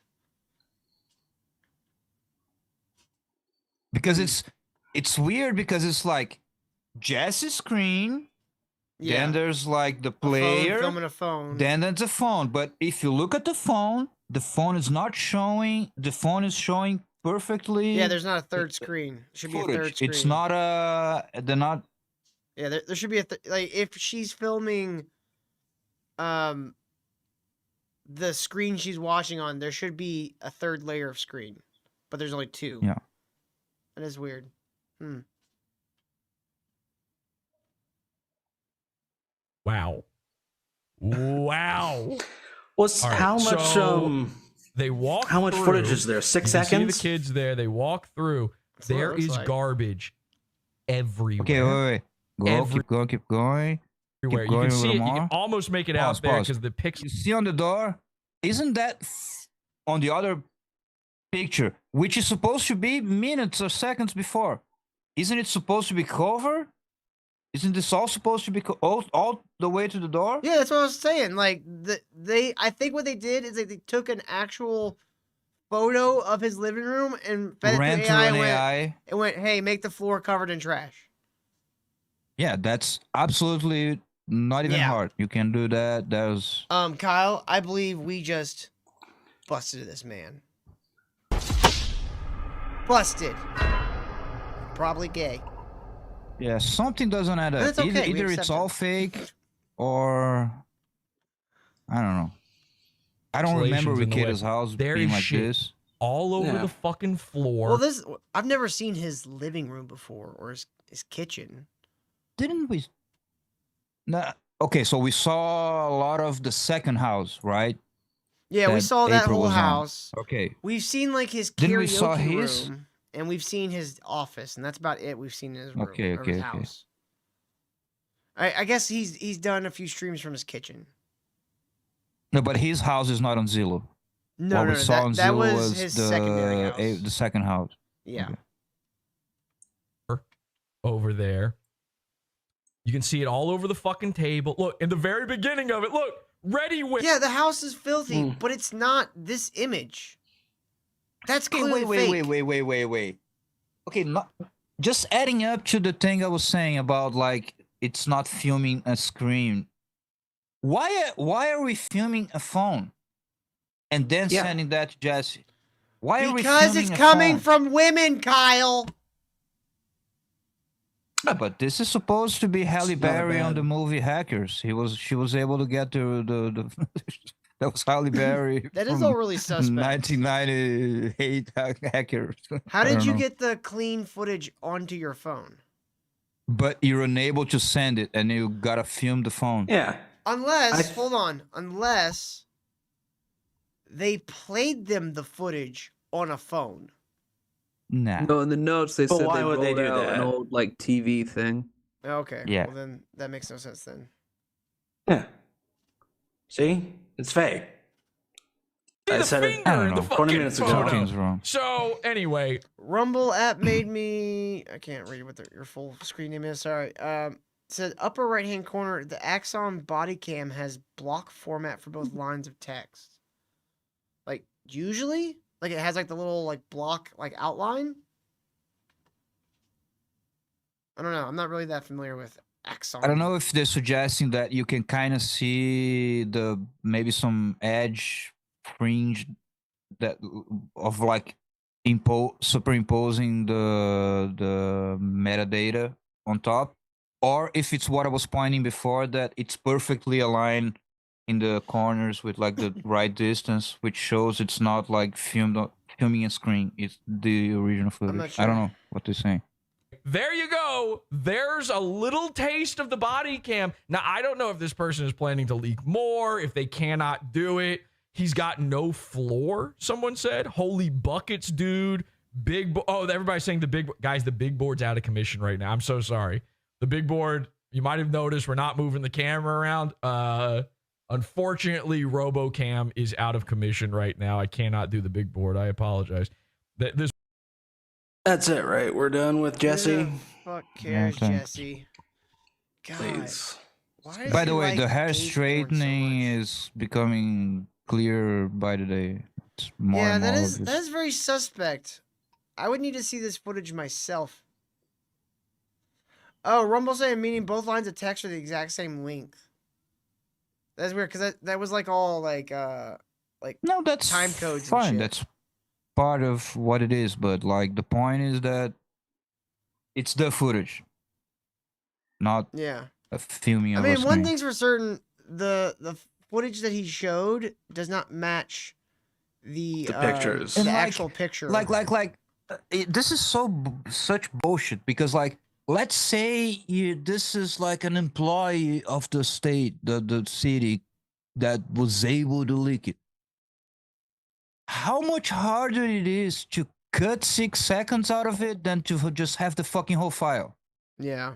[SPEAKER 5] Because it's weird because it's like Jesse's screen.
[SPEAKER 3] Yeah.
[SPEAKER 5] Then there's like the
[SPEAKER 3] A phone
[SPEAKER 5] player.
[SPEAKER 3] filming a phone.
[SPEAKER 5] Then there's a phone. But if you look at the phone is not showing. The phone is showing perfectly.
[SPEAKER 3] Yeah, there's not a third screen. Should be a
[SPEAKER 5] footage.
[SPEAKER 3] third screen.
[SPEAKER 5] It's not they're not.
[SPEAKER 3] Yeah, there should be like if she's filming, the screen she's watching on, there should be a third layer of screen, but there's only two.
[SPEAKER 5] Yeah.
[SPEAKER 3] That is weird.
[SPEAKER 17] Wow. Wow.
[SPEAKER 9] What's
[SPEAKER 17] All right,
[SPEAKER 9] how much?
[SPEAKER 17] so they walk.
[SPEAKER 9] How much
[SPEAKER 17] through.
[SPEAKER 9] footage is there? 6
[SPEAKER 17] You can
[SPEAKER 9] seconds.
[SPEAKER 17] See the kids there. They walk through.
[SPEAKER 3] what it
[SPEAKER 17] There
[SPEAKER 3] looks
[SPEAKER 17] is
[SPEAKER 3] like.
[SPEAKER 17] garbage everywhere.
[SPEAKER 5] Okay, wait. Keep going.
[SPEAKER 17] Everywhere.
[SPEAKER 5] Keep
[SPEAKER 17] You
[SPEAKER 5] going
[SPEAKER 17] can
[SPEAKER 5] a
[SPEAKER 17] see
[SPEAKER 5] little
[SPEAKER 17] it. You
[SPEAKER 5] more.
[SPEAKER 17] can almost make it
[SPEAKER 5] Pause,
[SPEAKER 17] out there
[SPEAKER 5] pause.
[SPEAKER 17] because the pixels.
[SPEAKER 5] You see on the door? Isn't that on the other picture, which is supposed to be minutes or seconds before? Isn't it supposed to be covered? Isn't this all supposed to be all the way to the door?
[SPEAKER 3] Yeah, that's what I was saying. Like I think what they did is they took an actual photo of his living room and fed
[SPEAKER 5] Ran
[SPEAKER 3] it to
[SPEAKER 5] through
[SPEAKER 3] AI,
[SPEAKER 5] an
[SPEAKER 3] and
[SPEAKER 5] AI.
[SPEAKER 3] it went, hey, make the floor covered in trash.
[SPEAKER 5] Yeah, that's absolutely not even hard. You can do that. That was
[SPEAKER 3] Kyle, I believe we just busted this man. Busted. Probably gay.
[SPEAKER 5] yeah. Something doesn't add up.
[SPEAKER 3] That's okay, we
[SPEAKER 5] Either
[SPEAKER 3] accept
[SPEAKER 5] it's all fake, or I don't know. I don't remember
[SPEAKER 17] Pixelations in the
[SPEAKER 5] Ricardo's
[SPEAKER 17] way.
[SPEAKER 5] house
[SPEAKER 17] There
[SPEAKER 5] being
[SPEAKER 17] is
[SPEAKER 5] like
[SPEAKER 17] shit
[SPEAKER 5] this.
[SPEAKER 17] all over
[SPEAKER 9] Yeah.
[SPEAKER 17] the fucking floor.
[SPEAKER 3] Well, I've never seen his living room before or his kitchen.
[SPEAKER 5] Didn't we? No. Okay, so we saw a lot of the second house, right?
[SPEAKER 3] Yeah, we
[SPEAKER 5] That
[SPEAKER 3] saw that
[SPEAKER 5] April
[SPEAKER 3] whole
[SPEAKER 5] was on.
[SPEAKER 3] house.
[SPEAKER 5] Okay.
[SPEAKER 3] We've seen like his
[SPEAKER 5] Didn't
[SPEAKER 3] karaoke
[SPEAKER 5] we saw his?
[SPEAKER 3] room, and we've seen his office, and that's about it. We've seen his room
[SPEAKER 5] Okay,
[SPEAKER 3] or
[SPEAKER 5] okay,
[SPEAKER 3] his
[SPEAKER 5] okay.
[SPEAKER 3] house. I guess he's done a few streams from his kitchen.
[SPEAKER 5] No, but his house is not on Zillow.
[SPEAKER 3] No,
[SPEAKER 5] What
[SPEAKER 3] no,
[SPEAKER 5] we
[SPEAKER 3] no,
[SPEAKER 5] saw on
[SPEAKER 3] that
[SPEAKER 5] Zillow
[SPEAKER 3] was his secondary house.
[SPEAKER 5] the second house.
[SPEAKER 3] Yeah.
[SPEAKER 5] Okay.
[SPEAKER 17] Over there. You can see it all over the fucking table. Look, in the very beginning of it, look, ready with.
[SPEAKER 3] Yeah, the house is filthy, but it's not this image. That's
[SPEAKER 5] Okay,
[SPEAKER 3] clearly
[SPEAKER 5] wait,
[SPEAKER 3] fake.
[SPEAKER 5] wait. Okay, not just adding up to the thing I was saying about like it's not filming a screen. Why are we filming a phone and then
[SPEAKER 9] Yeah.
[SPEAKER 5] sending that to Jesse? Why are we
[SPEAKER 3] Because
[SPEAKER 5] filming
[SPEAKER 3] it's
[SPEAKER 5] a
[SPEAKER 3] coming
[SPEAKER 5] phone?
[SPEAKER 3] from women, Kyle.
[SPEAKER 5] Yeah, but this is supposed to be Halle
[SPEAKER 9] It's not a
[SPEAKER 5] Berry on
[SPEAKER 9] bad-
[SPEAKER 5] the movie Hackers. She was able to get the that was Halle Berry.
[SPEAKER 3] That is
[SPEAKER 5] from
[SPEAKER 3] all really suspect.
[SPEAKER 5] 1998 Hackers.
[SPEAKER 3] How
[SPEAKER 5] I
[SPEAKER 3] did
[SPEAKER 5] don't
[SPEAKER 3] you
[SPEAKER 5] know.
[SPEAKER 3] get the clean footage onto your phone?
[SPEAKER 5] But you're unable to send it, and you gotta film the phone.
[SPEAKER 9] Yeah.
[SPEAKER 3] Unless, hold on, unless they played them the footage on a phone.
[SPEAKER 5] Nah.
[SPEAKER 10] No, in the notes they
[SPEAKER 9] But
[SPEAKER 10] said
[SPEAKER 9] why
[SPEAKER 10] they
[SPEAKER 9] would they
[SPEAKER 10] rolled
[SPEAKER 9] do
[SPEAKER 10] out
[SPEAKER 9] that?
[SPEAKER 10] an old like TV thing.
[SPEAKER 3] Okay.
[SPEAKER 5] Yeah.
[SPEAKER 3] Well, then that makes no sense then.
[SPEAKER 9] Yeah. See? It's fake.
[SPEAKER 17] See
[SPEAKER 9] I
[SPEAKER 17] the
[SPEAKER 9] said it
[SPEAKER 17] finger in the
[SPEAKER 9] 20
[SPEAKER 17] fucking
[SPEAKER 9] minutes ago.
[SPEAKER 17] photo.
[SPEAKER 5] Something's wrong.
[SPEAKER 17] So anyway,
[SPEAKER 3] Rumble app made me. I can't read what your full screen name is. Sorry. It said upper right hand corner. The Axon body cam has block format for both lines of text. Like usually, like it has like the little like block like outline. I don't know. I'm not really that familiar with Axon.
[SPEAKER 5] I don't know if they're suggesting that you can kind of see the maybe some edge fringe that of like superimposing the metadata on top, or if it's what I was pointing before that it's perfectly aligned in the corners with like the right distance, which shows it's not like filming a screen. It's the original footage.
[SPEAKER 3] not
[SPEAKER 5] I don't
[SPEAKER 3] sure.
[SPEAKER 5] know what they're saying.
[SPEAKER 17] there you go. There's a little taste of the body cam. Now, I don't know if this person is planning to leak more, if they cannot do it. He's got no floor, someone said. Holy buckets, dude. Everybody's saying the big board's out of commission right now. I'm so sorry. The big board, you might have noticed we're not moving the camera around. Unfortunately, RoboCam is out of commission right now. I cannot do the big board. I apologize.
[SPEAKER 9] That's it, right? We're done with Jesse.
[SPEAKER 3] Who the fuck cares,
[SPEAKER 5] Okay.
[SPEAKER 3] Jesse? God.
[SPEAKER 9] Please.
[SPEAKER 3] Why does
[SPEAKER 5] By
[SPEAKER 3] he
[SPEAKER 5] the way,
[SPEAKER 3] like
[SPEAKER 5] the hair
[SPEAKER 3] gay porn so
[SPEAKER 5] straightening
[SPEAKER 3] much?
[SPEAKER 5] is becoming clear by the day. It's more
[SPEAKER 3] Yeah,
[SPEAKER 5] and more
[SPEAKER 3] that is
[SPEAKER 5] obvious.
[SPEAKER 3] very suspect. I would need to see this footage myself. Oh, Rumble saying meaning both lines of text are the exact same length. That's weird because that was like all like
[SPEAKER 5] No, that's
[SPEAKER 3] time codes
[SPEAKER 5] fine.
[SPEAKER 3] and shit.
[SPEAKER 5] That's part of what it is, but like the point is that it's the footage, not
[SPEAKER 3] Yeah.
[SPEAKER 5] a filming
[SPEAKER 3] I
[SPEAKER 5] of a
[SPEAKER 3] mean, one
[SPEAKER 5] screen.
[SPEAKER 3] thing's for certain: the footage that he showed does not match the
[SPEAKER 9] pictures.
[SPEAKER 3] the
[SPEAKER 5] And, like-
[SPEAKER 3] actual picture.
[SPEAKER 5] This is such bullshit because like let's say this is like an employee of the state, the city that was able to leak it. How much harder it is to cut 6 seconds out of it than to just have the fucking whole file.
[SPEAKER 3] Yeah.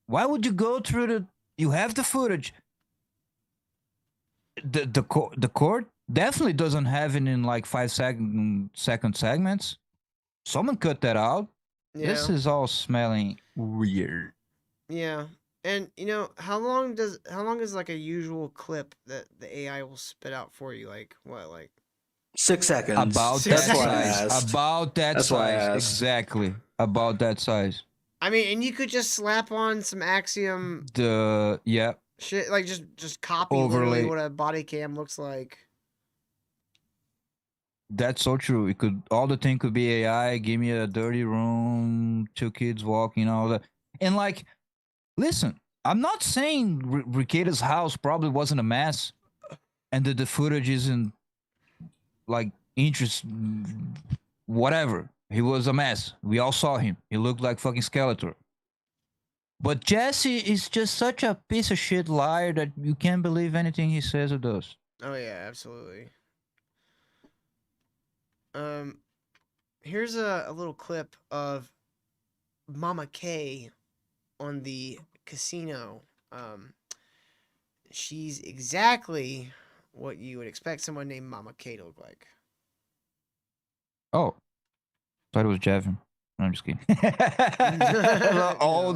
[SPEAKER 5] Why would you go through you have the footage. The court definitely doesn't have it in like 5-second segments. Someone cut that out.
[SPEAKER 3] Yeah.
[SPEAKER 5] This is all smelling weird.
[SPEAKER 3] Yeah. And you know, how long is like a usual clip that the AI will spit out for you? Like what, like
[SPEAKER 9] 6 seconds.
[SPEAKER 5] About
[SPEAKER 3] Six
[SPEAKER 5] that
[SPEAKER 3] seconds.
[SPEAKER 5] size. About that
[SPEAKER 9] That's why I
[SPEAKER 5] size.
[SPEAKER 9] asked.
[SPEAKER 5] Exactly. About that size.
[SPEAKER 3] I mean, and you could just slap on some Axiom
[SPEAKER 5] Yeah.
[SPEAKER 3] shit, like just copy
[SPEAKER 5] Overlay.
[SPEAKER 3] literally what a body cam looks like.
[SPEAKER 5] That's so true. It could all the thing could be AI. Give me a dirty room, 2 kids walking, all that. And like, listen, I'm not saying Riqueda's house probably wasn't a mess, and that the footage isn't like interest. Whatever, he was a mess. We all saw him. He looked like fucking Skeletor. But Jesse is just such a piece of shit liar that you can't believe anything he says or does.
[SPEAKER 3] Oh yeah, absolutely. Here's a little clip of Mama K on the casino. She's exactly what you would expect someone named Mama K to look like.
[SPEAKER 5] Oh, thought it was Javin. No, I'm just kidding. all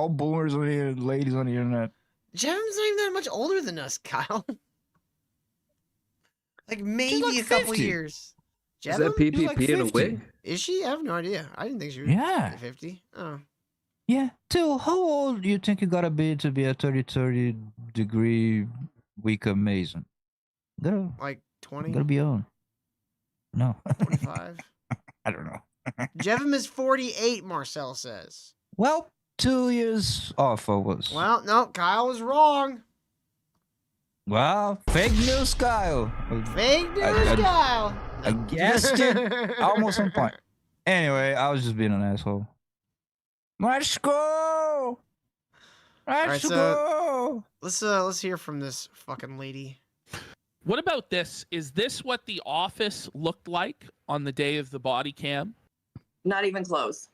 [SPEAKER 5] boomers on here, ladies on the internet.
[SPEAKER 3] Jevon's not even that much older than us, Kyle. Like maybe
[SPEAKER 5] like
[SPEAKER 3] a couple
[SPEAKER 5] 50.
[SPEAKER 3] years.
[SPEAKER 10] Is that
[SPEAKER 3] Jevin?
[SPEAKER 10] PPP in a wig?
[SPEAKER 3] Is she? I have no idea. I didn't think she was
[SPEAKER 5] Yeah.
[SPEAKER 3] 50. Oh.
[SPEAKER 5] Yeah. Till how old do you think you gotta be to be a 30 degree Wicca Mason? Gotta
[SPEAKER 3] Like 20?
[SPEAKER 5] gotta be on. No.
[SPEAKER 3] 25?
[SPEAKER 5] I don't know.
[SPEAKER 3] Jevin is 48, Marcel says.
[SPEAKER 5] Well, 2 years off I was.
[SPEAKER 3] Well, no, Kyle was wrong.
[SPEAKER 5] Well, fake news, Kyle.
[SPEAKER 3] Fake news, Kyle.
[SPEAKER 5] I guessed it almost on point. Anyway, I was just being an asshole. Let's go. Let's go.
[SPEAKER 3] Let's hear from this fucking lady.
[SPEAKER 18] What about this? Is this what the office looked like on the day of the body cam?
[SPEAKER 19] Not even close.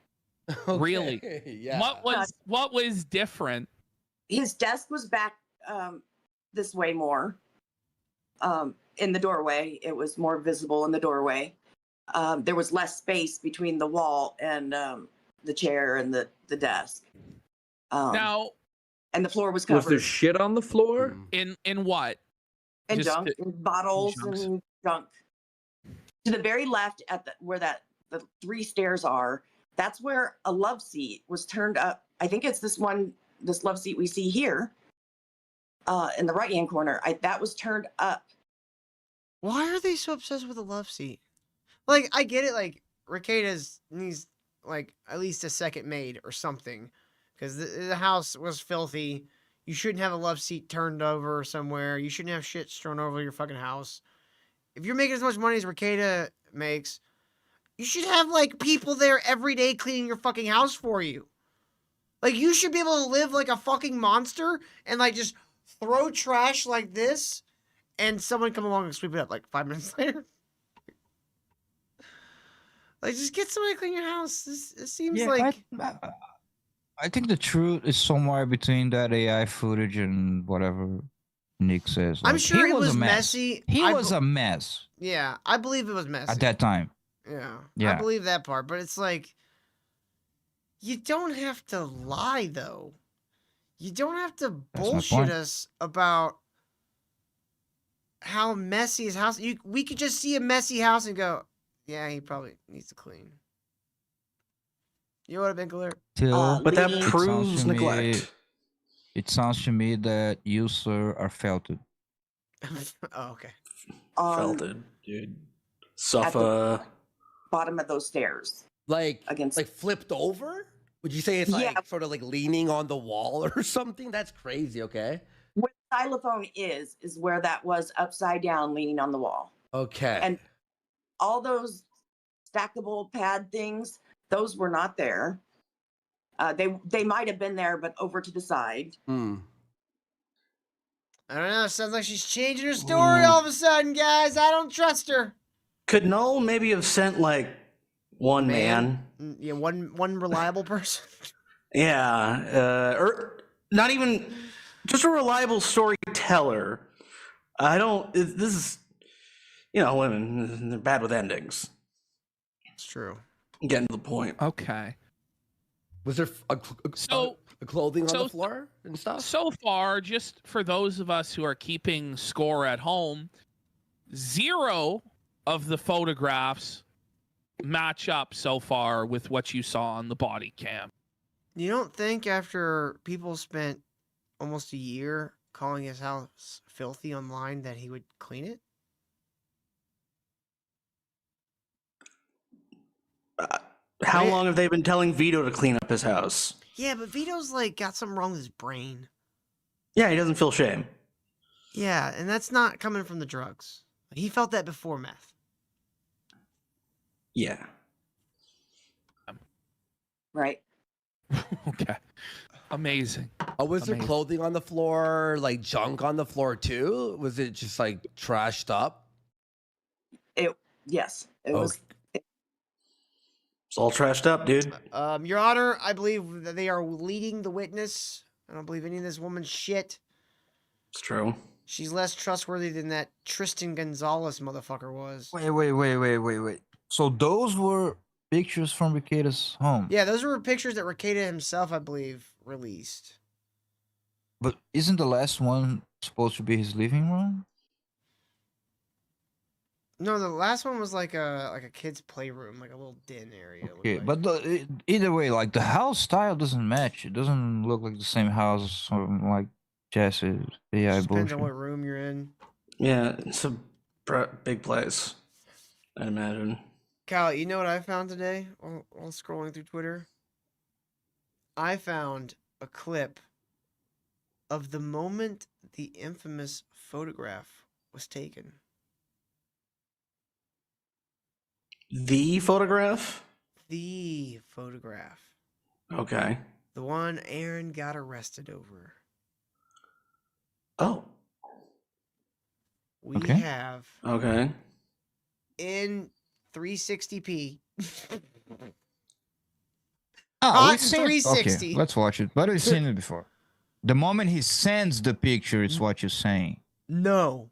[SPEAKER 18] Really?
[SPEAKER 19] Yeah.
[SPEAKER 18] What was different?
[SPEAKER 19] His desk was back this way more. In the doorway, it was more visible in the doorway. There was less space between the wall and the chair and the desk.
[SPEAKER 18] Now,
[SPEAKER 19] and the floor was covered.
[SPEAKER 10] Was there shit on the floor?
[SPEAKER 18] In what?
[SPEAKER 19] And
[SPEAKER 18] Just
[SPEAKER 19] junk, and bottles and junk. To the very left, at where the 3 stairs are, that's where a love seat was turned up. I think it's this love seat we see here, in the right-hand corner. That was turned up.
[SPEAKER 3] Why are they so obsessed with a love seat? Like, I get it. Like, Rekieta needs like at least a second maid or something, because the house was filthy. You shouldn't have a love seat turned over somewhere. You shouldn't have shit strewn over your fucking house. If you're making as much money as Rekieta makes, you should have, like, people there every day cleaning your fucking house for you. Like, you should be able to live like a fucking monster and, like, just throw trash like this and someone come along and sweep it up, like, 5 minutes later. Like, just get somebody to clean your house. It seems like...
[SPEAKER 5] I think the truth is somewhere between that AI footage and whatever Nick says.
[SPEAKER 3] I'm
[SPEAKER 5] Like,
[SPEAKER 3] sure
[SPEAKER 5] he
[SPEAKER 3] it was
[SPEAKER 5] a mess.
[SPEAKER 3] messy.
[SPEAKER 5] He was a mess
[SPEAKER 3] Yeah, I believe it was messy.
[SPEAKER 5] at that time.
[SPEAKER 3] Yeah.
[SPEAKER 5] Yeah.
[SPEAKER 3] I believe that part, but it's like, you don't have to lie, though. You don't have to
[SPEAKER 5] That's my
[SPEAKER 3] bullshit
[SPEAKER 5] point.
[SPEAKER 3] us about how messy his house. We could just see a messy house and go, yeah, he probably needs to clean. You would have been clear.
[SPEAKER 9] But that
[SPEAKER 5] it sounds
[SPEAKER 9] proves
[SPEAKER 5] to me-
[SPEAKER 9] neglect.
[SPEAKER 5] It sounds to me that you, sir, are felted.
[SPEAKER 3] Oh, okay.
[SPEAKER 9] Felted, dude.
[SPEAKER 19] At
[SPEAKER 9] Suffer.
[SPEAKER 19] the bottom of those stairs.
[SPEAKER 20] Like
[SPEAKER 19] Against-
[SPEAKER 20] like flipped over? Would you say it's
[SPEAKER 19] Yeah.
[SPEAKER 20] like sort of like leaning on the wall or something? That's crazy, okay?
[SPEAKER 19] Where the xylophone is where that was upside down, leaning on the wall.
[SPEAKER 20] Okay.
[SPEAKER 19] And all those stackable pad things, those were not there. They might have been there, but over to the side.
[SPEAKER 20] Hmm.
[SPEAKER 3] I don't know. Sounds like she's changing her story all of a sudden, guys. I don't trust her.
[SPEAKER 9] Could Noel maybe have sent like one man?
[SPEAKER 3] Yeah, one reliable person.
[SPEAKER 9] Yeah, or not even just a reliable storyteller. This is, women, they're bad with endings.
[SPEAKER 3] It's true.
[SPEAKER 9] Getting to the point.
[SPEAKER 18] Okay.
[SPEAKER 20] Was there a clothing on the floor and stuff?
[SPEAKER 18] So far, just for those of us who are keeping score at home, 0 of the photographs match up so far with what you saw on the body cam.
[SPEAKER 3] You don't think after people spent almost a year calling his house filthy online that he would clean it?
[SPEAKER 9] How long have they been telling Vito to clean up his house?
[SPEAKER 3] Yeah, but Vito's like got something wrong with his brain.
[SPEAKER 9] Yeah, he doesn't feel shame.
[SPEAKER 3] Yeah, and that's not coming from the drugs. He felt that before meth.
[SPEAKER 9] Yeah.
[SPEAKER 19] Right.
[SPEAKER 18] Okay. Amazing.
[SPEAKER 20] Oh, was there
[SPEAKER 18] Amazing.
[SPEAKER 20] clothing on the floor, like junk on the floor too? Was it just like trashed up?
[SPEAKER 19] Yes. It was.
[SPEAKER 9] It's all trashed up, dude.
[SPEAKER 3] Your Honor, I believe that they are leading the witness. I don't believe any of this woman's shit.
[SPEAKER 9] It's true.
[SPEAKER 3] She's less trustworthy than that Tristan Gonzalez motherfucker was.
[SPEAKER 5] Wait. So those were pictures from Rekieta's home.
[SPEAKER 3] Yeah, those were pictures that Rekieta himself, I believe, released.
[SPEAKER 5] But isn't the last one supposed to be his living room?
[SPEAKER 3] No, the last one was like a kid's playroom, like a little den area.
[SPEAKER 5] Okay, but either way, like the house style doesn't match. It doesn't look like the same house from like Jesse's AI
[SPEAKER 3] Just depends on
[SPEAKER 5] bullshit.
[SPEAKER 3] what room you're in.
[SPEAKER 9] Yeah, it's a big place, I imagine.
[SPEAKER 3] Kyle, you know what I found today while scrolling through Twitter? I found a clip of the moment the infamous photograph was taken.
[SPEAKER 9] The photograph?
[SPEAKER 3] The photograph.
[SPEAKER 9] Okay.
[SPEAKER 3] The one Aaron got arrested over.
[SPEAKER 9] Oh.
[SPEAKER 3] We
[SPEAKER 5] Okay.
[SPEAKER 3] have
[SPEAKER 9] Okay.
[SPEAKER 3] in 360p.
[SPEAKER 5] Oh,
[SPEAKER 3] Hot
[SPEAKER 5] we've seen
[SPEAKER 3] 360.
[SPEAKER 5] Okay, let's watch it. But we've seen it before. The moment he sends the picture is what you're saying.
[SPEAKER 3] No.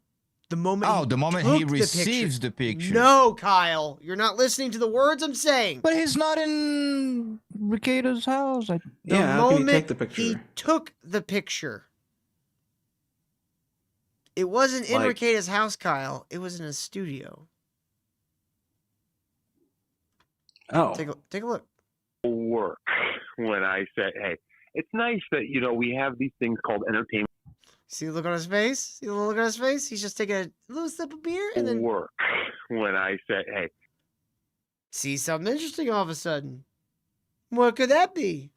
[SPEAKER 3] The moment
[SPEAKER 5] the moment he
[SPEAKER 3] took
[SPEAKER 5] receives the picture.
[SPEAKER 3] No, Kyle. You're not listening to the words I'm saying.
[SPEAKER 5] But he's not in Ricardo's house.
[SPEAKER 3] The
[SPEAKER 9] how can he
[SPEAKER 3] moment
[SPEAKER 9] take the picture?
[SPEAKER 3] he took the picture. It wasn't in
[SPEAKER 9] Like-
[SPEAKER 3] Ricardo's house, Kyle. It was in a studio.
[SPEAKER 9] Oh.
[SPEAKER 3] Take a look.
[SPEAKER 21] Work when I say, hey, it's nice that, we have these things called entertainment.
[SPEAKER 3] See the look on his face? See the look on his face? He's just taking a little sip of beer and then
[SPEAKER 21] Work when I say, hey,
[SPEAKER 3] see something interesting all of a sudden. What could that be?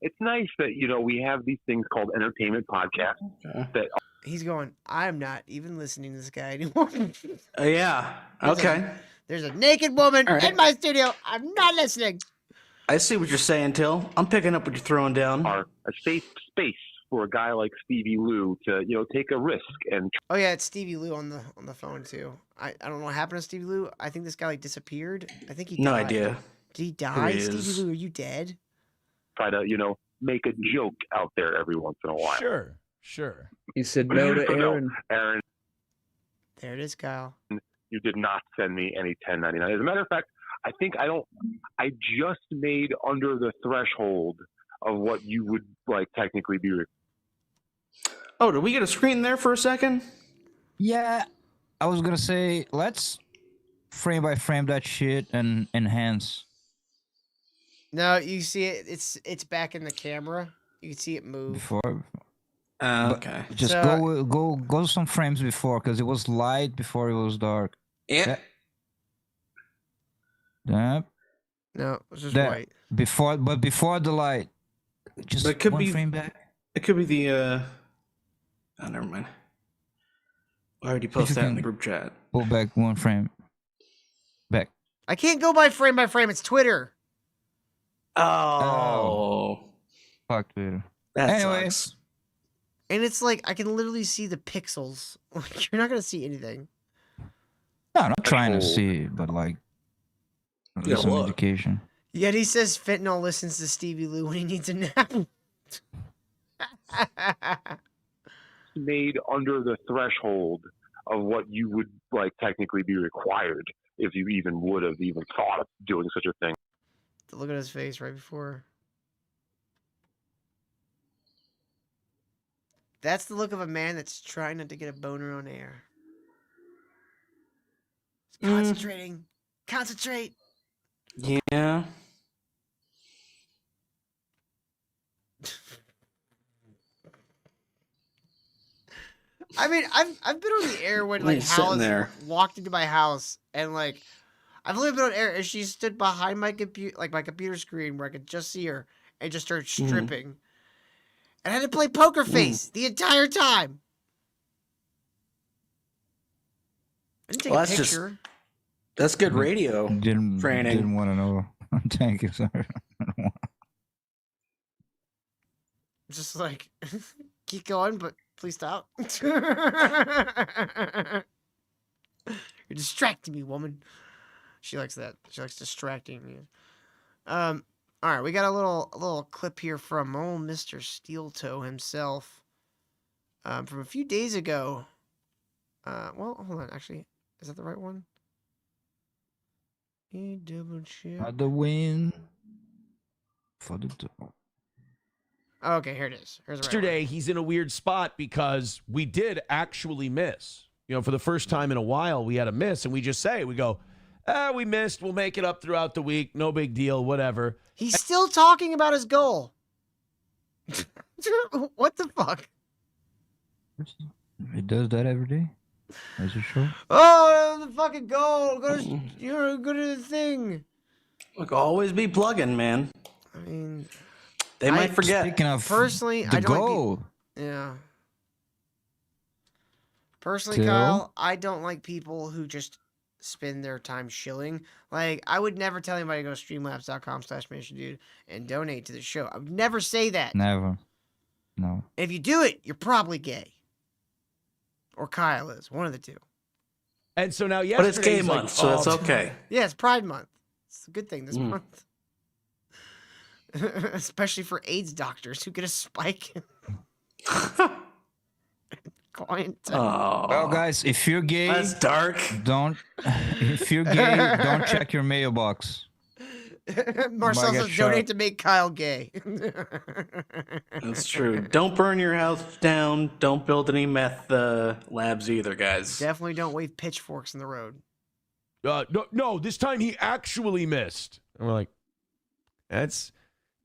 [SPEAKER 21] it's nice that, we have these things called entertainment podcasts that
[SPEAKER 3] He's going, I'm not even listening to this guy anymore.
[SPEAKER 9] Yeah. Okay.
[SPEAKER 3] There's a naked woman
[SPEAKER 9] All right.
[SPEAKER 3] in my studio. I'm not listening.
[SPEAKER 9] I see what you're saying, Till. I'm picking up what you're throwing down.
[SPEAKER 21] are a safe space for a guy like Stevie Lou to, take a risk and
[SPEAKER 3] Oh yeah, it's Stevie Lou on the phone too. I don't know what happened to Stevie Lou. I think this guy like disappeared. I think he
[SPEAKER 9] No
[SPEAKER 3] died.
[SPEAKER 9] idea
[SPEAKER 3] Did he
[SPEAKER 9] who
[SPEAKER 3] die?
[SPEAKER 9] he
[SPEAKER 3] Stevie
[SPEAKER 9] is.
[SPEAKER 3] Lou, are you dead?
[SPEAKER 21] try to, make a joke out there every once in a while.
[SPEAKER 10] Sure. He said no to Aaron.
[SPEAKER 21] Aaron,
[SPEAKER 3] There it is, Kyle.
[SPEAKER 21] you did not send me any 1099. As a matter of fact, I just made under the threshold of what you would like technically be.
[SPEAKER 9] Oh, did we get a screen there for a second?
[SPEAKER 5] Yeah, I was gonna say let's frame by frame that shit and enhance.
[SPEAKER 3] No, you see it. It's back in the camera. You can see it move.
[SPEAKER 5] Before.
[SPEAKER 9] Okay.
[SPEAKER 5] Just
[SPEAKER 3] So-
[SPEAKER 5] go some frames before because it was light before it was dark.
[SPEAKER 9] Yeah.
[SPEAKER 5] Yeah.
[SPEAKER 3] No, it was just
[SPEAKER 5] That-
[SPEAKER 3] white.
[SPEAKER 5] Before the light. Just
[SPEAKER 9] But it could
[SPEAKER 5] one
[SPEAKER 9] be
[SPEAKER 5] frame back.
[SPEAKER 9] It could be the. Oh, never mind. I already posted that in the group chat.
[SPEAKER 5] Pull back one frame. Back.
[SPEAKER 3] I can't go by frame. It's Twitter.
[SPEAKER 9] Oh.
[SPEAKER 5] Fuck Twitter.
[SPEAKER 9] That
[SPEAKER 5] Anyway.
[SPEAKER 9] sucks.
[SPEAKER 3] And it's like I can literally see the pixels. Like, you're not gonna see anything.
[SPEAKER 5] No, I'm not trying to see, but like
[SPEAKER 9] Yeah,
[SPEAKER 5] some
[SPEAKER 9] look.
[SPEAKER 5] education.
[SPEAKER 3] Yet he says fentanyl listens to Stevie Lou when he needs a nap.
[SPEAKER 21] Made under the threshold of what you would like technically be required if you even would have even thought of doing such a thing.
[SPEAKER 3] Look at his face right before. That's the look of a man that's trying not to get a boner on air. He's concentrating. Concentrate.
[SPEAKER 9] Yeah.
[SPEAKER 3] I mean, I've been on the air when like
[SPEAKER 9] He's sitting
[SPEAKER 3] Hal
[SPEAKER 9] there.
[SPEAKER 3] walked into my house and like I've only been on air and she stood behind my computer, like my computer screen where I could just see her and just started stripping. And I had to play poker face the entire time. I didn't take
[SPEAKER 9] Well,
[SPEAKER 3] a
[SPEAKER 9] that's just-
[SPEAKER 3] picture.
[SPEAKER 9] That's good radio
[SPEAKER 5] Didn't
[SPEAKER 9] training.
[SPEAKER 5] want to know. Thank you, sir.
[SPEAKER 3] Just like keep going, but please stop. You're distracting me, woman. She likes that. She likes distracting me. All right, we got a little clip here from old Mr. Steel Toe himself. From a few days ago. Well, hold on. Actually, is that the right one? Double check.
[SPEAKER 5] Not the win for the door.
[SPEAKER 3] Okay, here it is. Here's the right one.
[SPEAKER 22] Yesterday, he's in a weird spot because we did actually miss.
[SPEAKER 2] for the first time in a while, we had a miss, and we just say, we go, we missed. We'll make it up throughout the week. No big deal. Whatever.
[SPEAKER 3] He's still talking about his goal. What the fuck?
[SPEAKER 5] He does that every day. As a show.
[SPEAKER 3] Oh, the fucking goal. Go to the thing.
[SPEAKER 9] Look, always be plugging, man.
[SPEAKER 3] I mean,
[SPEAKER 9] they might forget.
[SPEAKER 5] Speaking of
[SPEAKER 3] personally,
[SPEAKER 5] the
[SPEAKER 3] I don't
[SPEAKER 5] goal.
[SPEAKER 3] like yeah. Personally,
[SPEAKER 5] Till?
[SPEAKER 3] Kyle, I don't like people who just spend their time shilling. Like, I would never tell anybody to go to streamlabs.com/MinistureDude and donate to the show. I would never say that.
[SPEAKER 5] Never. No.
[SPEAKER 3] If you do it, you're probably gay. Or Kyle is. One of the two.
[SPEAKER 2] And so now,
[SPEAKER 9] But it's gay month, so that's okay.
[SPEAKER 3] Yeah, it's Pride Month. It's a good thing this
[SPEAKER 9] Mm.
[SPEAKER 3] month. Especially for AIDS doctors who get a spike.
[SPEAKER 5] Well, guys, if you're gay,
[SPEAKER 9] That's dark.
[SPEAKER 5] Don't. If you're gay, don't check your mailbox.
[SPEAKER 3] Marcel
[SPEAKER 5] Might get
[SPEAKER 3] says donate
[SPEAKER 5] shot.
[SPEAKER 3] to make Kyle gay.
[SPEAKER 9] That's true. Don't burn your house down. Don't build any meth labs either, guys.
[SPEAKER 3] Definitely don't wave pitchforks in the road.
[SPEAKER 2] No, this time he actually missed. And we're like,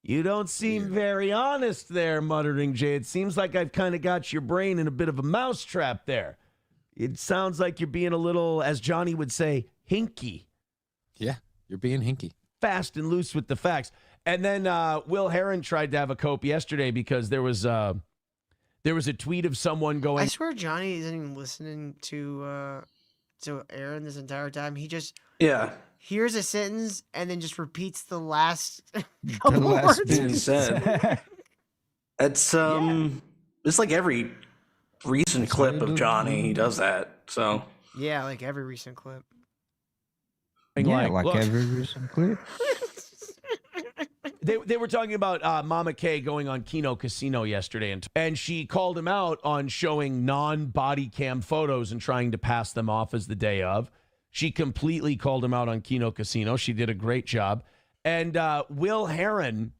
[SPEAKER 2] you don't seem very honest there, Muttering Jay. It seems like I've kind of got your brain in a bit of a mousetrap there. It sounds like you're being a little, as Johnny would say, hinky.
[SPEAKER 22] Yeah, you're being hinky.
[SPEAKER 2] Fast and loose with the facts. And then Will Heron tried to have a cope yesterday because there was a tweet of someone going,
[SPEAKER 3] I swear Johnny isn't even listening to Aaron this entire time. He just hears a sentence and then just repeats the last couple words
[SPEAKER 9] he said. It's it's like every recent clip of Johnny. He does that. So
[SPEAKER 3] Yeah, like every recent clip.
[SPEAKER 5] Yeah, like
[SPEAKER 2] look.
[SPEAKER 5] every recent clip.
[SPEAKER 2] They were talking about Mama Kay going on Kino Casino yesterday, and she called him out on showing non-body cam photos and trying to pass them off as the day of. She completely called him out on Kino Casino. She did a great job. And Will Heron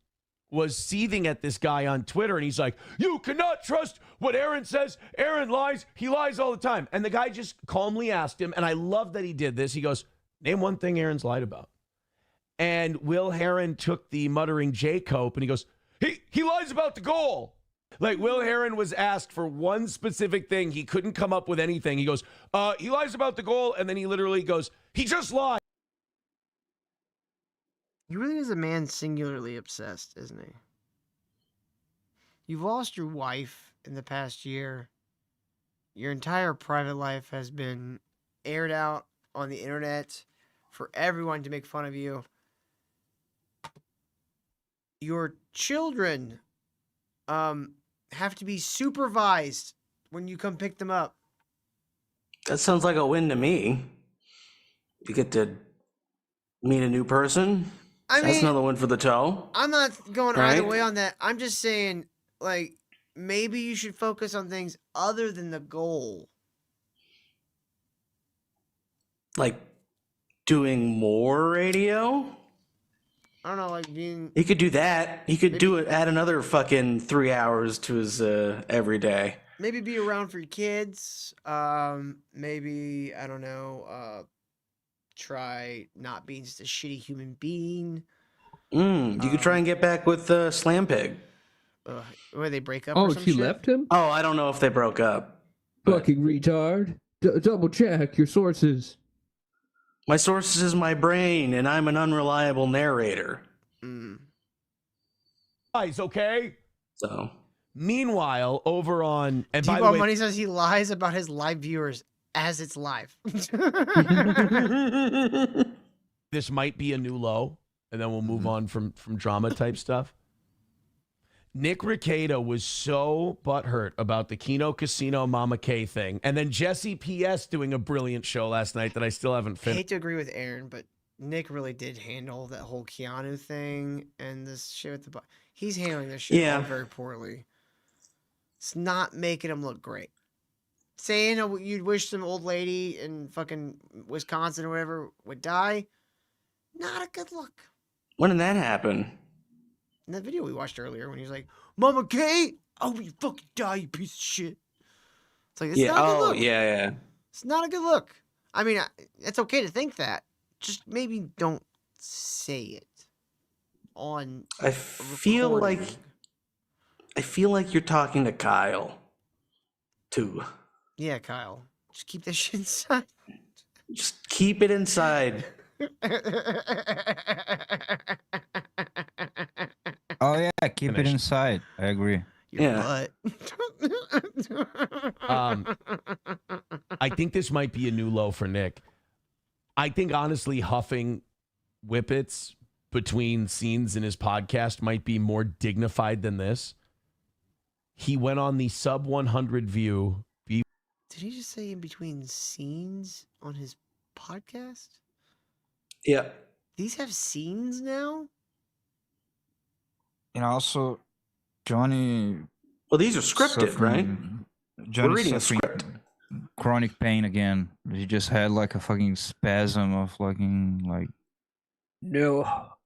[SPEAKER 2] was seething at this guy on Twitter, and he's like, you cannot trust what Aaron says. Aaron lies. He lies all the time. And the guy just calmly asked him, and I love that he did this. He goes, name one thing Aaron's lied about. And Will Heron took the Muttering J cope, and he goes, he lies about the goal. Like, Will Heron was asked for one specific thing. He couldn't come up with anything. He goes, he lies about the goal, and then he literally goes, he just lied.
[SPEAKER 3] He really is a man singularly obsessed, isn't he? You've lost your wife in the past year. Your entire private life has been aired out on the internet for everyone to make fun of you. Your children have to be supervised when you come pick them up.
[SPEAKER 9] that sounds like a win to me. You get to meet a new person. That's
[SPEAKER 3] mean,
[SPEAKER 9] another win for the toe.
[SPEAKER 3] I'm not going
[SPEAKER 9] Right?
[SPEAKER 3] either way on that. I'm just saying, like, maybe you should focus on things other than the goal.
[SPEAKER 9] Like doing more radio.
[SPEAKER 3] I don't know, like being.
[SPEAKER 9] He could do that. He could do it. Add another fucking 3 hours to his every day.
[SPEAKER 3] Maybe be around for your kids. Maybe, I don't know, try not being just a shitty human being.
[SPEAKER 9] You could try and get back with Slam Pig.
[SPEAKER 3] Where they break up.
[SPEAKER 10] Oh,
[SPEAKER 3] or some
[SPEAKER 10] she
[SPEAKER 3] shit?
[SPEAKER 10] left him?
[SPEAKER 9] Oh, I don't know if they broke up.
[SPEAKER 10] Fucking retard. Double check your sources.
[SPEAKER 9] My source is my brain, and I'm an unreliable narrator.
[SPEAKER 2] Lies, okay?
[SPEAKER 9] So,
[SPEAKER 2] meanwhile, over on, and by the
[SPEAKER 3] T-Bone
[SPEAKER 2] way,
[SPEAKER 3] Money says he lies about his live viewers as it's live.
[SPEAKER 2] this might be a new low, and then we'll move on from drama type stuff. Nick Rekieta was so butthurt about the Kino Casino Mama K thing, and then Jesse P.S. doing a brilliant show last night that I still haven't
[SPEAKER 3] I
[SPEAKER 2] finished.
[SPEAKER 3] hate to agree with Aaron, but Nick really did handle that whole Keanu thing and this shit with the. He's handling this shit all very poorly. It's not making him look great. Saying you'd wish some old lady in fucking Wisconsin or whatever would die, not a good look.
[SPEAKER 9] when did that happen?
[SPEAKER 3] In that video we watched earlier when he was like, Mama Kate, I hope you fucking die, you piece of shit. It's like, it's not a good look.
[SPEAKER 9] Yeah.
[SPEAKER 3] It's not a good look. I mean, it's okay to think that. Just maybe don't say it on.
[SPEAKER 9] I feel like you're talking to Kyle, too.
[SPEAKER 3] Yeah, Kyle. Just keep this shit inside.
[SPEAKER 9] Just keep it inside.
[SPEAKER 5] Oh yeah, keep it inside. I agree.
[SPEAKER 3] Your butt.
[SPEAKER 2] I think this might be a new low for Nick. I think honestly, huffing whippets between scenes in his podcast might be more dignified than this. He went on the sub 100 view.
[SPEAKER 3] Did he just say in between scenes on his podcast?
[SPEAKER 9] Yeah.
[SPEAKER 3] These have scenes now?
[SPEAKER 5] And also, Johnny.
[SPEAKER 9] Well, these are scripted, right?
[SPEAKER 5] Johnny
[SPEAKER 9] We're reading a
[SPEAKER 5] suffering
[SPEAKER 9] script.
[SPEAKER 5] chronic pain again. He just had like a fucking spasm of fucking like.
[SPEAKER 10] No,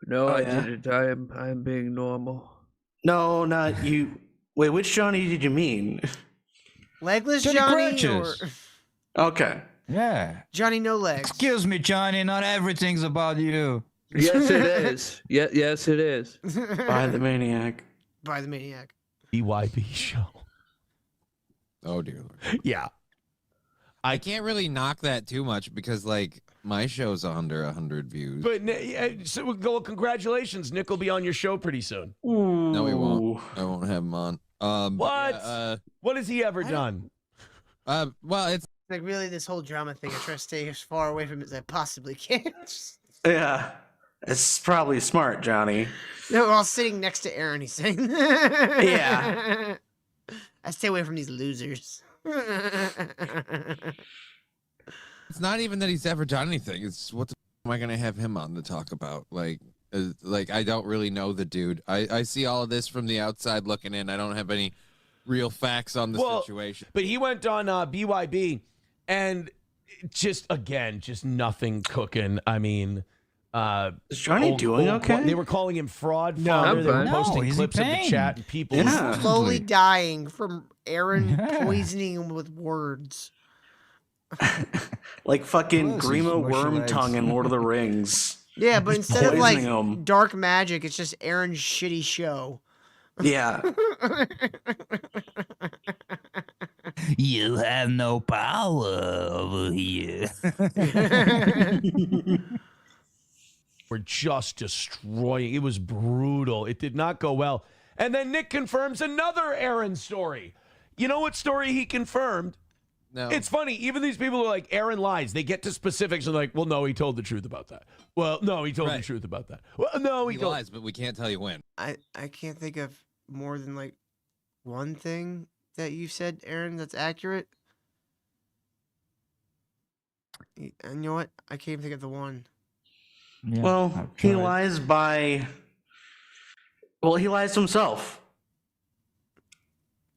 [SPEAKER 10] I
[SPEAKER 9] yeah?
[SPEAKER 10] didn't. I am being normal.
[SPEAKER 9] No, not you. Wait, which Johnny did you mean?
[SPEAKER 3] Legless
[SPEAKER 5] Johnny
[SPEAKER 3] Johnny? Or...
[SPEAKER 5] Crutches.
[SPEAKER 9] Okay.
[SPEAKER 5] Yeah.
[SPEAKER 3] Johnny No Legs.
[SPEAKER 5] Excuse me, Johnny. Not everything's about you.
[SPEAKER 10] Yes, it is. Yes, it is.
[SPEAKER 9] By the Maniac.
[SPEAKER 3] By the Maniac.
[SPEAKER 2] BYB show.
[SPEAKER 22] Oh dear Lord.
[SPEAKER 2] Yeah.
[SPEAKER 22] I can't really knock that too much because like my show's under 100 views.
[SPEAKER 2] But so well, congratulations. Nick will be on your show pretty soon.
[SPEAKER 22] No, he won't. I won't have him on.
[SPEAKER 2] What? What has he ever done?
[SPEAKER 22] Well, it's
[SPEAKER 3] like really this whole drama thing. I try to stay as far away from it as I possibly can.
[SPEAKER 9] Yeah. It's probably smart, Johnny.
[SPEAKER 3] No, we're all sitting next to Aaron. He's saying,
[SPEAKER 9] Yeah.
[SPEAKER 3] I stay away from these losers.
[SPEAKER 22] It's not even that he's ever done anything. It's what the am I going to have him on to talk about? Like I don't really know the dude. I see all of this from the outside looking in. I don't have any real facts on the situation.
[SPEAKER 2] But he went on BYB and just nothing cooking. I mean,
[SPEAKER 9] is Johnny doing okay?
[SPEAKER 2] They were calling him fraud
[SPEAKER 10] No,
[SPEAKER 2] father. They were
[SPEAKER 10] no,
[SPEAKER 2] posting
[SPEAKER 5] he's
[SPEAKER 2] clips
[SPEAKER 5] in
[SPEAKER 2] of the
[SPEAKER 5] pain.
[SPEAKER 2] chat and people.
[SPEAKER 9] Yeah.
[SPEAKER 3] Slowly dying from Aaron poisoning him with words.
[SPEAKER 9] Like fucking
[SPEAKER 5] Close,
[SPEAKER 9] Grima
[SPEAKER 5] mushy
[SPEAKER 9] Worm
[SPEAKER 5] legs.
[SPEAKER 9] Tongue in Lord of the Rings.
[SPEAKER 3] Yeah, but instead of like
[SPEAKER 9] poisoning 'em.
[SPEAKER 3] dark magic, it's just Aaron's shitty show.
[SPEAKER 9] Yeah.
[SPEAKER 5] You have no power over here.
[SPEAKER 2] Were just destroying. It was brutal. It did not go well. And then Nick confirms another Aaron story. You know what story he confirmed?
[SPEAKER 22] No.
[SPEAKER 2] It's funny. Even these people are like, Aaron lies. They get to specifics and like, well, no, he told the truth about that. Well, no, he told the truth about that. Well, no,
[SPEAKER 22] he lies, but we can't tell you when.
[SPEAKER 3] I can't think of more than like one thing that you said, Aaron, that's accurate. And you know what? I can't even think of the one.
[SPEAKER 5] Yeah,
[SPEAKER 9] Well,
[SPEAKER 5] I've
[SPEAKER 9] he
[SPEAKER 5] tried.
[SPEAKER 9] lies by. Well, he lies to himself.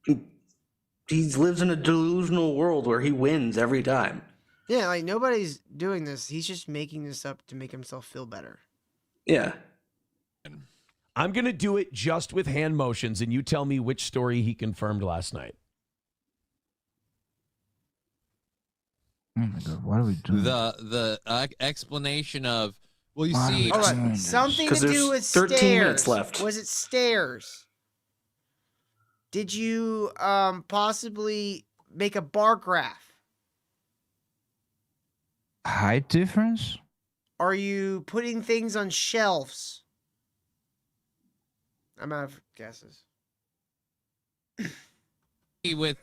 [SPEAKER 9] He lives in a delusional world where he wins every time.
[SPEAKER 3] Yeah, like nobody's doing this. He's just making this up to make himself feel better.
[SPEAKER 9] Yeah.
[SPEAKER 2] I'm going to do it just with hand motions, and you tell me which story he confirmed last night.
[SPEAKER 5] Oh my God, what are we doing?
[SPEAKER 22] The explanation of well, you
[SPEAKER 5] Why are
[SPEAKER 22] see,
[SPEAKER 5] we
[SPEAKER 3] All right,
[SPEAKER 5] doing this?
[SPEAKER 3] something to
[SPEAKER 9] 'Cause
[SPEAKER 3] do
[SPEAKER 9] there's
[SPEAKER 3] with
[SPEAKER 9] 13
[SPEAKER 3] stairs.
[SPEAKER 9] minutes left.
[SPEAKER 3] Was it stairs? Did you possibly make a bar graph?
[SPEAKER 5] Height difference?
[SPEAKER 3] Are you putting things on shelves? I'm out of guesses.
[SPEAKER 22] with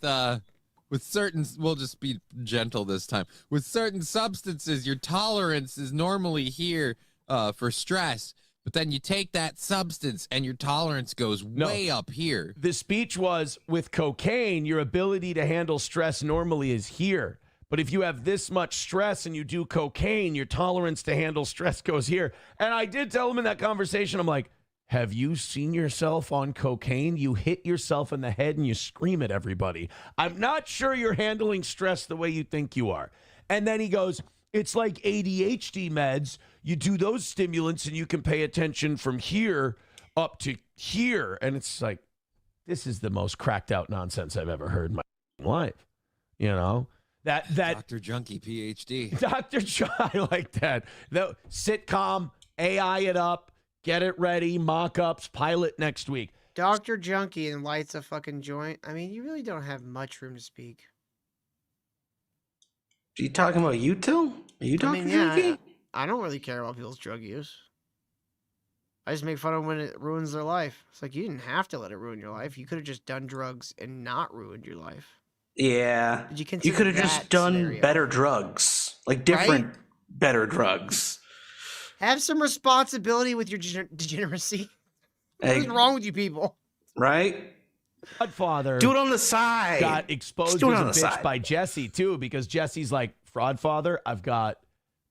[SPEAKER 22] certain, we'll just be gentle this time. With certain substances, your tolerance is normally here for stress, but then you take that substance and your tolerance goes way up here.
[SPEAKER 2] The speech was, with cocaine, your ability to handle stress normally is here. But if you have this much stress and you do cocaine, your tolerance to handle stress goes here. And I did tell him in that conversation, I'm like, have you seen yourself on cocaine? You hit yourself in the head and you scream at everybody. I'm not sure you're handling stress the way you think you are. And then he goes, it's like ADHD meds. You do those stimulants and you can pay attention from here up to here. And it's like, this is the most cracked out nonsense I've ever heard in my life. You know, That
[SPEAKER 22] Dr. Junkie PhD.
[SPEAKER 2] Dr. I like that. The sitcom, AI it up, get it ready, mock-ups, pilot next week.
[SPEAKER 3] Dr. Junkie and lights a fucking joint. I mean, you really don't have much room to speak.
[SPEAKER 9] Are you talking about you, Till? Are you Dr. Junkie?
[SPEAKER 3] I don't really care about people's drug use. I just make fun of when it ruins their life. It's like, you didn't have to let it ruin your life. You could have just done drugs and not ruined your life.
[SPEAKER 9] Yeah.
[SPEAKER 3] Did you
[SPEAKER 9] You
[SPEAKER 3] consider
[SPEAKER 9] could have
[SPEAKER 3] that
[SPEAKER 9] just done
[SPEAKER 3] scenario?
[SPEAKER 9] better drugs. Like different better drugs.
[SPEAKER 3] Have some responsibility with your degeneracy.
[SPEAKER 9] Hey.
[SPEAKER 3] What's wrong with you people?
[SPEAKER 9] Right?
[SPEAKER 2] Godfather.
[SPEAKER 9] Do it on the side.
[SPEAKER 2] Got exposed
[SPEAKER 9] Just do it
[SPEAKER 2] as a
[SPEAKER 9] on the
[SPEAKER 2] bitch
[SPEAKER 9] side.
[SPEAKER 2] by Jesse, too, because Jesse's like, Fraudfather, I've got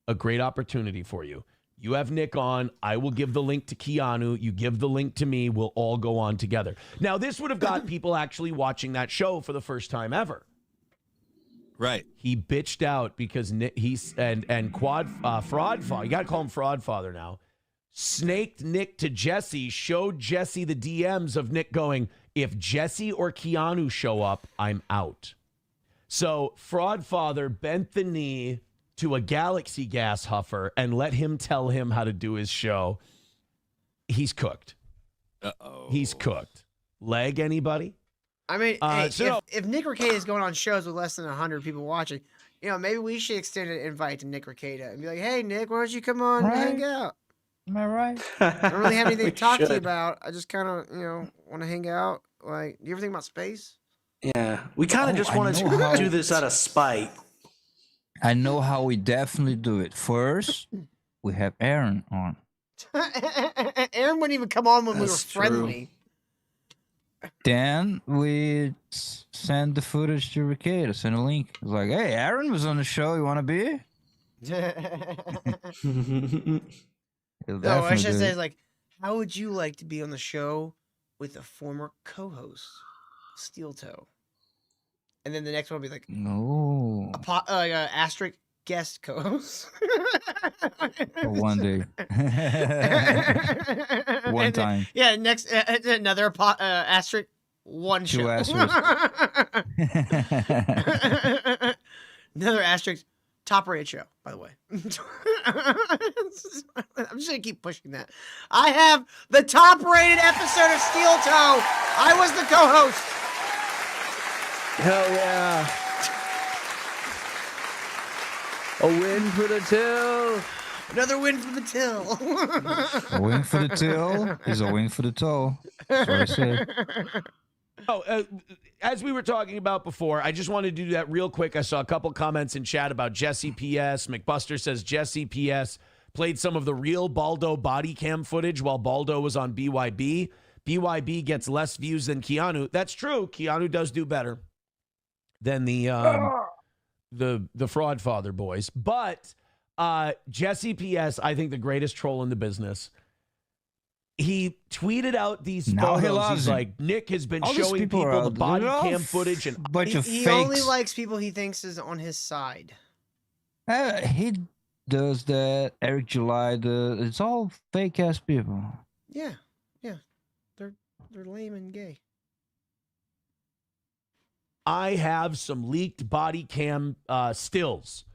[SPEAKER 2] a great opportunity for you. You have Nick on. I will give the link to Keanu. You give the link to me. We'll all go on together. Now, this would have got people actually watching that show for the first time ever.
[SPEAKER 22] Right.
[SPEAKER 2] He bitched out because Nick, Fraudfather, you got to call him Fraudfather now, snaked Nick to Jesse, showed Jesse the DMs of Nick going, if Jesse or Keanu show up, I'm out. So Fraudfather bent the knee to a Galaxy gas huffer and let him tell him how to do his show. He's cooked.
[SPEAKER 22] Uh-oh.
[SPEAKER 2] He's cooked. Leg anybody?
[SPEAKER 3] I mean, hey,
[SPEAKER 2] so
[SPEAKER 3] if Nick Rekieta is going on shows with less than 100 people watching, maybe we should extend an invite to Nick Rekieta and be like, hey, Nick, why don't you come on and hang out?
[SPEAKER 5] Am I right?
[SPEAKER 3] I don't really have anything
[SPEAKER 9] We
[SPEAKER 3] to talk to you
[SPEAKER 9] should.
[SPEAKER 3] about. I just kind of, want to hang out. Like, do you ever think about space?
[SPEAKER 9] Yeah. We kind of just wanted to do this out of spite.
[SPEAKER 5] I know how we definitely do it. First, we have Aaron on.
[SPEAKER 3] Aaron wouldn't even come on when we were
[SPEAKER 9] That's
[SPEAKER 3] friendly.
[SPEAKER 5] Then we send the footage to Rekieta, send a link. It's like, hey, Aaron was on the show. You want to be? He'll
[SPEAKER 3] No, I
[SPEAKER 5] definitely
[SPEAKER 3] should
[SPEAKER 5] do
[SPEAKER 3] say,
[SPEAKER 5] it.
[SPEAKER 3] like, how would you like to be on the show with a former co-host, Steel Toe? And then the next one will be like,
[SPEAKER 5] No.
[SPEAKER 3] asterisk guest co-host.
[SPEAKER 5] For one day. One
[SPEAKER 3] And then-
[SPEAKER 5] time.
[SPEAKER 3] Yeah, next, another asterisk, one
[SPEAKER 5] Two
[SPEAKER 3] show.
[SPEAKER 5] asterisks.
[SPEAKER 3] Another asterisk, top rated show, by the way. I'm just going to keep pushing that. I have the top rated episode of Steel Toe. I was the co-host.
[SPEAKER 10] Hell yeah. A win for the Till.
[SPEAKER 3] Another win for the Till.
[SPEAKER 5] A win for the till is a win for the toe. That's what I said.
[SPEAKER 2] As we were talking about before, I just wanted to do that real quick. I saw a couple comments in chat about Jesse PS. McBuster says Jesse PS played some of the real Baldo body cam footage while Baldo was on BYB. BYB gets less views than Keanu. That's true. Keanu does do better than the Fraudfather boys. But Jesse PS, I think the greatest troll in the business. He tweeted out these
[SPEAKER 5] Now he
[SPEAKER 2] photos.
[SPEAKER 5] loves
[SPEAKER 2] He's
[SPEAKER 5] him.
[SPEAKER 2] like, Nick has been
[SPEAKER 5] All these
[SPEAKER 2] showing
[SPEAKER 5] people
[SPEAKER 2] people
[SPEAKER 5] are
[SPEAKER 2] the body
[SPEAKER 5] they're all
[SPEAKER 2] cam footage. And
[SPEAKER 5] bunch of
[SPEAKER 3] He
[SPEAKER 5] fakes.
[SPEAKER 3] only likes people he thinks is on his side.
[SPEAKER 5] He does that. Eric July, it's all fake ass people.
[SPEAKER 3] Yeah, yeah. They're lame and gay.
[SPEAKER 2] I have some leaked body cam stills.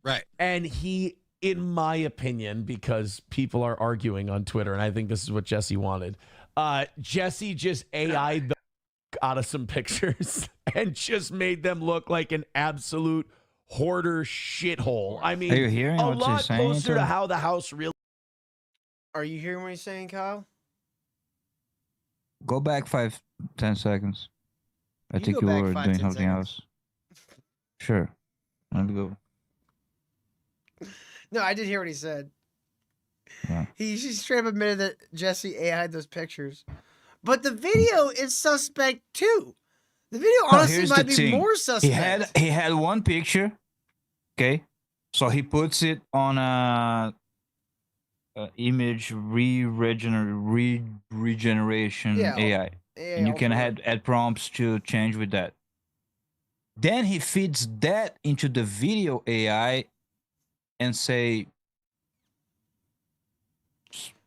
[SPEAKER 22] Right.
[SPEAKER 2] And he, in my opinion, because people are arguing on Twitter, and I think this is what Jesse wanted, Jesse just AI'd the out of some pictures and just made them look like an absolute hoarder shithole. I mean,
[SPEAKER 5] Are you hearing
[SPEAKER 2] a
[SPEAKER 5] what he's
[SPEAKER 2] lot
[SPEAKER 5] saying,
[SPEAKER 2] closer to
[SPEAKER 5] too?
[SPEAKER 2] how the house really.
[SPEAKER 3] Are you hearing what he's saying, Kyle?
[SPEAKER 5] Go back 5-10 seconds. I
[SPEAKER 3] You
[SPEAKER 5] think
[SPEAKER 3] go
[SPEAKER 5] you
[SPEAKER 3] back
[SPEAKER 5] were
[SPEAKER 3] 5,
[SPEAKER 5] doing
[SPEAKER 3] 10
[SPEAKER 5] something
[SPEAKER 3] seconds.
[SPEAKER 5] else. Sure. Let me go.
[SPEAKER 3] No, I did hear what he said.
[SPEAKER 5] Yeah.
[SPEAKER 3] He straight up admitted that Jesse AI'd those pictures. But the video is suspect too. The video
[SPEAKER 5] No,
[SPEAKER 3] honestly
[SPEAKER 5] here's
[SPEAKER 3] might
[SPEAKER 5] the
[SPEAKER 3] be
[SPEAKER 5] thing.
[SPEAKER 3] more suspect.
[SPEAKER 5] He had one picture. Okay. So he puts it on a image regeneration
[SPEAKER 3] Yeah,
[SPEAKER 5] AI. And you can add prompts to change with that. Then he feeds that into the video AI and say,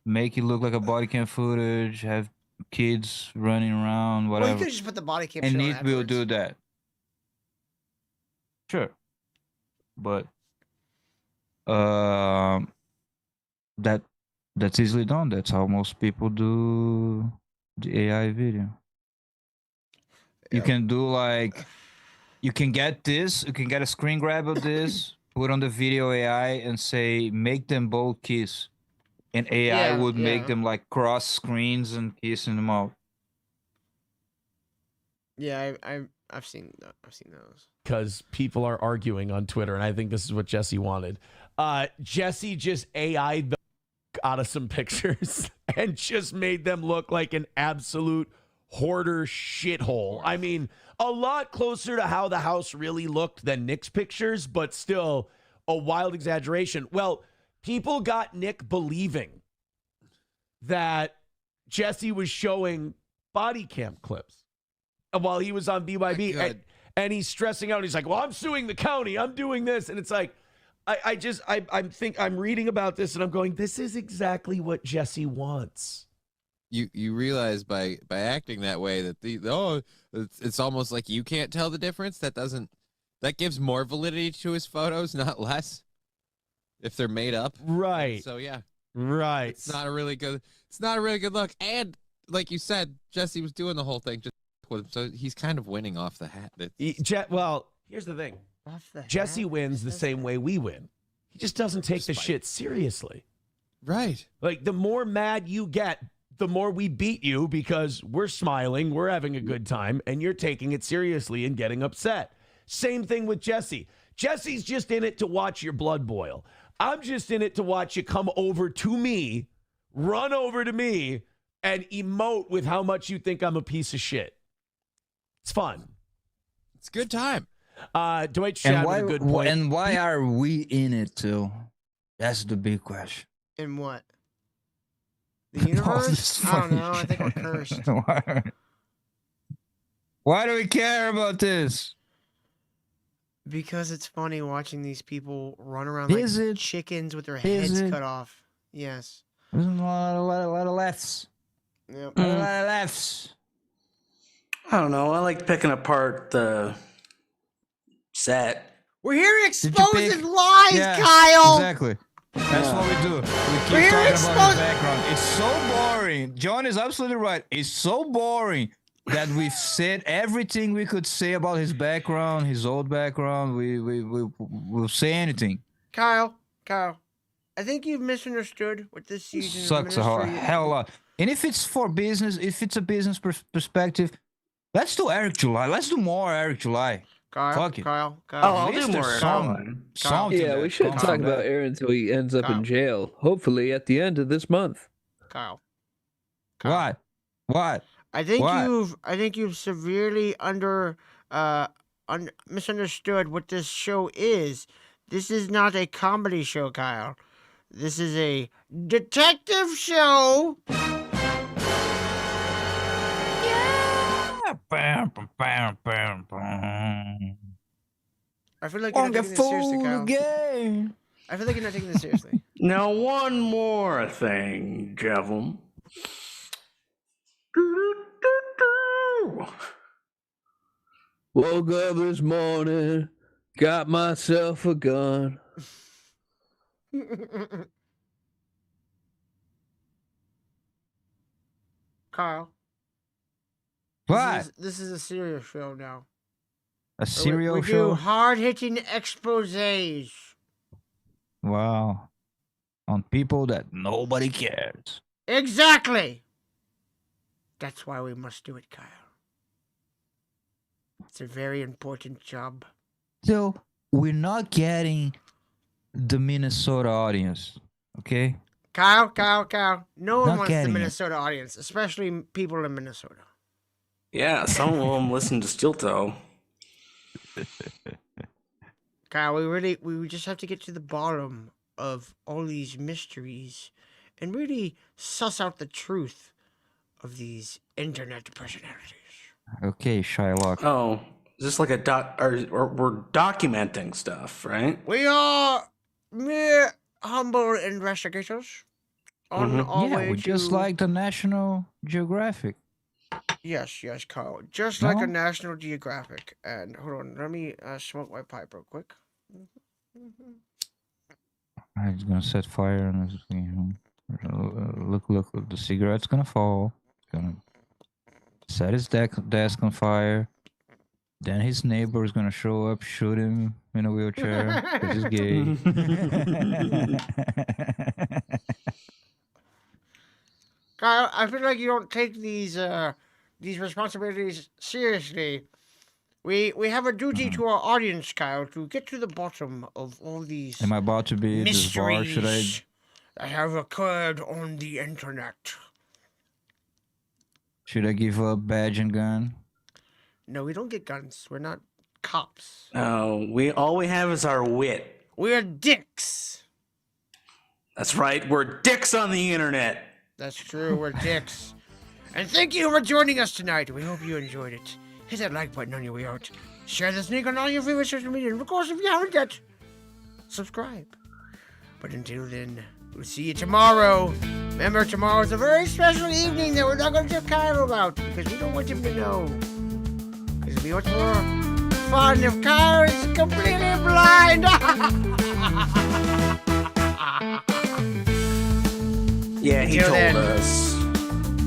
[SPEAKER 5] make it look like a body cam footage, have kids running around,
[SPEAKER 3] Well,
[SPEAKER 5] whatever.
[SPEAKER 3] you could just put the body cam
[SPEAKER 5] and
[SPEAKER 3] shit on
[SPEAKER 5] it will
[SPEAKER 3] afterwards.
[SPEAKER 5] do that. Sure. But that's easily done. That's how most people do the AI video. You can do like, you can get this, you can get a screen grab of this, put on the video AI and say, make them both kiss. And AI would make them like cross screens and kiss in the mouth.
[SPEAKER 3] Yeah, I've seen those.
[SPEAKER 2] Because people are arguing on Twitter, and I think this is what Jesse wanted. Jesse just AI'd the out of some pictures and just made them look like an absolute hoarder shithole. I mean, a lot closer to how the house really looked than Nick's pictures, but still a wild exaggeration. Well, people got Nick believing that Jesse was showing body cam clips while he was on BYB, and he's stressing out. He's like, well, I'm suing the county. I'm doing this. And it's like, I'm reading about this and I'm going, this is exactly what Jesse wants.
[SPEAKER 22] You realize by acting that way that it's almost like you can't tell the difference. That gives more validity to his photos, not less, if they're made up.
[SPEAKER 2] Right.
[SPEAKER 22] So yeah.
[SPEAKER 2] Right.
[SPEAKER 22] It's not a really good look. And like you said, Jesse was doing the whole thing just with him, so he's kind of winning off the hat.
[SPEAKER 2] Well, here's the thing. Jesse wins the same way we win. He just doesn't take the shit seriously.
[SPEAKER 22] Right.
[SPEAKER 2] Like, the more mad you get, the more we beat you because we're smiling, we're having a good time, and you're taking it seriously and getting upset. Same thing with Jesse. Jesse's just in it to watch your blood boil. I'm just in it to watch you come over to me, run over to me, and emote with how much you think I'm a piece of shit. It's fun.
[SPEAKER 22] It's a good time.
[SPEAKER 2] Dwight Shattuck with a good point.
[SPEAKER 5] And why are we in it too? That's the big question.
[SPEAKER 3] In what? The universe? I don't know. I think we're cursed.
[SPEAKER 5] Why do we care about this?
[SPEAKER 3] Because it's funny watching these people run around like chickens with their heads cut off. Yes.
[SPEAKER 5] There's a lot of laughs.
[SPEAKER 3] Yep.
[SPEAKER 5] A lot of laughs.
[SPEAKER 9] I don't know. I like picking apart the set.
[SPEAKER 3] We're here to expose his lies, Kyle.
[SPEAKER 5] Exactly. That's what we do. We keep talking about his background. It's so boring. John is absolutely right. It's so boring that we've said everything we could say about his background, his old background. We'll say anything.
[SPEAKER 3] Kyle, I think you've misunderstood what this season
[SPEAKER 5] Sucks a hell a lot. And if it's for business, if it's a business perspective, let's do Eric July. Let's do more Eric July.
[SPEAKER 3] Kyle.
[SPEAKER 9] Oh, I'll do more.
[SPEAKER 10] Yeah, we shouldn't talk about Aaron until he ends up in jail. Hopefully, at the end of this month.
[SPEAKER 3] Kyle.
[SPEAKER 5] What?
[SPEAKER 3] I think you've severely misunderstood what this show is. This is not a comedy show, Kyle. This is a detective show. I feel like you're not taking this seriously, Kyle. I feel like you're not taking this seriously.
[SPEAKER 9] Now, one more thing, Jevon.
[SPEAKER 10] Woke up this morning, got myself a gun.
[SPEAKER 3] Kyle.
[SPEAKER 5] What?
[SPEAKER 3] This is a serious show now.
[SPEAKER 5] A serial
[SPEAKER 3] show? We do
[SPEAKER 5] show?
[SPEAKER 3] hard-hitting exposés.
[SPEAKER 5] Wow. On people that nobody cares.
[SPEAKER 3] Exactly. That's why we must do it, Kyle. It's a very important job.
[SPEAKER 5] So, we're not getting the Minnesota audience, okay?
[SPEAKER 3] Kyle. No one
[SPEAKER 5] Not
[SPEAKER 3] wants the
[SPEAKER 5] getting it.
[SPEAKER 3] Minnesota audience, especially people in Minnesota.
[SPEAKER 9] Yeah, some of them listen to Steel Toe.
[SPEAKER 3] Kyle, we just have to get to the bottom of all these mysteries and really suss out the truth of these internet personalities.
[SPEAKER 5] Okay, Shylock.
[SPEAKER 9] Oh, is this like or we're documenting stuff, right?
[SPEAKER 3] We are mere humble investigators on our way
[SPEAKER 5] we're
[SPEAKER 3] to...
[SPEAKER 5] just like the National Geographic.
[SPEAKER 3] Yes, Kyle. Just like
[SPEAKER 5] No?
[SPEAKER 3] a National Geographic. And hold on, let me smoke my pipe real quick.
[SPEAKER 5] I'm just gonna set fire on this thing. Look, the cigarette's gonna fall. Gonna set his desk on fire. Then his neighbor is gonna show up, shoot him in a wheelchair because he's gay.
[SPEAKER 3] Kyle, I feel like you don't take these responsibilities seriously. We have a duty to our audience, Kyle, to get to the bottom of all these
[SPEAKER 5] Am I about to be this bar? Should I?
[SPEAKER 3] mysteries that have occurred on the internet.
[SPEAKER 5] Should I give up badge and gun?
[SPEAKER 3] No, we don't get guns. We're not cops.
[SPEAKER 9] No, all we have is our wit.
[SPEAKER 3] We're dicks.
[SPEAKER 9] That's right. We're dicks on the internet.
[SPEAKER 3] That's true. We're dicks. And thank you for joining us tonight. We hope you enjoyed it. Hit that like button on your way out. Share this link on all your favorite social media. And of course, if you haven't yet, subscribe. But until then, we'll see you tomorrow. Remember, tomorrow is a very special evening that we're not going to tell Kyle about because we don't want him to know. It'll be much more fun if Kyle is completely blind.
[SPEAKER 9] Yeah, he
[SPEAKER 3] Until
[SPEAKER 9] told
[SPEAKER 3] then,
[SPEAKER 9] us.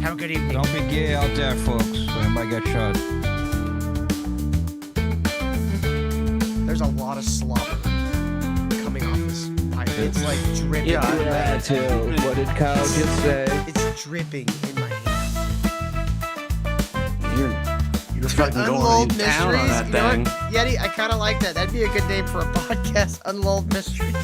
[SPEAKER 3] Have a good evening.
[SPEAKER 5] Don't be gay out there, folks. Somebody get shot.
[SPEAKER 3] There's a lot of slobber coming off this pipe. It's like dripping.
[SPEAKER 10] Yeah, too. What did Kyle just say?
[SPEAKER 3] It's dripping in my hand.
[SPEAKER 9] You're fucking going
[SPEAKER 3] Unlulled
[SPEAKER 9] down on
[SPEAKER 3] Mysteries.
[SPEAKER 9] that
[SPEAKER 3] You know what,
[SPEAKER 9] thing.
[SPEAKER 3] Yeti, I kind of like that. That'd be a good name for a podcast. Unlulled Mysteries.